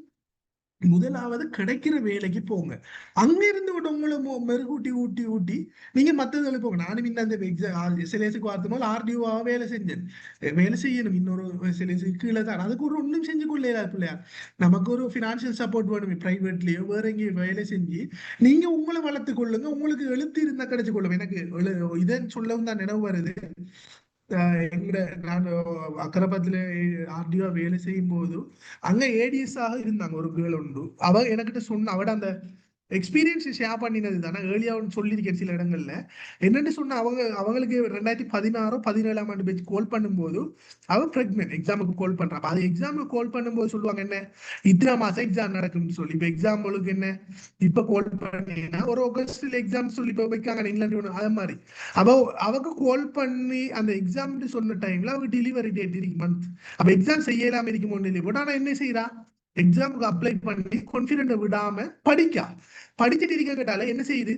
முதலாவது கிடைக்கிற வேலைக்கு போங்க. அங்க இருந்து உங்களை மெருகூட்டி ஊட்டி ஊட்டி நீங்க மத்ததுல போங்க. நானும் இந்த அந்த SLESக்கு பார்த்தோம் RDO வேலை செஞ்சேன். வேலை செய்யணும், இன்னொரு SLESக்கு கீழே தான். அதுக்கு ஒரு ஒன்றும் செஞ்சு கொள்ளல பிள்ளையார். நமக்கு ஒரு பினான்சியல் சப்போர்ட் வேணும். பிரைவேட்லயோ வேற எங்கேயும் வேலை செஞ்சு நீங்க உங்களை வளர்த்து கொள்ளுங்க. உங்களுக்கு எழுத்து இருந்தா கிடைச்சு கொள்ளும். எனக்கு இதை சொல்லவும் தான் நினைவு வருது. நான் அக்கரபத்துல RDO வேலை செய்யும் போது அங்க ADS ஆக இருந்தாங்க ஒரு கேர்ள் உண்டு. அவ எனக்கிட்ட சொன்ன, அவட அந்த எக்ஸ்பீரியன்ஸ் ஷேர் பண்ணினது தானே ஏர்லியாவும் சொல்லியிருக்கேன் சில இடங்கள்ல. என்னன்னு சொன்னா, அவங்களுக்கு 2016 17ஆம் ஆண்டு பேச்சு கால் பண்ணும்போது அவ பிரெக்னென்ட், எக்ஸாமுக்கு கால் பண்றான். அது எக்ஸாமுக்கு கால் பண்ணும்போது சொல்லுவாங்க என்ன, இத்தனை மாசம் எக்ஸாம் நடக்கும்னு சொல்லி. இப்ப எக்ஸாம்பிளுக்கு என்ன, இப்ப கால் பண்ணீங்கன்னா ஒரு ஆகஸ்ட்ல எக்ஸாம் சொல்லி இப்ப வைக்காங்க இங்கிலாந்து, அதே மாதிரி அவக்கு கால் பண்ணி அந்த எக்ஸாம் சொன்ன டைம்ல அவங்க டெலிவரி டேட் இருக்கு மந்த். அப்ப எக்ஸாம் செய்யலாம இருக்கும் போட்டு ஆனா என்ன செய்யறா, எக்ஸாமுக்கு அப்ளை பண்ணி கான்பிடென்ட் விடாம படிச்சுட்டு இருக்க கேட்டால என்ன செய்யுது,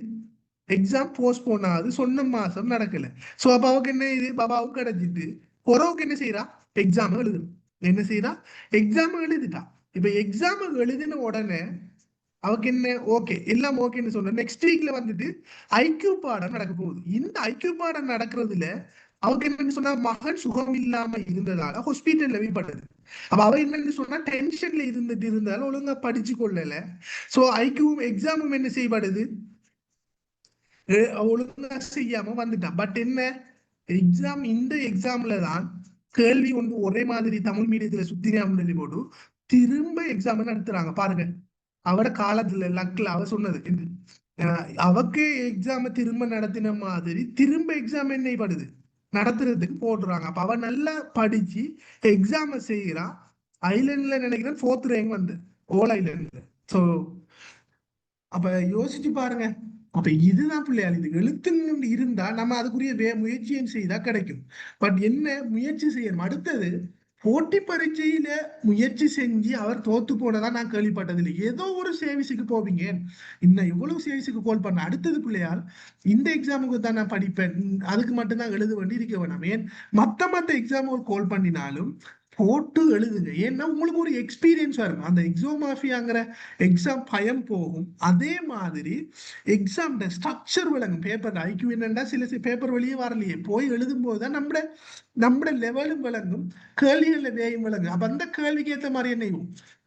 எக்ஸாம் போஸ்ட்போன் ஆகுது, சொன்ன மாசம் நடக்கல. சோ அப்ப அவக்கு என்ன இது, பாபாவுக்கு கிடைச்சிட்டு பொறவுக்கு என்ன செய்யறா, எக்ஸாம் எழுதும். என்ன செய்யறா, எக்ஸாம் எழுதிட்டா. இப்ப எக்ஸாம் எழுதின உடனே அவக்கு என்ன ஓகே, எல்லாம் ஓகேன்னு சொன்ன நெக்ஸ்ட் வீக்ல வந்துட்டு IQ பாடம் நடக்க போகுது. இந்த IQ பாடம் நடக்கிறதுல அவருக்கு என்னன்னு சொன்னா, மகன் சுகம் இல்லாம இருந்ததால ஹாஸ்பிட்டல்ல போய். அப்ப அவ என்னன்னு சொன்னா, டென்ஷன்ல இருந்துட்டு இருந்தாலும் ஒழுங்கா படிச்சு கொள்ளல. சோ ஐக்யூவும் எக்ஸாமும் என்ன செய்யப்படுது, ஒழுங்கா செய்யாம வந்துட்டான். பட் என்ன, எக்ஸாம் இந்த எக்ஸாம்ல தான் கேள்வி ஒன்று ஒரே மாதிரி தமிழ் மீடியத்துல சுத்தினாம போட்டு திரும்ப எக்ஸாம் நடத்துறாங்க பாருங்க. அவட காலத்துல லக்ல அவ சொன்னது அவக்கு எக்ஸாம திரும்ப நடத்தின மாதிரி திரும்ப எக்ஸாம் என்ன படுது நடத்துறதுக்கு போடுறாங்க. அப்ப அவ நல்லா படிச்சு எக்ஸாம செய்யறான். ஐலண்ட்ல நினைக்கிறேன் 4th ரேங்க் வந்து ஓல் ஐலண்ட்ல. சோ அப்ப யோசிச்சு பாருங்க. அப்ப இதுதான் பிள்ளையாள், இது எழுத்துன்னு இருந்தா நம்ம அதுக்குரிய முயற்சியும் செய்தா கிடைக்கும். பட் என்ன முயற்சி செய்யணும். அடுத்தது போட்டி பரீட்சையில முயற்சி செஞ்சு அவர் தோத்து போனதா நான் கேள்விப்பட்டதில்லை. ஏதோ ஒரு சேவிஸுக்கு போவீங்க, இன்னும் எவ்வளவு சேவிஸுக்கு கால் பண்ண. அடுத்தது பிள்ளையால் இந்த எக்ஸாமுக்கு தான் நான் படிப்பேன், அதுக்கு மட்டும்தான் எழுத வேண்டி இருக்க வேணாம். ஏன் மத்த எக்ஸாமுக்கு கால் பண்ணினாலும் போட்டு எழுதுங்க. ஏன்னா உங்களுக்கு ஒரு எக்ஸ்பீரியன்ஸ் வரும். அந்த எக்ஸோமாஃபியாங்கிற எக்ஸாம் பயம் போகும். அதே மாதிரி எக்ஸாம் ஸ்ட்ரக்சர் விளங்கும். பேப்பர் IQ என்னன்னா சில பேப்பர் வெளியே வரலையே, போய் எழுதும் போதுதான் நம்மட லெவலும் விளங்கும், கேள்விகள்ல வேகம் விளங்கும். அப்ப அந்த கேள்விக்கு ஏற்ற மாதிரி என்ன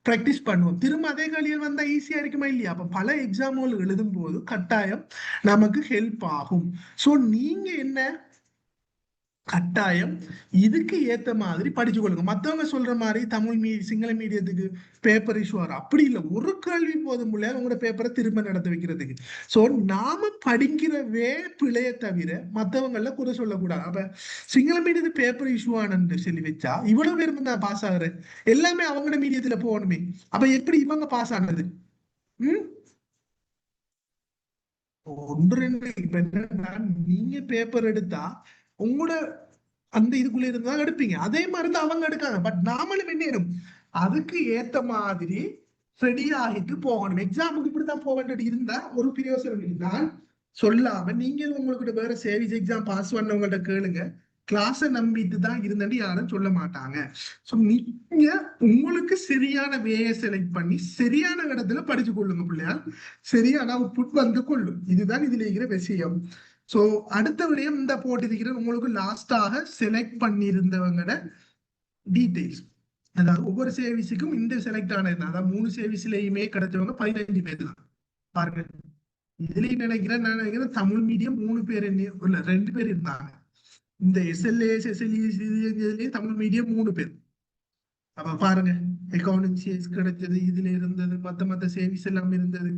பிராக்டிஸ் பண்ணுவோம். திரும்ப அதே கேள்விகள் வந்தா ஈஸியா இருக்குமா இல்லையா? அப்ப பல எக்ஸாம்கள் எழுதும் போது கட்டாயம் நமக்கு ஹெல்ப் ஆகும். சோ நீங்க என்ன கட்டாயம் இதுக்கு ஏத்த மாதிரி படிச்சு கொள்ளுங்க. மத்தவங்க சொல்ற மாதிரி தமிழ் சிங்கள மீடியத்துக்கு பேப்பர் இஷ்யூ வரும் அப்படி இல்லை. ஒரு கேள்வி போதும் இல்லையா உங்களோட பேப்பரை திரும்ப நடத்த வைக்கிறதுக்கு. சோ நாம படிக்கிறவே பிழைய தவிர மத்தவங்கள குறை சொல்லக்கூடாது. அப்ப சிங்கள மீடியத்துக்கு பேப்பர் இஷ்யூ ஆனு சொல்லி வச்சா இவ்வளவு பேரும் தான் பாஸ் ஆகுற எல்லாமே அவங்களோட மீடியத்துல போகணுமே. அப்ப எப்படி இவங்க பாஸ் ஆனது? ஒன்று ரெண்டு இப்ப என்னன்னா நீங்க பேப்பர் எடுத்தா உங்களோட அந்த இதுக்குள்ள இருந்தா எடுப்பீங்க. அதே மாதிரிதான் அவங்க எடுக்காங்க. பட் நாமளும் என்ன அதுக்கு ஏத்த மாதிரி ரெடி ஆகிட்டு போகணும். எக்ஸாமுக்கு இப்படித்தான் போக வேண்டியது இருந்தா ஒரு பிரயோசனம் நான் சொல்லாம நீங்க உங்களுக்கு வேற சேவிஸ் எக்ஸாம் பாஸ் பண்ணவங்கள்ட்ட கேளுங்க. கிளாஸை நம்பிட்டு தான் இருந்தேன்னு யாரும் சொல்ல மாட்டாங்க. ஸோ நீங்க உங்களுக்கு சரியான வேயை செலக்ட் பண்ணி சரியான இடத்துல படிச்சு கொள்ளுங்க பிள்ளையால். சரியான அவுட்புட் வந்து கொள்ளும். இதுதான் இதுல இருக்கிற விஷயம். ஸோ அடுத்த விடயம் இந்த போட்டிருக்கிற உங்களுக்கு லாஸ்டாக செலக்ட் பண்ணியிருந்தவங்களோட டீட்டெயில்ஸ். அதாவது ஒவ்வொரு சேவிஸுக்கும் இந்த செலக்ட் ஆனது அதாவது 3 சேவிஸ்லயுமே கிடைச்சவங்க 15 பேர் தான் பாருங்க. இதுலயும் நான் நினைக்கிறேன் தமிழ் மீடியம் 3 பேர் இல்ல 2 பேர் இருந்தாங்க. இந்த SLAS SLES தமிழ் மீடியம் 3 பேர். அப்ப பாருங்க அக்கௌண்டன்சிஸ் கிடைச்சது இதுல இருந்தது மத்த சேவிஸ் எல்லாம் இருந்தது.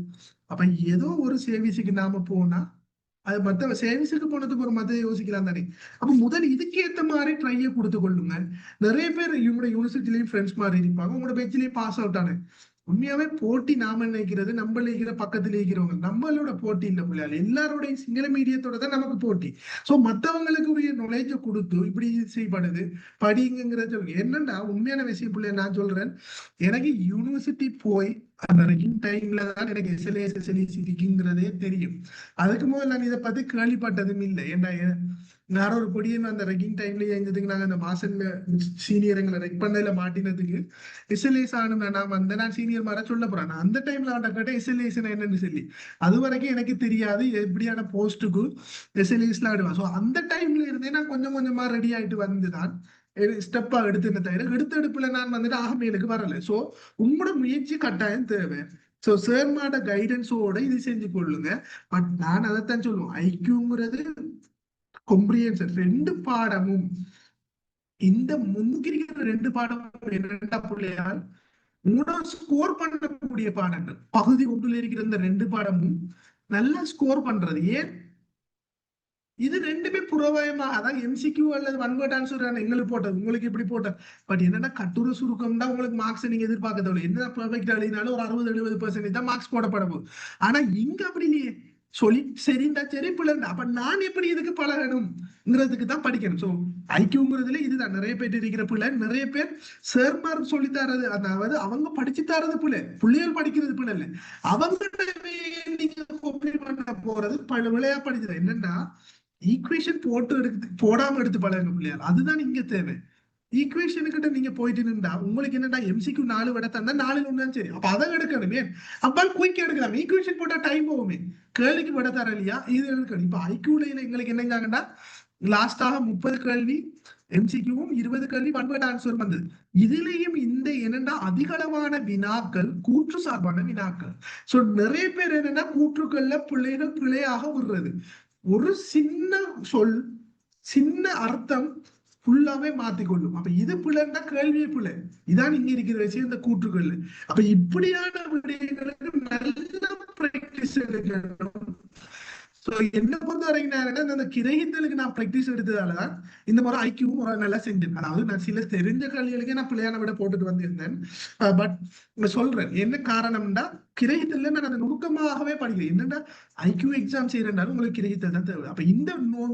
அப்ப ஏதோ ஒரு சேவிஸுக்கு நாம போனா அது மத்த சேவிஸுக்கு போனதுக்கு ஒரு மத்த யோசிக்கலாம் தானே. அப்ப முதல் இதுக்கு ஏத்த மாதிரி ட்ரையை கொடுத்து கொள்ளுங்க. நிறைய பேர் இவங்களோட யூனிவர்சிட்டிலையும் ஃப்ரெண்ட்ஸ் மாதிரி இருப்பாங்க. உங்களோட பேச்சிலையும் பாஸ் அவுட் ஆனேன். உண்மையாவே போட்டி நாம நினைக்கிறது நம்ம இருக்கிற பக்கத்துல இருக்கிறவங்க நம்மளோட போட்டி இல்லை பிள்ளையாள். எல்லாரோடைய சிங்கள மீடியத்தோட தான் நமக்கு போட்டி. சோ மத்தவங்களுக்கு உரிய நாலேஜ கொடுத்து இப்படி செய்யப்படுது படிங்கிறத சொல்லுங்க. என்னன்னா உண்மையான விஷயம் பிள்ளைய நான் சொல்றேன். எனக்கு யூனிவர்சிட்டி போய் அந்த ரெக்கிங் டைம்ல தான் எனக்கு SLAS இருக்குங்கிறதே தெரியும். அதுக்கு முதல்ல நான் இதை பத்தி கேள்விப்பட்டதும் இல்லை. ஏன்னா வேற ஒரு பொடியன் அந்த ரெக்கிங் டைம்லயே இருந்ததுக்கு நாங்க அந்த மாசன்ல சீனியர் எங்களை ரெக் பண்ணதுல மாட்டினதுக்கு SLAS ஆனு நான் சீனியர் மாதிரி சொல்ல போறேன். நான் அந்த டைம்ல அவன் கேட்டேன் SLAS என்னன்னு சொல்லி. அது வரைக்கும் எனக்கு தெரியாது எப்படியான போஸ்ட்டுக்கு SLASல ஆடுவான். ஸோ அந்த டைம்ல இருந்தே நான் கொஞ்சம் கொஞ்சமா ரெடி ஆயிட்டு வந்துதான் ஸ்டெப்பா எடுத்துன்னு தவிர எடுப்புல நான் வந்துட்டு ஆகமேலுக்கு வரல. சோ உங்களோட முயற்சி கட்டாயம் தேவை. சோ சேர்மாட கைடன்ஸோட இது செஞ்சு கொள்ளுங்க. பட் நான் அதைத்தான் சொல்லுவேன். ஐக்கியூங்கிறது கொம்ப்ரிஹென்ஷன் 2 பாடமும் இந்த முன்னுக்கு 2 பாடமும் என்னடா பிள்ளையால் உங்களோட ஸ்கோர் பண்ணக்கூடிய பாடங்கள். பகுதி 1ல இருக்கிற இந்த 2 பாடமும் நல்லா ஸ்கோர் பண்றது. ஏன் இது 2மே புறவயமாக அதான் MCQ அல்லது ஒன் வேர்ட் ஆன்சர் எங்களுக்கு போட்டது உங்களுக்கு இப்படி போட்டது. பட் என்னன்னா கட்டுரை சுருக்கம் தான் உங்களுக்கு மார்க்ஸ் நீங்க எதிர்பார்க்க தேவை. என்ன பெர்ஃபெக்ட் எழுதினாலும் ஒரு 60-70% தான் மார்க்ஸ் போடப்பட போகுது. ஆனா இங்க அப்படி இல்லையே. சொல்லி சரிண்டா சரி பிள்ளைண்டா. அப்ப நான் எப்படி இதுக்கு பழகணும்ங்கிறதுக்கு தான் படிக்கணும். சோ ஐக்கியூங்கிறதுல இதுதான் நிறைய பேர் இருக்கிற பிள்ளை. நிறைய பேர் சேர்மார் சொல்லி தரது அதாவது அவங்க படிச்சு தரது பிள்ளைகள் படிக்கிறது பிள்ளை இல்லை. அவங்க நீங்க பண்ண போறது விளையா படிச்சது. என்னன்னா ஈக்குவேஷன் போடாம எடுத்து பழகுங்க பிள்ளையார். அதுதான் இங்க தேவை. ஈக்குவேஷனுக்கிட்ட நீங்க போயிட்டு நின்றா உங்களுக்கு என்னடா MCQ 4 விட தந்தா 4ல் 1 சரி. அப்ப அதை எடுக்கணுமே. அப்பால் குயிக் எடுக்கலாம். ஈக்குவேஷன் போட்டா டைம் போகுமே. கேள்விக்கு விட தர இல்லையா இது எடுக்கணும். இப்ப ஐக்கியூல எங்களுக்கு என்னங்கன்னா லாஸ்டாக 30 கேள்வி MCQவும் 20 கேள்வி ஒன் வேர்ட் ஆன்சர் வந்தது. இதுலயும் இந்த என்னன்னா அதிகளவான வினாக்கள் கூற்று சார்பான வினாக்கள். சோ நிறைய பேர் என்னன்னா கூற்றுக்கள்ல பிள்ளைகள் பிழையாக விடுறது. ஒரு சின்ன சொல் சின்ன அர்த்தம் ஃபுல்லாவே மாத்திக்கொள்ளும். அப்ப இது பிள்ளைன்னா கேள்வியே பிள்ளை. இதான் இங்க இருக்கிற விஷயம் இந்த கூற்றுக்கள்ல. அப்ப இப்படியான விடயங்களுக்கு நல்ல பிராக்டிஸ் எடுக்கணும். என்ன பொறுத்த வரைக்கும் அந்த கிரகித்தலுக்கு நான் பிராக்டிஸ் எடுத்ததாலதான் இந்த முறை ஐக்கியவும் நல்லா செஞ்சேன். அதாவது நான் சில தெரிஞ்ச கல்விகளுக்கே நான் பிள்ளையான விட போட்டுட்டு வந்திருந்தேன். பட் சொல்றேன் என்ன காரணம்னா கிரகித்தல நான் அந்த நுணுக்கமாகவே படிக்கிறேன். என்னன்னா ஐக்கியூ எக்ஸாம் செய்யறதுனால உங்களுக்கு கிரகித்தல் தான் தேவை. அப்ப இந்த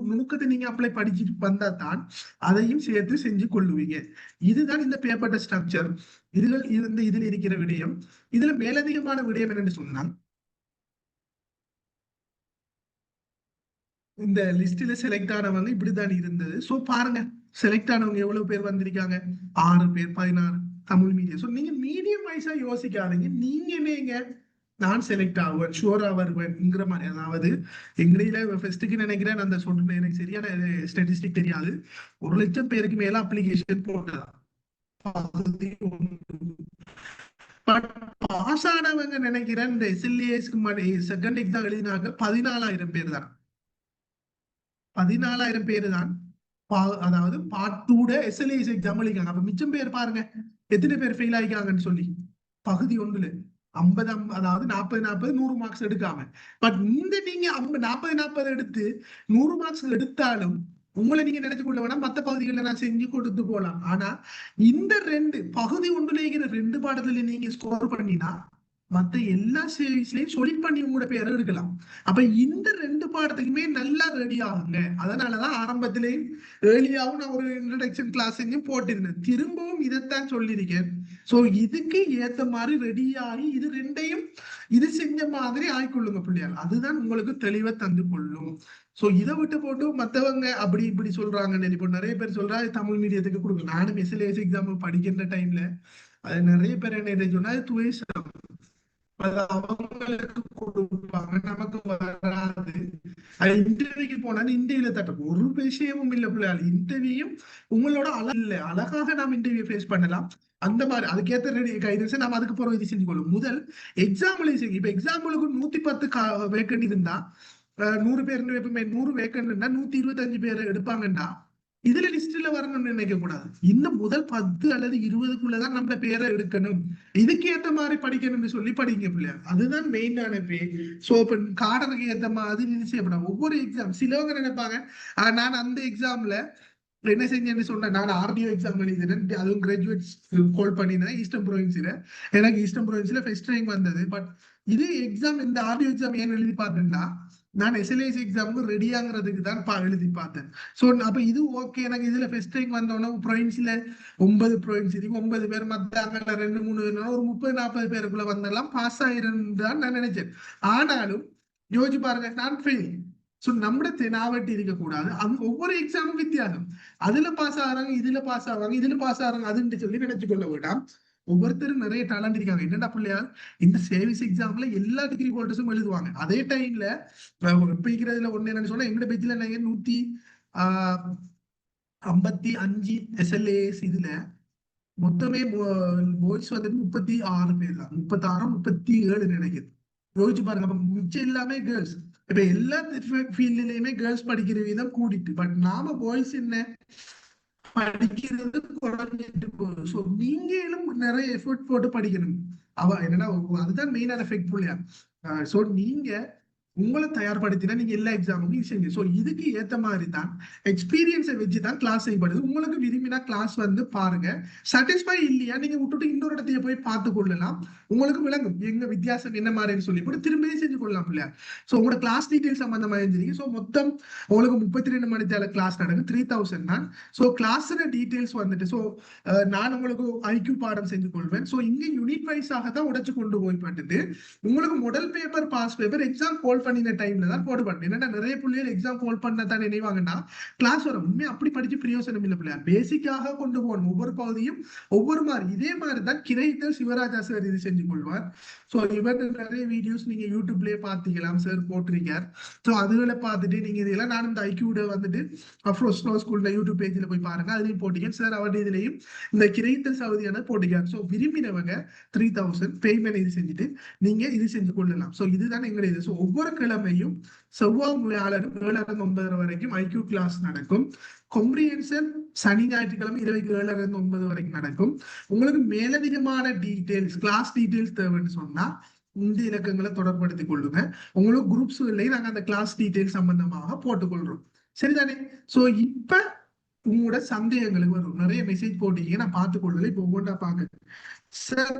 நுணுக்கத்தை நீங்க அப்ளை படிச்சுட்டு வந்தா தான் அதையும் சேர்த்து செஞ்சு கொள்ளுவீங்க. இதுதான் இந்த பேப்பர் ஸ்ட்ரக்சர். இதுல இருக்கிற விடயம். இதுல மேலதிகமான விடயம் என்னன்னு சொன்னா இந்த லிஸ்ட்ல செலக்ட் ஆனவங்க இப்படிதான் இருந்தது. சோ பாருங்க செலக்ட் ஆனவங்க எவ்வளவு பேர் வந்திருக்காங்க. 6 பேர் 16 தமிழ் மீடியம். சோ நீங்க மீடியம் வைஸா யோசிக்காதீங்க. நீங்க நான் செலக்ட் ஆவேன் ஷுவரா வருவேன்ங்கிற மாதிரி. அதாவது எங்கடையில ஃபர்ஸ்ட்டுக்கு நினைக்கிறேன் அந்த சொல்றேன் எனக்கு சரியான ஸ்டாட்டிஸ்டிக் தெரியாது. 1 லட்சம் பேருக்கு மேல அப்ளிகேஷன் போட்டதா. பட் பாஸ் ஆனவங்க நினைக்கிறேன் இந்த SLASக்கு செகண்ட் எக்ஸாம் எழுதினாங்க 14,000 பேர் தான். 14,000 பேர் தான் அதாவது பார்ட் 2 SLAS எக்ஸாம் எழுதிக்காங்க. அப்ப மிச்சம் பேர் பாருங்க எத்தனை பேர் ஃபெயில் ஆகிக்காங்கன்னு சொல்லி. பகுதி 1ல 50 அதாவது 40 100 மார்க்ஸ் எடுக்காம. பட் இந்த நீங்க 40 எடுத்து 100 மார்க்ஸ் எடுத்தாலும் உங்களை நீங்க நினைச்சு கொள்ள வேணாம், மற்ற பகுதிகளில் நான் செஞ்சு கொடுத்து போகலாம். ஆனா இந்த பகுதி 1ல இருக்கிற 2 பாடத்துல நீங்க ஸ்கோர் பண்ணினா மத்த எல்லா சீரீஸ்லயும் சொல்லி பண்ணி உங்களோட பேரை எடுக்கலாம். அப்ப இந்த 2 பாடத்துக்குமே நல்லா ரெடி ஆகுங்க. அதனாலதான் ஆரம்பத்திலேயும் ஏர்லியாவும் நான் ஒரு இன்ட்ரடக்ஷன் கிளாஸ் செஞ்சும் போட்டிருந்தேன். திரும்பவும் இதைத்தான் சொல்லியிருக்கேன். சோ இதுக்கு ஏத்த மாதிரி ரெடி ஆகி இது 2ஐயும் இது செஞ்ச மாதிரி ஆய்கொள்ளுங்க பிள்ளையார். அதுதான் உங்களுக்கு தெளிவை தந்து கொள்ளும். சோ இதை விட்டு போட்டு மத்தவங்க அப்படி இப்படி சொல்றாங்கன்னு இப்போ நிறைய பேர் சொல்றாங்க தமிழ் மீடியத்துக்கு கொடுங்க. நானும் SLAS எக்ஸாம்பிள் படிக்கின்ற டைம்ல அது நிறைய பேர் என்ன சொன்னா அது துவேஷம், அது அவங்களுக்கு கொடுப்பாங்க, நமக்கு வராது. அது இன்டர்வியூக்கு போனா இன்டர்வியூல தட்ட ஒரு விஷயமும் இல்ல பிள்ளைகள். இன்டர்வியூ உங்களோட அழகாக நாம் இன்டர்வியூ ஃபேஸ் பண்ணலாம். அந்த மாதிரி அதுக்கேற்ற கைடன்ஸ் நம்ம அதுக்கு போற இது செஞ்சு கொள்ளும். முதல் எக்ஸாம்பிள் இப்ப எக்ஸாம்பிளுக்கு 110 வேக்கண்ட் இருந்தா 100 பேர் 100 வேக்கண்ட் இருந்தா 125 பேர் எடுப்பாங்கண்டா இதுல லிஸ்ட்ல வரணும்னு நினைக்க கூடாது. இன்னும் முதல் 10 அல்லது 20க்குள்ளதான் நம்ம பேரை எடுக்கணும். இதுக்கு ஏத்த மாதிரி படிக்கணும்னு சொல்லி படிங்க பிள்ளையா. அதுதான் மெயினான பே. சோ இப்ப காடனுக்கு ஏத்த மாதிரி இது செய்யப்படும். ஒவ்வொரு எக்ஸாம் சிலவங்க நினைப்பாங்க நான் அந்த எக்ஸாம்ல என்ன செஞ்சேன்னு சொன்னேன். நான் RDO எக்ஸாம் எழுதினேன், அதுவும் கிராஜுவேட்ஸ் கால் பண்ணினேன் ஈஸ்டர்ன் ப்ரொவின்ஸ்ல. எனக்கு ஈஸ்டர்ன் ப்ரொவின்ஸ்ல ஃபர்ஸ்ட் டைம் வந்தது. பட் இது எக்ஸாம் இந்த RDO எக்ஸாம் ஏன் எழுதி பார்த்தேன்னா நான் SLAS எக்ஸாமுக்கு ரெடியாங்கிறதுக்கு தான் எழுதி பார்த்தேன். ஸோ அப்ப இது ஓகே எனக்கு இதுல ஃபர்ஸ்ட் டைம் வந்தோன்னா ப்ரொவின்ஸ்ல 9 ப்ரொவின்ஸ் இருக்கு, 9 பேர் மத்தாங்க 2-3 பேர் ஒரு 30-40 பேருக்குள்ள வந்தெல்லாம் பாஸ் ஆயிருந்தான் நான் நினைச்சேன். ஆனாலும் யோசிச்சு பாருங்க நான் ஃபெயில். ஸோ நம்மட தெனாவட்டி இருக்கக்கூடாது. ஒவ்வொரு எக்ஸாமும் வித்தியாசம். அதுல பாஸ் ஆகிறாங்க, இதுல பாஸ் ஆவாங்க, இதுல பாஸ் ஆகிறாங்க அதுன்னு சொல்லி நினைச்சு கொள்ள வேண்டாம். ஒவ்வொருத்தரும் நிறைய டேலண்ட் இருக்காங்க. என்னடா பிள்ளையார் இந்த சர்வீஸ் எக்ஸாம்ல எல்லா டிகிரி ஹோல்டர்ஸும் எழுதுவாங்க. அதே டைம்ல இருக்கிறதுல ஒண்ணு என்னன்னு சொன்னா எங்க பேஜ்ல 155 SLAS இதுல மொத்தமே பாய்ஸ் வந்து 36 பேர் தான், 36-37 நினைக்குது. யோசிச்சு பாருங்க. அப்ப மிச்சம் எல்லாமே கேர்ள்ஸ். இப்ப எல்லா ஃபீல்ட்லயுமே கேர்ள்ஸ் படிக்கிற விதம் கூடிட்டு, பட் நாம பாய்ஸ் என்ன படிக்கிறது குறைஞ்சிட்டு போகுது. சோ நீங்களும் நிறைய எஃபர்ட் போட்டு படிக்கணும். என்னன்னா அதுதான் மெயினான எஃபெக்ட் புள்ளியா. சோ நீங்க உங்களை தயார்படுத்தினா நீங்க எல்லா எக்ஸாமுக்கும் ஈஸியா. சோ இதுக்கு ஏத்த மாதிரி தான் எக்ஸ்பீரியன்ஸை வச்சுதான் கிளாஸ் செய்யப்படுது. உங்களுக்கு விரும்பினா கிளாஸ் வந்து பாருங்க. சாட்டிஸ்ஃபை இல்லையா நீங்க விட்டுட்டு இன்னொரு இடத்தைய போய் பார்த்து கொள்ளலாம். உங்களுக்கு விளங்கும் எங்க வித்தியாசம் என்ன மாதிரின்னு சொல்லி போட்டு திரும்பி செஞ்சு கொள்ளலாம் இல்லையா. சோ உங்களோட கிளாஸ் டீடைல்ஸ் சம்பந்தமா இருந்துருக்கு. சோ மொத்தம் உங்களுக்கு 32 மணி தேவை கிளாஸ் நடக்கும். 3000 தான். சோ கிளாஸ் டீடைல்ஸ் வந்துட்டு சோ நான் உங்களுக்கு IQ பாடம் செஞ்சு கொள்வேன். சோ இங்க யூனிட் வைஸாக தான் உடைச்சு கொண்டு போய் பட்டுட்டு உங்களுக்கு முதல் பேப்பர் பாஸ் பேப்பர் எக்ஸாம் கோல் பண்ணின டைம்ல தான் போடுவாங்க. என்னன்னா நிறைய பிள்ளைகள் எக்ஸாம் கோல் பண்ண தான் நினைவாங்கன்னா கிளாஸ் வரும். உண்மையா அப்படி படிச்சு பிரயோசனம் இல்லை பிள்ளையார். பேசிக்காக கொண்டு போகணும். ஒவ்வொரு பகுதியும் ஒவ்வொரு மாதிரி. இதே மாதிரி தான் கிரைத்தல் சிவராஜா சார் இது செஞ்சு கொள்வார். சோ இவர் நிறைய வீடியோஸ் நீங்க யூடியூப்லயே பாத்தீங்களாம் சார் போட்டிருக்கார். சோ அதுகளை பார்த்துட்டு நீங்க இதெல்லாம் நான் இந்த IQ வந்துட்டு ஸ்னோ ஸ்கூல்ல யூடியூப் பேஜ்ல போய் பாருங்க. அதுலயும் போட்டிருக்கேன் சார். அவருடைய இதுலயும் இந்த கிரைத்தல் சவுதியான போட்டிருக்கார். சோ விரும்பினவங்க 3000 பேமெண்ட் இது செஞ்சுட்டு நீங்க இது செஞ்சு கொள்ளலாம். சோ இதுதான் எங்களுடைய இது. சோ ஒவ்வொரு கிழமையும் செவ்வாய் 7-9 வரைக்கும் IQ கிளாஸ் நடக்கும். கொம்ப்ரிஹென்ஷன் சனி ஞாயிற்றுக்கிழமை 7-9 வரைக்கும் நடக்கும். உங்களுக்கு மேலதிகமான டீடைல்ஸ் கிளாஸ் டீடைல்ஸ் தேவைன்னு சொன்னா இந்த இலக்கங்களை தொடர்படுத்திக் கொள்ளுங்க. உங்களுக்கு குரூப்ஸ்லயும் நாங்க அந்த கிளாஸ் டீடைல்ஸ் சம்பந்தமாக போட்டுக்கொள்றோம். சரிதானே. சோ இப்ப உங்களோட சந்தேகங்களுக்கு வரும். நிறைய மெசேஜ் போட்டீங்க, நான் பார்த்துக்கொள்ளல. இப்ப ஒவ்வொன்றா பாக்க sir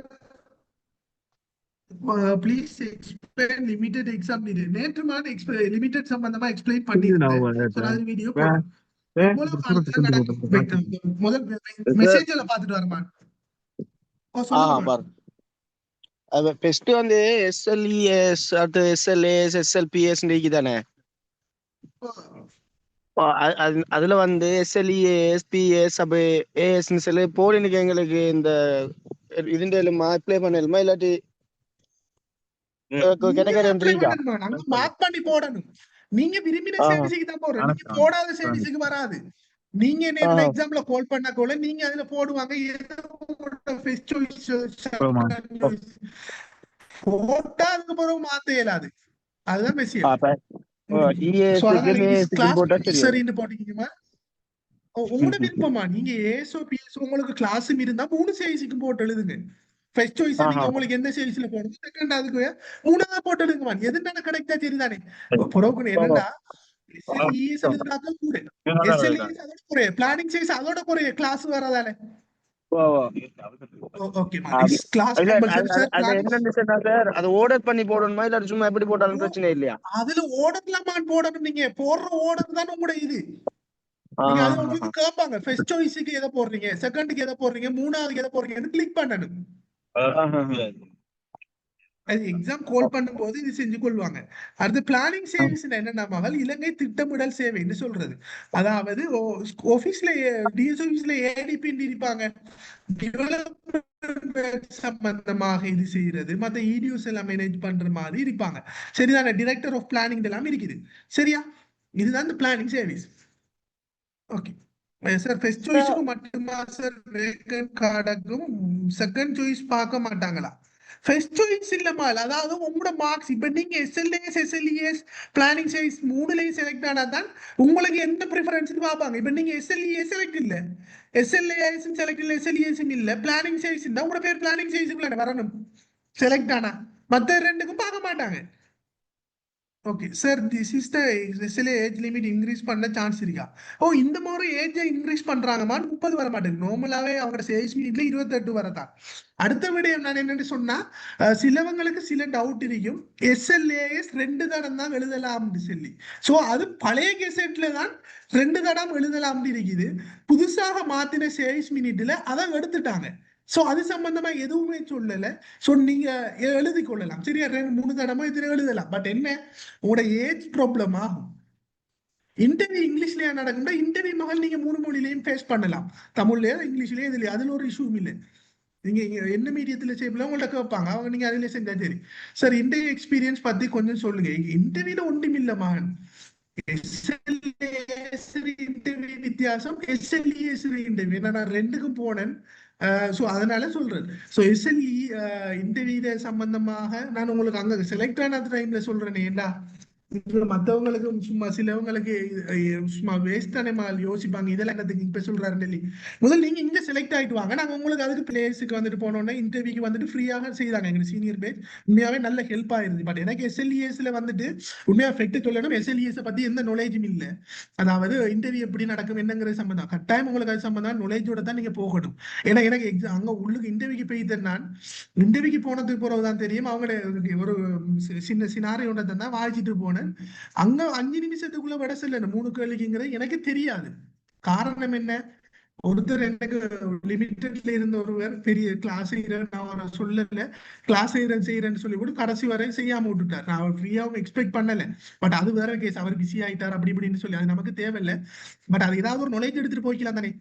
please explain limited exam. நேற்று மாதிரி லிமிடெட் சம்பந்தமா எக்ஸ்பிளைன் பண்ணிருந்தேன். வீடியோ முதல் மெசேஜ்ல பாத்துட்டு வரமா. ஃபர்ஸ்ட் வந்து SLES அடுத்து SLAS SLPS இருக்குதானே. அதுல வந்து SLES PS அப்ப ASன்னு சொல்லி போலினுக்கு எங்களுக்கு இந்த இதுண்ட அப்ளை பண்ணலுமா இல்லாட்டி மார்க் பண்ணி போடணும். நீங்க விரும்பின சர்வீஸுக்கு தான் போடுறோம். நீங்க போடாத சர்வீஸுக்கு வராது. நீங்க நேர்ல எக்ஸாம்ல கால் பண்ண கூட நீங்க அதுல போடுவாங்க. போட்டா அதுக்கு பிறகு மாத்த இயலாது. அதுதான் விஷயம். போட்டீங்கம்மா உங்களோட விருப்பமா நீங்க ஏசோ பிஎஸ் உங்களுக்கு கிளாஸும் இருந்தா 3 சைஸுக்கு போட்டு எழுதுங்க. ஃபர்ஸ்ட் சாய்ஸ் நீங்க உங்களுக்கு எந்த சைஸ்ல போடணும், செகண்ட் அதுக்கு 3ஆவது போட்டு எழுதுங்க. எதுனால கிடைச்சா சரிதானே. புரோக்கன் என்னன்னா எஸ்எல்இஎஸ் எழுதுனாதான் கூட, எஸ்எல்இஎஸ் அதோட குறைய, பிளானிங் சைஸ் அதோட குறைய, கிளாஸ் வரதானே. ஓகே கிளாஸ் என்னன்னு சொன்னா சார், அது ஆர்டர் பண்ணி போடணுமா இல்ல சும்மா எப்படி போட்டாலும் பிரச்சனை இல்லையா? அதுல ஓடர்லாமா போடணும். நீங்க போடுற ஓர்டர் தான் உங்களோட இது. நீங்க அது உங்களுக்கு கேட்பாங்க ஃபர்ஸ்ட் சாய்ஸ்க்கு எதை போடுறீங்க, செகண்டுக்கு எதை போடுறீங்க, மூணாவதுக்கு எதை போடுறீங்கன்னு கிளிக் பண்ணணும். அது எக்ஸாம் கால் பண்ணும் போது இது செஞ்சு கொள்வாங்க. அடுத்து பிளானிங் சர்வீஸ் என்னன்னா இலங்கை திட்டமிடல் சேவைன்னு சொல்றது. அதாவது ஆபீஸ்ல டிஎஸ் ஆபீஸ்ல ஏடிபி இருப்பாங்க, டெவலப்மெண்ட் சம்பந்தமாக இது செய்யறது, மத்த இடியூஸ் எல்லாம் மேனேஜ் பண்ற மாதிரி இருப்பாங்க. சரிதானே. டைரக்டர் ஆஃப் பிளானிங் எல்லாம் இருக்குது. சரியா, இதுதான் இந்த planning service. Okay sir, first சாய்ஸ்க்கு மட்டுமா சார் வேகன்ட் கார்டுக்கும் செகண்ட் சாய்ஸ் பார்க்க மாட்டாங்களா? ஃபர்ஸ்ட் சாய்ஸ் இல்லமா, அதாவது உங்களோட மார்க்ஸ் இப்ப நீங்க எஸ்எல்ஏஎஸ் எஸ்எல்இஎஸ் பிளானிங் சைஸ் 3லயும் செலக்ட் ஆனா தான் உங்களுக்கு எந்த ப்ரிஃபரன்ஸ் பார்ப்பாங்க. இப்ப நீங்க எஸ்எல்இஎஸ் செலக்ட் இல்ல, எஸ்எல்ஏஎஸ் செலக்ட் இல்ல, எஸ்எல்இஎஸ் இல்ல, பிளானிங் சைஸ் இருந்தா உங்களோட பேர் பிளானிங் சைஸுக்குள்ள வரணும் செலக்ட் ஆனா. மத்த ரெண்டுக்கும் பார்க்க மாட்டாங்க. Okay sir, this is the SLA age limit increase பண்ண சான்ஸ் இருக்கா? இந்த மாதிரி ஏஜை இன்க்ரீஸ் பண்றாங்கம்மா, 30 வர மாட்டேங்குது. நார்மலாவே அவங்களோட சேல்ஸ் மீட்ல 28 வரதான். அடுத்த விடயம் நான் என்னன்னு சொன்னா, சிலவங்களுக்கு சில டவுட் இருக்கும், எஸ்எல்ஏஎஸ் 2 தடம் தான் எழுதலாம்னு சொல்லி. சோ அது பழைய கெசெட்ல தான் 2 தடம் எழுதலாம்னு இருக்குது. புதுசாக மாத்தின சேல்ஸ் மினிட்ல அதை எடுத்துட்டாங்க. சோ அது சம்பந்தமா எதுவுமே சொல்லல. சோ நீங்க எழுதி கொள்ளலாம். சரியா, 2-3 தடவை இதுல எழுதலாம். பட் என்ன, உங்களோட ஏஜ் ப்ராப்ளம் ஆகும். இன்டர்வியூ இங்கிலீஷ்லயா நடக்கும்னா இன்டர்வியூ மகள் நீங்க 3 மொழிலையும் ஃபேஸ் பண்ணலாம், தமிழ்லயோ இங்கிலீஷ்லயோ. இதுல அதுல ஒரு இஷ்யூ இல்லை. நீங்க என்ன மீடியத்துல செய்யலாம் உங்கள்ட்ட கேட்பாங்க, அவங்க நீங்க அதுல செஞ்சா சரி. சார், இன்டர்வியூ எக்ஸ்பீரியன்ஸ் பத்தி கொஞ்சம் சொல்லுங்க. இன்டர்வியூல ஒன்றும் இல்ல மகன், எஸ்எல்ஏஎஸ் இன்டர்வியூ வித்தியாசம், எஸ்எல்இஎஸ் இன்டர்வியூ. நான் ரெண்டுக்கும் போனேன். ஸோ அதனால சொல்றேன். ஸோ எஸ்எல்இ இன்டர்வியூ சம்பந்தமாக நான் உங்களுக்கு அங்க செலக்ட் ஆன டைம்ல சொல்றேன். ஏண்டா மற்றவங்களுக்கு சும்மா சிலவங்களுக்கு சும்மா வேஸ்ட் தானே யோசிப்பாங்க, இதெல்லாம் என்னத்துக்கு இப்ப சொல்றாரு டெல்லி. முதல்ல நீங்க இங்க செலக்ட் ஆயிட்டு வாங்க, நாங்க உங்களுக்கு அதுக்கு பிளேஸுக்கு வந்துட்டு போனோம்னா இன்டர்வியூக்கு வந்துட்டு ஃப்ரீயாக செய்தாங்க எங்க சீனியர் பேஜ். உண்மையாவே நல்ல ஹெல்ப் ஆயிருது. பட் எனக்கு எஸ்எல்இஎஸ்ல வந்துட்டு உண்மையா ஃபெக்ட் சொல்லணும், எஸ்எல்இஎஸ் பத்தி எந்த நாலேஜும் இல்லை. அதாவது இன்டர்வியூ எப்படி நடக்கும் என்னங்கிறது சம்பந்தம் கட்டாயம் உங்களுக்கு அது சம்பந்தம் நாலேஜோட தான் நீங்க போகணும். ஏன்னா எனக்கு அங்க உள்ளுக்கு இன்டர்வியூக்கு போயிட்டு நான் இன்டர்வியூக்கு போனதுக்கு போறதுதான் தெரியும். அவங்கள ஒரு சின்ன சினாரியோட தான் வாய்ச்சிட்டு போனேன். அங்க 5 நிமிஷத்துக்குள்ள விட சொல்ல 3 கேள்விங்கிறது எனக்கு தெரியாது. காரணம் என்ன, ஒருத்தர் எனக்கு லிமிட்டட்ல இருந்த ஒருவர் பெரிய கிளாஸ் நான் சொல்லல, கிளாஸ் செய்யறேன்னு சொல்லி கூட கடைசி வரை செய்யாம விட்டுட்டார். நான் அவர் ஃப்ரீயாவும் எக்ஸ்பெக்ட் பண்ணல. பட் அது வேற கேஸ், அவர் பிஸி ஆயிட்டார் அப்படி இப்படின்னு சொல்லி அது நமக்கு தேவையில்லை. பட் அது ஏதாவது ஒரு நாலேஜ் எடுத்துட்டு போய்க்கலாம் தானே.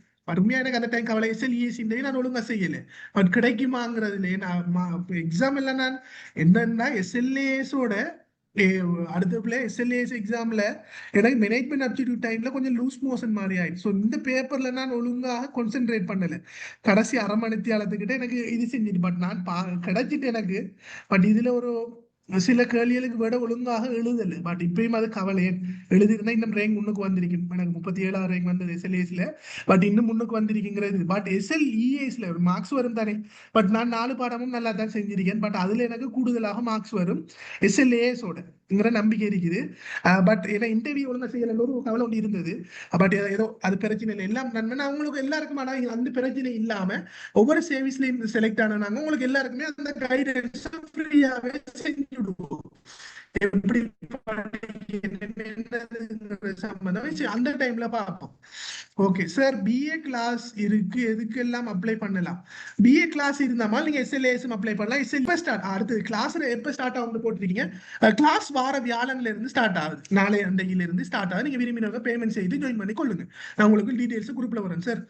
உண்மையா எனக்கு அந்த டைம் கவலை, எஸ்எல்இஎஸ் நான் ஒழுங்கா செய்யல. பட் கிடைக்குமாங்கிறதுல நான் எக்ஸாம் இல்லை. நான் என்னன்னா எஸ்எல்ஏஎஸோட அடுத்த எஸ்எல்ஏஎஸ் எக்ஸாம்ல எனக்கு மேனேஜ்மெண்ட் அப்டிடியூட் டைம்ல கொஞ்சம் லூஸ் மோஷன் மாதிரி ஆயிடுச்சு. ஸோ இந்த பேப்பர்ல நான் ஒழுங்காக கான்சென்ட்ரேட் பண்ணல. கடைசி அரை மணித்தியாலத்துக்கிட்ட எனக்கு இது செஞ்சுட்டு பட் நான் கிடைச்சிட்டு எனக்கு. பட் இதுல ஒரு சில கேள்விகளுக்கு விட ஒழுங்காக எழுதல. பட் இப்பயும் அது கவலை, எழுதிருந்தா இன்னும் ரேங்க் முன்னுக்கு வந்திருக்கும். எனக்கு 37 ரேங்க் வந்தது எஸ்எல்ஏஸ்ல. பட் இன்னும் முன்னுக்கு வந்திருக்குங்கிறது. பட் எஸ்எல்இஎஸ்ல மார்க்ஸ் வரும் தானே. பட் நான் 4 பாடமும் நல்லா தான் செஞ்சிருக்கேன். பட் அதுல எனக்கு கூடுதலாக மார்க்ஸ் வரும் எஸ்எல்ஏஎஸோட நம்பிக்கை இருக்குது. பட் ஏன்னா இன்டர்வியூ ஒழுங்கா செய்யல ஒரு கவலை ஒன்று இருந்தது. பட் ஏதோ அது பிரச்சனை இல்லை, எல்லாம் நன்மை அவங்களுக்கு எல்லாருக்கும். ஆனா அந்த பிரச்சனை இல்லாம ஒவ்வொரு சர்வீஸ்லயும் செலக்ட் ஆனாங்க உங்களுக்கு எல்லாருக்குமே அந்த கைடன்ஸ் ஃப்ரீயாவே செஞ்சுடுவோம். எப்படி அந்த டைம்ல பார்ப்போம். ஓகே சார், பிஏ கிளாஸ் இருக்கு, எதுக்கெல்லாம் அப்ளை பண்ணலாம்? பிஏ கிளாஸ் இருந்தாமா நீங்க எஸ்எல்ஏஎஸ் அப்ளை பண்ணலாம். எப்ப ஸ்டார்ட் அடுத்தது கிளாஸ் எப்ப ஸ்டார்ட் ஆகும்னு போட்டிருக்கீங்க. கிளாஸ் வார வியாழன்ல இருந்து ஸ்டார்ட் ஆகுது, நாளை அண்டையில இருந்து ஸ்டார்ட் ஆகுது. நீங்க விரும்பினவங்க பேமெண்ட் செய்து ஜாயின் பண்ணி கொள்ளுங்க. நான் உங்களுக்கு டீடைல்ஸ் குரூப்ல வரேன் சார்.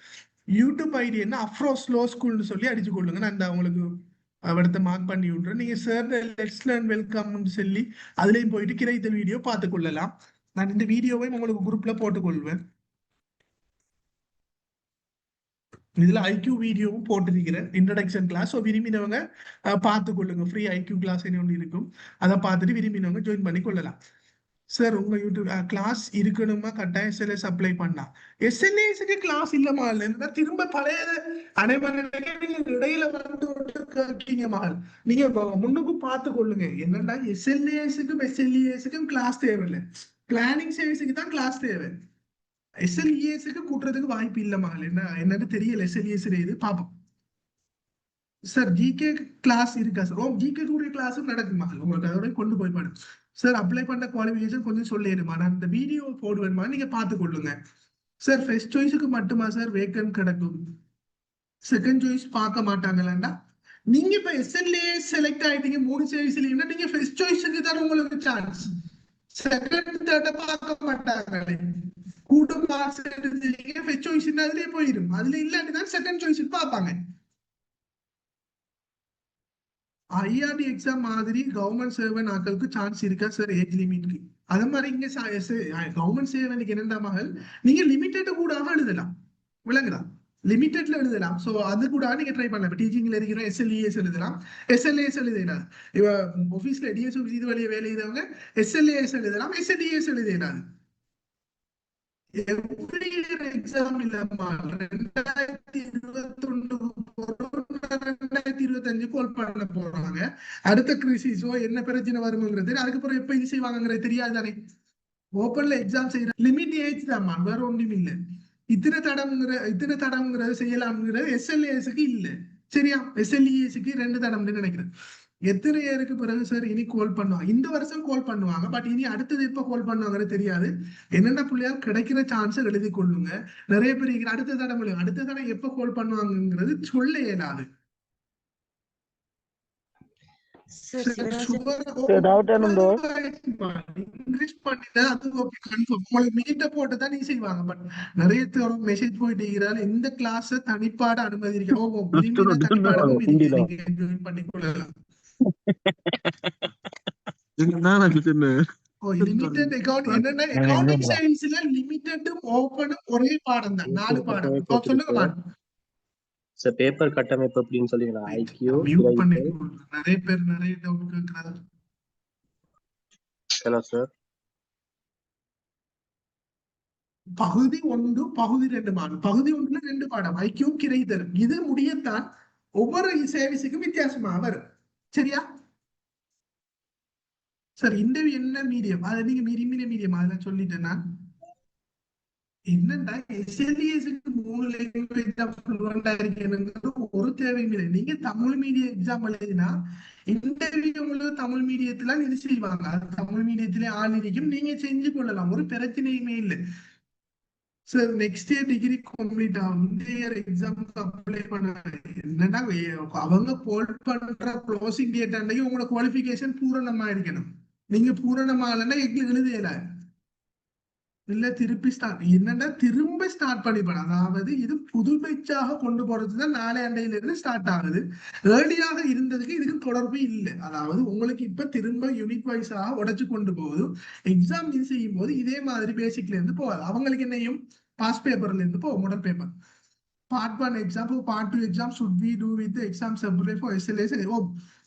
யூடியூப் ஐடி என்ன அஃப்ரோ ஸ்லோ ஸ்கூல்னு சொல்லி அடிச்சு கொள்ளுங்க. நான் இந்த உங்களுக்கு அவடத்தை மார்க் பண்ணி விட்றேன். நீங்க சார் லெட்ஸ் லேர்ன் வெல்கம்னு சொல்லி அதுலயும் போயிட்டு கிடைத்த வீடியோ பார்த்து கொள்ளலாம். நான் இந்த வீடியோவையும் உங்களுக்கு குரூப்ல போட்டுக்கொள்வேன். இதுல ஐக்யூ வீடியோவும் போட்டிருக்கிறேன், இன்ட்ரடக்ஷன் கிளாஸ். ஸோ விரும்பினவங்க பார்த்து கொள்ளுங்க. ஃப்ரீ ஐக்யூ கிளாஸ் ஒன்று இருக்கும், அதை பார்த்துட்டு விரும்பினவங்க ஜாயின் பண்ணி கொள்ளலாம். சார் உங்க யூடியூப் கிளாஸ் இருக்கணுமா கட்டாயம் எஸ்எல்எஸ் அப்ளை பண்ணா எஸ்எல்ஏஸுக்கு கிளாஸ் இல்லமா இல்லைன்னா திரும்ப பழைய அனைவருக்கும் நீங்க இடையில வந்து கேட்டீங்க மகள் நீங்க முன்னுக்கு பார்த்து கொள்ளுங்க என்னன்னா எஸ்எல்ஏஸுக்கும் கிளாஸ் தேவையில்லை பிளானிங் சர்வீஸுக்கு தான் கிளாஸ் தேவை எஸ்எல்இஎஸ்க்கு கூட்டுறதுக்கு வாய்ப்பு இல்லை மகள் என்னன்னு தெரியல எஸ்எல்இஎஸ் இது பார்ப்போம் சார் ஜிகே கிளாஸ் இருக்கா சார் ஜிகே கூட கிளாஸும் நடக்குமா உங்களுக்கு அதோட கொண்டு போய் பாடு சார் அப்ளை பண்ண குவாலிஃபிகேஷன் கொஞ்சம் சொல்லிடுமா நான் இந்த வீடியோ போடுவேன்மா நீங்க பார்த்து கொள்ளுங்க சார் ஃபர்ஸ்ட் சாய்ஸுக்கு மட்டுமா சார் வேக்கன்ட் கிடக்கும் செகண்ட் சாய்ஸ் பார்க்க மாட்டாங்களா நீங்க இப்ப எஸ்எல்ஏ செலக்ட் ஆயிட்டீங்க 3 சர்வீஸ்ல நீங்க ஃபர்ஸ்ட் சாய்ஸுக்கு தான் உங்களுக்கு சான்ஸ் செகண்ட் தேர்ட் பார்க்க மாட்டாங்க கூட்ட மார்க்ஸ் எடுத்தீங்க ஃபர்ஸ்ட் சாய்ஸ் அதுலயே போயிடும் அதுல இல்லாட்டி தான் செகண்ட் சாய்ஸ் பார்ப்பாங்க ஐஆர்டி எக்ஸாம் மாதிரி கவர்மெண்ட் சேவன் ஆக்களுக்கு சான்ஸ் இருக்கா சார் ஏஜ் லிமிட்க்கு அது மாதிரி இங்க கவர்மெண்ட் சேவனுக்கு என்னென்ன மகள் நீங்க லிமிட்டட் கூட எழுதலாம் விளங்குதா லிமிட்டட்ல எழுதலாம் சோ அது கூட நீங்க ட்ரை பண்ணலாம் டீச்சிங்ல இருக்கிற எஸ்எல்இஎஸ் எழுதலாம் எஸ்எல்ஏஎஸ் எழுதலாம் இவ ஆபீஸ்ல டிஎஸ் ஆபீஸ் இது வழிய வேலை செய்தவங்க எஸ்எல்ஏஎஸ் எழுதலாம் எஸ்எல்இஎஸ் எழுதலாம் எவ்ரி இயர் எக்ஸாம் இல்லம்மா 2021 கால் பண்ண போறாங்க அடுத்த கிரிசிஸோ என்ன பிரச்சனை வருங்கிறது அதுக்கப்புறம் எப்ப இது செய்வாங்கிறது தெரியாது தானே ஓப்பன்ல எக்ஸாம் செய்யற லிமிட் ஏஜ் தான் வேற ஒன்றும் இல்லை இத்தனை தடம்ங்கிறது செய்யலாம்ங்கிறது எஸ்எல்ஏஎஸ்க்கு இல்ல சரியா எஸ்எல்இஎஸ்க்கு 2 தடம்னு நினைக்கிறேன் எத்தனை இயருக்கு பிறகு சார் இனி கால் பண்ணுவாங்க இந்த வருஷம் கால் பண்ணுவாங்க பட் இனி அடுத்தது எப்ப கால் பண்ணுவாங்கன்னு தெரியாது என்னென்ன பிள்ளையார் கிடைக்கிற சான்ஸ் எழுதி கொள்ளுங்க நிறைய பேர் அடுத்த தடவை எப்ப கால் பண்ணுவாங்கிறது சொல்ல இயலாது இங்கிலீஷ் பண்ணிட்டா அது ஓகே கன்ஃபார்ம் உங்களுக்கு மீட்ட போட்டு தான் நீ செய்வாங்க பட் நிறைய மெசேஜ் போயிட்டு இருக்கிறாள் இந்த கிளாஸ் தனிப்பாட அனுமதிக்கிறோம் பண்ணிக்கொள்ளலாம் லிமிட்டட் அக்கவுண்ட் என்னன்னா அக்கவுண்டிங் சயின்ஸ்ல லிமிட்டடும் ஓபனும் ஒரே பாடம் தான் 4 பாடம் சொல்லுங்க மேடம் சார் பேப்பர் கட்டமைப்பு அப்படின்னு சொல்லிங்களா ஐக்யூ மியூட் பண்ணி நிறைய பேர் நிறைய டவுட் கேக்குறாங்க ஹலோ சார் பகுதி 1 பகுதி 2 மாணவன் பகுதி 1ல 2 பாடம் ஐக்யூ கிரை தரும் இது முடியத்தான் ஒவ்வொரு சர்வீஸுக்கும் வித்தியாசமா வரும் சரியா சார் இன்டர்வியூ என்ன மீடியம் அதை நீங்க மீடியம் அதெல்லாம் சொல்லிட்டேன் நான் என்னன்னா எஸ்எல்இஎஸ்க்கு 3 லாங்குவேஜ் தான் ஃப்ளூவண்டா இருக்கணுங்கிறது ஒரு தேவையும் இல்லை நீங்க தமிழ் மீடியம் எக்ஸாம் எழுதினா இன்டர்வியூ உங்களுக்கு தமிழ் மீடியத்துல இது செய்வாங்க தமிழ் மீடியத்திலே ஆள் இருக்கும் நீங்க செஞ்சு கொள்ளலாம் ஒரு பிரச்சனையுமே இல்லை sir next year degree complete ஆகும் இந்த இயர் எக்ஸாமுக்கு அப்ளை பண்ண என்னன்னா அவங்க கால் பண்ற க்ளோசிங் டேட் அன்னைக்கு உங்களோட குவாலிஃபிகேஷன் பூரணமா இருக்கணும் நீங்க பூரணமா இல்லைன்னா எழுதியல இல்ல திருப்பி திரும்ப ஸ்டார்ட் பண்ணிப்பேன் அதாவது இது புது பேச்சாக கொண்டு போறதுதான் 4 ஆண்டையில இருந்து ஸ்டார்ட் ஆகுது ஏர்லியாக இருந்ததுக்கு இதுக்கு தொடர்பு இல்லை அதாவது உங்களுக்கு இப்ப திரும்ப யூனிட் வைஸாக உடைச்சு கொண்டு போகுது எக்ஸாம் இது செய்யும் போது இதே மாதிரி பேசிக்ல இருந்து போகாது அவங்களுக்கு என்னையும் பாஸ் பேப்பர்ல இருந்து model paper part 1 exam part 2 exam should we do with the exam separate for SLAs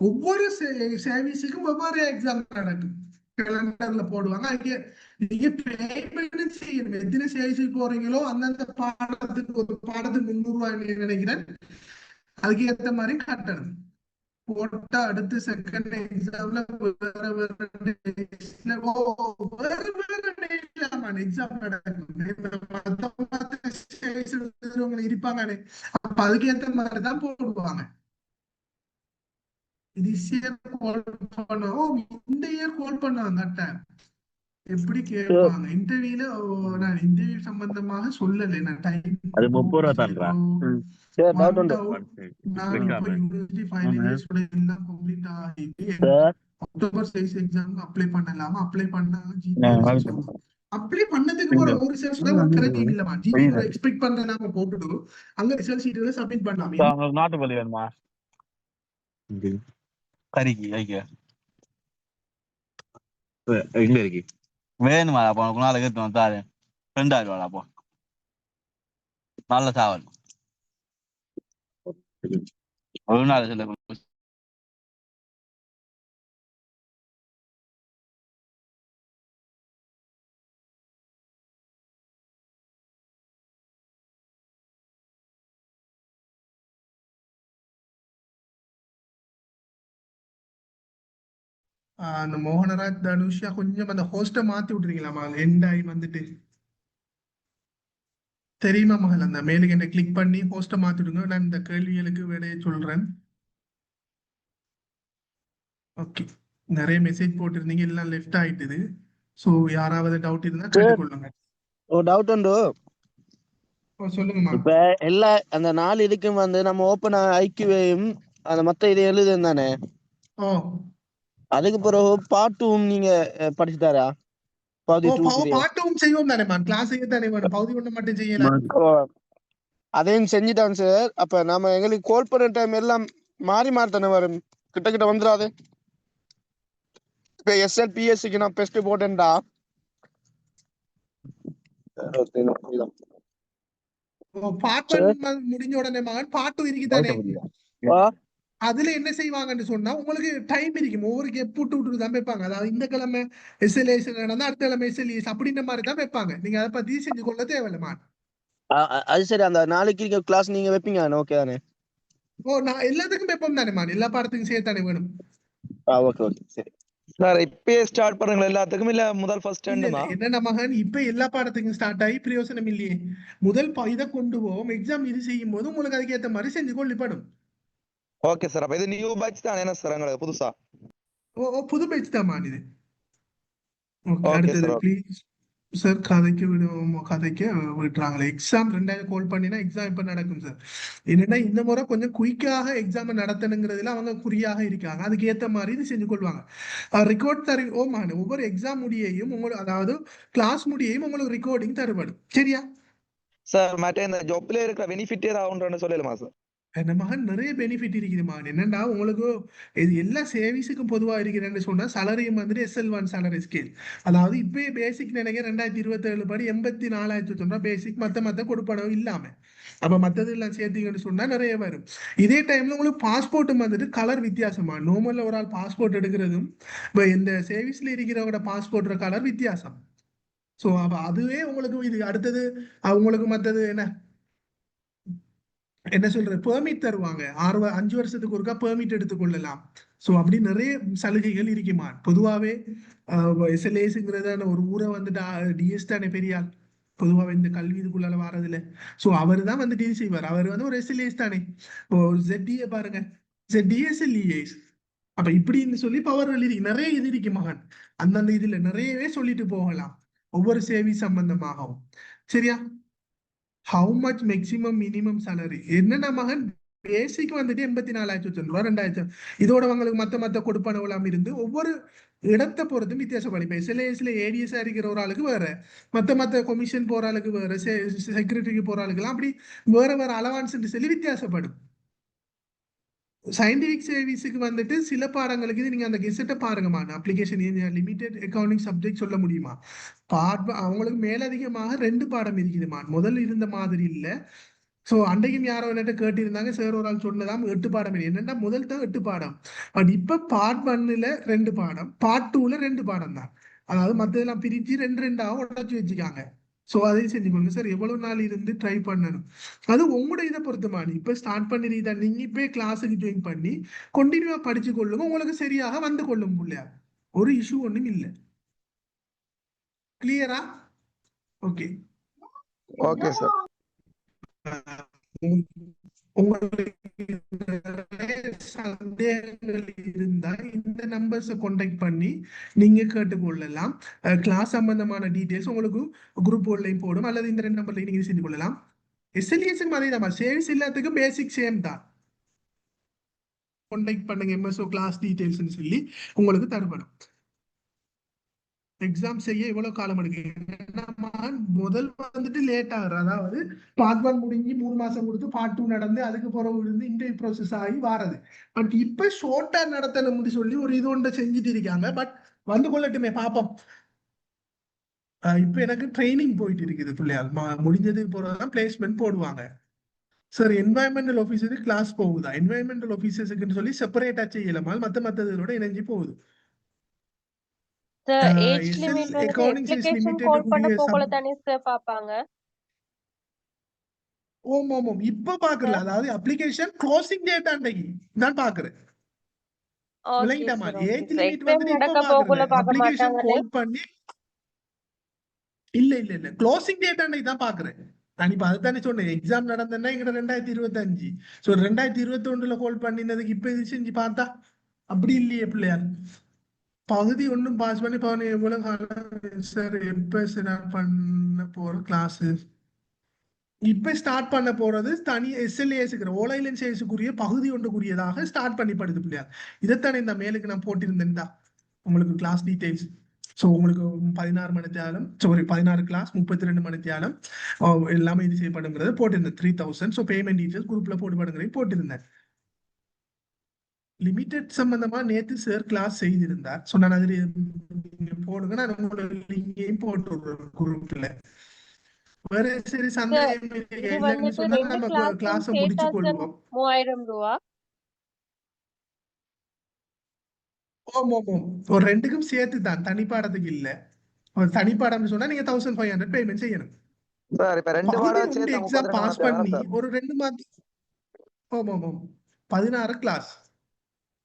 ஒவ்வொரு சர்வீஸுக்கும் ஒவ்வொரு எக்ஸாம் நடக்கும் கேலண்டர்ல போடுவாங்க நீங்க பேமெண்ட் செய்யணும் எத்தனை சர்வீஸுக்கு போறீங்களோ அந்தந்த பாடத்துக்கு ஒரு பாடத்துக்கு 300 ரூபாய் நினைக்கிறேன் அதுக்கு ஏற்ற மாதிரி கட்டணும் போட்டா அடுத்த செகண்ட் எக்ஸாம்ல எக்ஸாம் நடக்கும் இருப்பாங்க அப்ப அதுக்கு ஏற்ற மாதிரிதான் போடுவாங்க this year call பண்ணோம் இந்த இயர் கால் பண்ணாங்க எப்படி கேட்பாங்க இன்டர்வியூல நான் இன்டர்வியூ சம்பந்தமாக சொல்லல நான் டைம் அது 30 ரூபாய் தான்டா சார் டவுட் உண்டு நான் யூனிவர்சிட்டி ஃபைனல் இயர் ஸ்டூடண்ட் எல்லாம் கம்ப்ளீட் ஆகிட்டு அக்டோபர் 6 எக்ஸாம் அப்ளை பண்ணலாமா அப்ளை பண்ணாங்க அப்ளை பண்ணதுக்கு ஒரு ரிசல்ட்ஸ் தான் பிரச்சனை இல்லமா ஜிபி எக்ஸ்பெக்ட் பண்ற நாம போட்டுட்டு அங்க ரிசல்ட் ஷீட்ல சப்மிட் பண்ணலாம் உங்களுக்கு நாட்டு பள்ளி வேணுமா கறிக்கு ஐயா எங்க இருக்கு வேணுமா அப்போ உனக்கு நாளைக்கு எடுத்து வந்தாரு 2000 ரூபா அப்போ நல்ல சாவல் ஒரு நாள் சில அந்த மோகனராஜ் தனுஷா கொஞ்சம் அந்த ஹோஸ்ட மாத்தி விட்டுறீங்களா எண்ட் ஆகி வந்துட்டு தெரியுமா மகள்? அந்த மேலுக்கு என்ன கிளிக் பண்ணி ஹோஸ்ட மாத்திடுங்க. நான் இந்த கேள்விகளுக்கு விடைய சொல்றேன். ஓகே, நிறைய மெசேஜ் போட்டிருந்தீங்க, எல்லாம் லெஃப்ட் ஆயிட்டுது. ஸோ யாராவது டவுட் இருந்தா கேட்டுக்கொள்ளுங்க. ஒரு டவுட் உண்டு. சொல்லுங்கம்மா. இப்ப எல்லா அந்த 4 இதுக்கும் வந்து நம்ம ஓப்பன் ஐக்கியூவையும் அந்த மத்த இதை எழுதும் தானே. ஓ அதுக்கு பிறகு பாட்டும் நீங்க படிச்சுட்டாரா? பகுதி 2 3 பாட்டும் செய்வோம் தானேம்மா, கிளாஸுக்கு தானே வேணும், பகுதி ஒண்ணு மட்டும் செய்யலாம். அதையும் செஞ்சுட்டான் சார். அப்ப நாம எங்களுக்கு கால் பண்ண டைம் எல்லாம் மாறி மாறி தானே வரும், கிட்ட வந்துடாது. இப்ப SLPSக்கு நான் பெஸ்ட் போட்டேன்டா. பாட்டு முடிஞ்ச உடனே மகன் பாட்டும் இருக்குதானே, அதுல என்ன செய்வாங்கன்னு சொன்னா உங்களுக்கு டைம் இருக்கும். ஒவ்வொரு போட்டு விட்டு தான் வைப்பாங்க. அதாவது இந்த கிழமை SLAS நடந்தா அடுத்த கிழமை SLAS அப்படின்ற மாதிரி தான் வைப்பாங்க. நீங்க அதை பத்தி செஞ்சு கொள்ள தேவையில்லைமா. அது சரி, அந்த நாளைக்கு இருக்க கிளாஸ் நீங்க வைப்பீங்க ஓகே தானே? நான் எல்லாத்துக்கும் வைப்போம் தானேமா, எல்லா பாடத்துக்கும் சேர்த்தானே வேணும். ஓகே ஓகே சரி சார். இப்பயே ஸ்டார்ட் பண்ணுங்க எல்லாத்துக்கும், இல்ல முதல் ஃபர்ஸ்ட் என்னென்ன மகன், இப்ப எல்லா பாடத்துக்கும் ஸ்டார்ட் ஆகி பிரயோசனம் இல்லையே. முதல் இதை கொண்டு போவோம், எக்ஸாம் இது செய்யும் போது உங்களுக்கு அதுக்கு ஏற்ற மாதிரி செஞ்சு கொள்ளப்படும். Okay sir. அப்ப இது நியூ பேட்ச் தான் என்ன சார் எங்களுக்கு புதுசா? புது பேட்ச் தான் இது. ஓகே அடுத்தது சார். ப்ளீஸ் சார், கதைக்கு விடுவோம், கதைக்கு விட்டுறாங்களே. எக்ஸாம் 2000 கால் பண்ணினா எக்ஸாம் இப்ப நடக்கும் சார். என்னன்னா இந்த முறை கொஞ்சம் குயிக்காக எக்ஸாம் நடத்தணுங்கிறதுல அவங்க குறியாக இருக்காங்க. அதுக்கு ஏற்ற மாதிரி இது செஞ்சு கொள்வாங்க. ரெக்கார்ட் தருவோம், ஒவ்வொரு எக்ஸாம் முடியையும் உங்களுக்கு, அதாவது கிளாஸ் முடியையும் உங்களுக்கு ரெக்கார்டிங் தருபடும். சரியா சார்? மற்ற இந்த ஜாப்ல இருக்கிற பெனிஃபிட் ஏதாவது சொல்லலாமா சார்? என்ன மகன், நிறைய பெனிஃபிட் இருக்குது மகன். என்னன்னா உங்களுக்கு இது எல்லா சர்வீஸுக்கும் பொதுவா இருக்கிறேன்னு சொன்னா சலரியும் வந்துட்டு SL1 salary scale. அதாவது இப்பயே பேசிக் நினைக்கிறேன் 2027 படி 84,000 பேசிக், மத்த கொடுப்பனவு இல்லாம. அப்ப மத்தது எல்லாம் சேர்த்தீங்கன்னு சொன்னா நிறைய வரும். இதே டைம்ல உங்களுக்கு பாஸ்போர்ட்டும் வந்துட்டு கலர் வித்தியாசமா. நார்மல்ல ஒரு ஆள் பாஸ்போர்ட் எடுக்கிறதும் இப்ப இந்த சர்வீஸ்ல இருக்கிறவங்களோட பாஸ்போர்ட் கலர் வித்தியாசம். ஸோ அப்ப அதுவே உங்களுக்கு இது அடுத்தது அவங்களுக்கு மத்தது என்ன சொல்ற பெர்மிட் தருவாங்க. 5 வருஷத்துக்கு ஒருக்கா பெர்மிட் எடுத்துக்கொள்ளலாம். ஸோ அப்படி நிறைய சலுகைகள் இருக்குமா. பொதுவாகவே SLASங்கிறத ஒரு ஊரை வந்துட்டு DS தானே பெரியாள், பொதுவாக இந்த கல்வி இதுக்குள்ளால வாரதில்ல. ஸோ அவர் தான் வந்து டீல் செய்வார். அவர் வந்து ஒரு SLAS தானே. இப்போ ZDA பாருங்க, ZDS LEAs. அப்ப இப்படின்னு சொல்லி பவர் இருக்கு, நிறைய இது இருக்கு மகன். அந்தந்த இதுல நிறையவே சொல்லிட்டு போகலாம், ஒவ்வொரு சேவை சம்பந்தமாகவும். சரியா? How much maximum minimum salary என்னென்ன மகன், பேசிக் வந்துட்டு 84,000 2,000. இதோட உங்களுக்கு மத்த கொடுப்பனவுலாம் இருந்து ஒவ்வொரு இடத்தை பொறுத்தும் வித்தியாசப்படும். இப்ப SLASல ADS இருக்கிற ஒரு ஆளுக்கு வேற, மத்த கொமிஷன் போற ஆளுக்கு வேற, செக்ரட்டரிக்கு போற ஆளுக்குலாம் அப்படி வேற அலவான்ஸ் சொல்லி வித்தியாசப்படும். சயின்டிபிக் சர்வீஸுக்கு வந்துட்டு சில பாடங்களுக்கு நீங்க அந்த கெசட்டை பாருங்கம்மா. அப்ளிகேஷன் லிமிடெட் அக்கௌண்டிங் சப்ஜெக்ட் சொல்ல முடியுமா? அவங்களுக்கு மேலதிகமாக 2 பாடம் இருக்குதுமா, முதல் இருந்த மாதிரி இல்ல. சோ அன்றைக்கும் யாரோ என்கிட்ட கேட்டிருந்தாங்க, சார் ஒரு ஆள் சொன்னதாம் 8 பாடம். என்னன்னா முதல் தான் 8 பாடம், பட் இப்ப பார்ட் 1ல 2 பாடம், பார்ட் 2ல 2 பாடம் தான். அதாவது மத்ததெல்லாம் பிரிச்சு 2 உடச்சு வச்சுக்காங்க. ஸோ அதையும் செஞ்சுக்கொள்ளுங்க சார். எவ்வளவு நாள் இருந்து ட்ரை பண்ணணும், அது உங்களோட இதை பொறுத்துமா. நீ இப்ப ஸ்டார்ட் பண்ணிருந்தா நீங்க இப்ப கிளாஸுக்கு ஜாயின் பண்ணி கண்டினியூவா படிச்சு கொள்ளுங்க, உங்களுக்கு சரியாக வந்து கொள்ளும் பிள்ளையா, ஒரு இஷ்யூ ஒண்ணும் இல்லை. கிளியரா? Okay okay sir. உங்களுக்கு சந்தேகங்கள் இருந்தா இந்த நம்பர்ஸை கான்டாக்ட் பண்ணி நீங்க கேட்டுக்கொள்ளலாம். கிளாஸ் சம்பந்தமான டீடைல்ஸ் உங்களுக்கு குரூப் ஒன்லையும் போடும், அல்லது இந்த 2 நம்பர்ல நீங்க செஞ்சு கொள்ளலாம். SLASக்கு அதே தான், சேவிங்ஸ் எல்லாத்துக்கும் பேசிக் சேம் தான். கான்டாக்ட் பண்ணுங்க, MSO கிளாஸ் டீடைல்ஸ்னு சொல்லி உங்களுக்கு தரப்படும். எக்ஸாம் செய்ய இவ்வளவு காலம் எடுக்கு. முதல் வந்துட்டு லேட் ஆகுது, அதாவது பார்ட் 1 முடிஞ்சு 3 மாசம் கொடுத்து பார்ட் 2 நடந்து அதுக்கு பிறகு இருந்து இன்டர்வியூ ப்ரோசஸ் ஆகி வாரது. பட் இப்ப ஷோர்ட்டா நடத்தணும்னு சொல்லி ஒரு இது ஒன்று செஞ்சுட்டு இருக்காங்க. பட் வந்து கொள்ளட்டுமே பாப்போம். இப்ப எனக்கு ட்ரைனிங் போயிட்டு இருக்குது பிள்ளையால், முடிஞ்சது போறதுதான் பிளேஸ்மெண்ட் போடுவாங்க. சார் என்வாயன்மெண்டல் ஆஃபீஸருக்கு கிளாஸ் போகுதா? என்வாயன்மெண்டல் ஆஃபீஸர்ஸுக்குன்னு சொல்லி செப்பரேட்டா செய்யலாமா, மத்ததோட இணைஞ்சு போகுது. ஏஜ் லிமிட் வந்து அப்ளிகேஷன் கால் பண்ண போகல தானே சார் பாப்பாங்க. ஓம் இப்ப பாக்கல, அதாவது அப்ளிகேஷன் க்ளோசிங் டேட் அன்னைக்கு நான் பாக்குறேன். ஓகே விளங்கிட்டாமா? Sir, okay age sir. Limit exam வந்துட்டு இப்ப நடக்க போக்குள்ள பாக்குறேன். பார்க்க அப்ளிகேஷன் மாட்டாங்களே. கோல் பண்ணி இல்ல க்ளோசிங் டேட் அன்னைக்கு தான் பாக்குறேன். நான் இப்ப அதுதானே சொன்னேன். எக்ஸாம் நடந்ததுன்னா எங்க 2025. சோ 2021 கோல் பண்ணினதுக்கு இப்ப இது செஞ்சு பார்த்தா அப்படி இல்லையே பிள்ளையார். பகுதி ஒன்றும் பாஸ் பண்ணி பவனி எவ்வளவு காலம் சார் எப்ப ஸ்டார்ட் பண்ண போற கிளாஸ்? இப்ப ஸ்டார்ட் பண்ண போறது தனி எஸ்எல்ஏஸுக்கு ஓலைலன் சேல்ஸுக்குரிய பகுதி ஒன்றுக்குரியதாக ஸ்டார்ட் பண்ணி படுது பிள்ளையார். இதைத்தானே இந்த மேலுக்கு நான் போட்டிருந்தேன் தான் உங்களுக்கு கிளாஸ் டீடைல்ஸ். ஸோ உங்களுக்கு 16 மணித்தியாலம், சாரி 16 கிளாஸ் 32 மணித்தியாலம் எல்லாமே இது செய்யப்படுங்கிறது போட்டிருந்தேன் 3000. ஸோ பேமெண்ட் டீடைல்ஸ் குரூப்ல போட்டுப்படுங்கிறதையும் போட்டிருந்தேன். லிமிடெட் சம்பந்தமா நேத்து சார் கிளாஸ் செய்திருந்தார். ஸோ நான் அதில் நீங்க போடுங்க, நான் உங்களோட லிங்கையும் போட்டு விடுறேன் குரூப்ல. வேற சரி சார், சந்தேகம் இது இல்லைன்னு வந்துட்டு சொன்னா 2 நம்ம கிளாஸும் கிளாஸை முடிச்சு சேர்த்தா சார் கொள்வோம். 3000 ரூபா. ஓம் ஒரு ரெண்டுக்கும் சேர்த்து தான், தனிப்பாடத்துக்கு இல்ல. ஒரு தனிப்பாடம்னு சொன்னா நீங்க 1500 பேமெண்ட் செய்யணும். சார் இப்ப 2 பகுதி பாடம் ஒன்று சேர்த்து எக்ஸாம் 32 பாஸ் மணித்தியாலம் பண்ணி சார். ஒரு 2 மாதம். ஓம் 16 கிளாஸ்.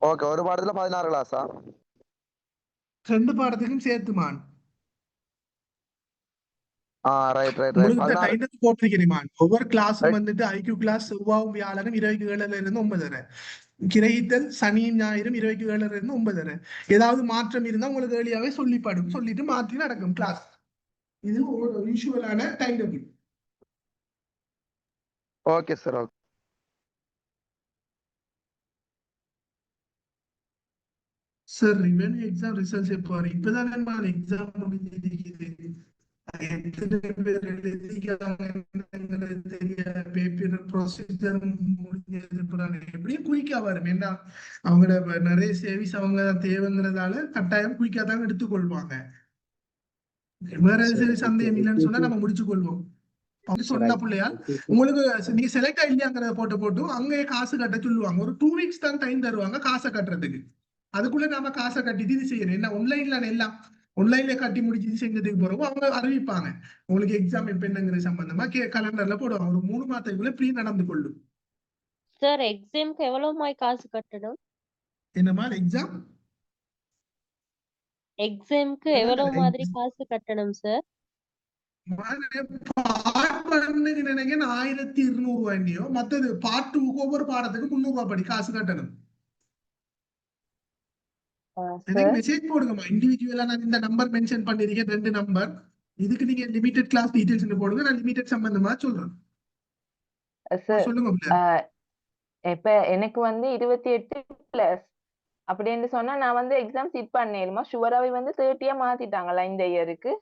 ஓகே, ஒரு பாடத்துல 16 கிளாஸா? 2 பாடத்துக்கும் சேர்த்துமான். ரைட் உங்களுக்கு 16 டைம் போட்டிருக்கிறேன். ஒவ்வொரு கிளாஸும் வந்துட்டு ஐக்யூ கிளாஸ் செவ்வாயும் வியாழனும் 27 இருந்து 9:30. கிரகித்தல் சனியும் ஞாயிறும் 27 இருந்து 9:30. ஏதாவது மாற்றம் இருந்தா உங்களுக்கு ஏர்லியாவே சொல்லிட்டு மாற்றி நடக்கும் கிளாஸ். இது ஒரு யூசுவலான time table. Okay sir. Okay sir revenue exam results எப்போ வரும்? இப்பதானே எக்ஸாம் முடிஞ்சிருக்குது. எத்தனை பேர் எழுதிக்கிறாங்கன்னு தெரியாது. பேப்பர் ப்ரொசீஜர் முடிஞ்சிருக்கிறாங்க. எப்படியும் குயிக்கா வரும். ஏன்னா அவங்களோட நிறைய சேவிஸ் அவங்க தேவைங்கிறதால கட்டாயம் குயிக்கா தான் எடுத்துக்கொள்வாங்க. வேற சரி சந்தேகம் இல்லைன்னு சொன்னா நம்ம முடிச்சு கொள்வோம். சொன்னா பிள்ளையால் உங்களுக்கு நீங்க செலக்ட் இல்லையாங்கிறத போட்டு அங்கேயே காசு கட்ட சொல்லுவாங்க. ஒரு 2 வீக்ஸ் தான் டைம் தருவாங்க காசை கட்டுறதுக்கு. அதுக்குள்ள நாம காசை கட்டிட்டு இது செய்யணும். என்ன ஆன்லைன்ல எல்லாம் ஆன்லைன்ல கட்டி முடிச்சு செஞ்சதுக்கு பிறகு அவங்க அறிவிப்பாங்க உங்களுக்கு எக்ஸாம் எப்ப என்னங்கிற சம்பந்தமா கலண்டர்ல போடுவாங்க. ஒரு 3 மாதத்துக்குள்ள ப்ரீ நடந்து கொள்ளும். சார், எக்ஸாம்க்கு எவ்வளவு காசு கட்டணும்? என்னமா எக்ஸாம்? எக்ஸாம்க்கு எவ்வளவு மாதிரி காசு கட்டணும் சார்? பார்ட் 1க்கு நினைக்கிறேன் 1200 ரூபாயோ, மத்தது பார்ட் 2க்கு ஒவ்வொரு பாடத்துக்கு 300 ரூபாய் படி காசு கட்டணும். எனக்கு மெசேஜ் போடுங்கம்மா இண்டிவிஜுவலா. நான் இந்த நம்பர் மென்ஷன் பண்ணிருக்கேன், 2 நம்பர். இதுக்கு நீங்க லிமிடெட் கிளாஸ் டீடைல்ஸ் போடுங்க, நான் லிமிடெட் சம்பந்தமா சொல்றேன். சொல்லுங்க. இப்ப எனக்கு வந்து 28 பிளஸ் அப்படின்னு சொன்னா நான் வந்து எக்ஸாம் சிட் பண்ணேருமா? ஷுவராவே வந்து 30 மாத்திட்டாங்களா இந்த இயருக்கு?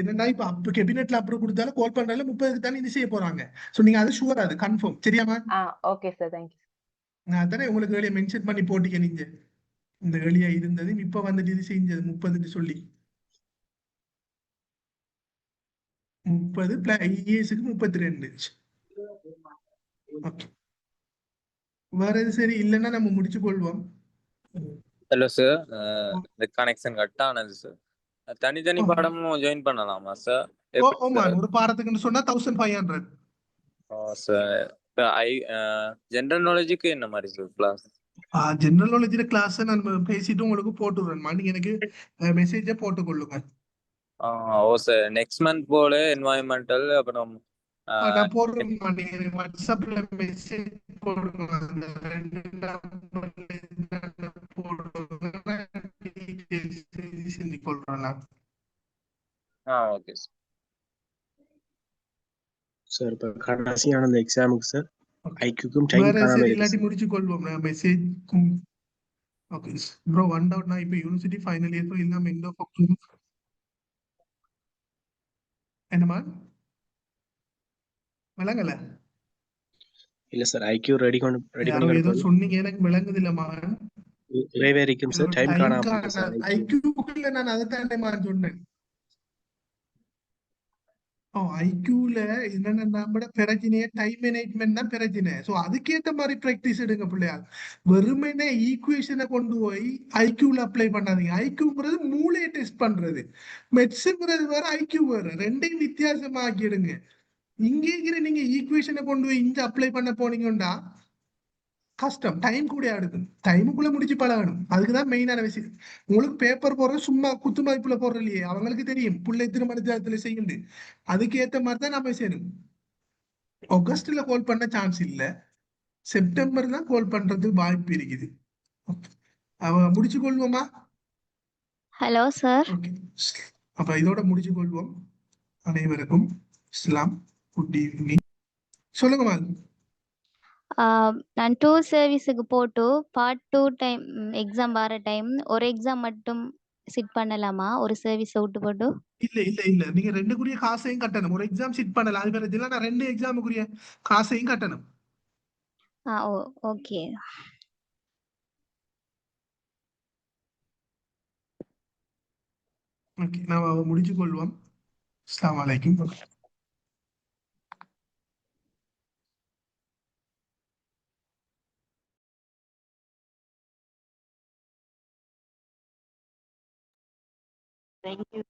என்னன்னா இப்ப அப்ப கேபினெட்ல அப்ரூவ் கொடுத்தாலும் கால் பண்றால 30க்கு தானே இது செய்ய போறாங்க. சோ நீங்க அது ஷுவர், அது கன்ஃபார்ம். சரியாமா? Okay sir, thank you. நான் தானே உங்களுக்கு ஏர்லியா மென்ஷன் பண்ணி போட்டீங்க. நீங்க இந்த ஏர்லியா இருந்தது இப்ப வந்துட்டு இது செஞ்சது 30ன்னு சொல்லி 30 பிளஸ் ஐஏஎஸ்க்கு 32. ஓகே, வேற எது சரி இல்லைன்னா நம்ம முடிச்சு கொள்வோம். ஹலோ சார், இந்த கனெக்ஷன் கட் ஆனது சார். தனித்தனி பாடமும் ஜாயின் பண்ணலாமா சார்? ஒரு பாடத்துக்குன்னு சொன்னா 1500. சார் ஜெனரல் நாலேஜுக்கு என்ன மாதிரி சார் கிளாஸ்? ஜெனரல் நாலேஜ்ல கிளாஸ் நான் பேசிட்டு உங்களுக்கு போட்டுடுறேன். நீங்க எனக்கு மெசேஜ போட்டு கொள்ளுங்க. ஓ சார், நெக்ஸ்ட் மந்த் போல என்வாயன்மெண்டல் அப்புறம் நான் போடுறேன். நீங்க வாட்ஸ்அப்ல மெசேஜ் போடுங்க. அந்த 2 நம்பர்ல போடுங்க, செஞ்சு கொள்றேன். Okay sir. சார் இப்ப கடைசியான அந்த எக்ஸாமுக்கு சார் ஐக்யூக்கும் டைம் வேற காணாம சரி இருக்கு இல்லாட்டி சார். முடிச்சு கொள்வோம். நான் message okay bro, one doubt. நான் இப்போ யூனிவர்சிட்டி ஃபைனல் இயர் இல்லாம எந்த என்னமா விளங்கல? இல்ல சார், ஐக்யூ ரெடி யாரோ ஏதோ சொன்னீங்க, எனக்கு விளங்குது இல்லமா. நிறையவே இருக்கும் சார், டைம் காணாம இருக்கு சார். ஐக்யூக்குள்ள நான் அதை தாண்டேமா சொன்னேன். ஐக்யூல என்னன்னா நம்மட பிரச்சனையே டைம் மேனேஜ்மெண்ட் தான் பிரச்சனை. சோ அதுக்கேற்ற மாதிரி பிராக்டிஸ் எடுங்க பிள்ளையா. வெறுமனே ஈக்குவேஷனை கொண்டு போய் ஐக்யூல அப்ளை பண்ணாதீங்க. ஐக்யூங்கிறது மூளையை டெஸ்ட் பண்றது, மெட்ஸுங்கிறது வேற, ஐக்யூ வேற. ரெண்டையும் வித்தியாசமாக்கிடுங்க. இங்கே இருக்கிற நீங்க ஈக்குவேஷனை கொண்டு போய் இங்க அப்ளை பண்ண போனீங்கன்னா கஷ்டம், டைம் கூட எடுக்கும். டைமுக்குள்ள முடிச்சு பழகணும். அதுக்குதான் மெயினான விஷயம். உங்களுக்கு பேப்பர் போடுற சும்மா குத்து மதிப்புல போடுற இல்லையே, அவங்களுக்கு தெரியும் பிள்ளை திருமணத்துல செய்யுண்டு. அதுக்கு ஏத்த மாதிரி தான் நம்ம செய்யணும். ஆகஸ்ட்ல கால் பண்ண சான்ஸ் இல்ல, செப்டம்பர் தான் கால் பண்றது வாய்ப்பு இருக்குது. அவ முடிச்சு கொள்வோமா? Hello sir. ஓகே, அப்ப இதோட முடிச்சு கொள்வோம். அனைவருக்கும் இஸ்லாம் குட் ஈவினிங். சொல்லுங்க மேம். நான் 2 சர்வீஸுக்கு போட்டு பார்ட் 2 டைம் எக்ஸாம் வர டைம் ஒரு எக்ஸாம் மட்டும் சிட் பண்ணலாமா? ஒரு சர்வீஸை விட்டு போட்டு? இல்ல இல்ல இல்ல, நீங்க 2க்குரிய காசையும் கட்டணும். ஒரு எக்ஸாம் சிட் பண்ணலாம், அது வேற இல்ல. நான் 2 எக்ஸாமுக்குரிய காசையும் கட்டணும். ஓகே. ஓகே, நான் முடிச்சு கொள்வோம். அஸ்ஸலாமு அலைக்கும். Thank you.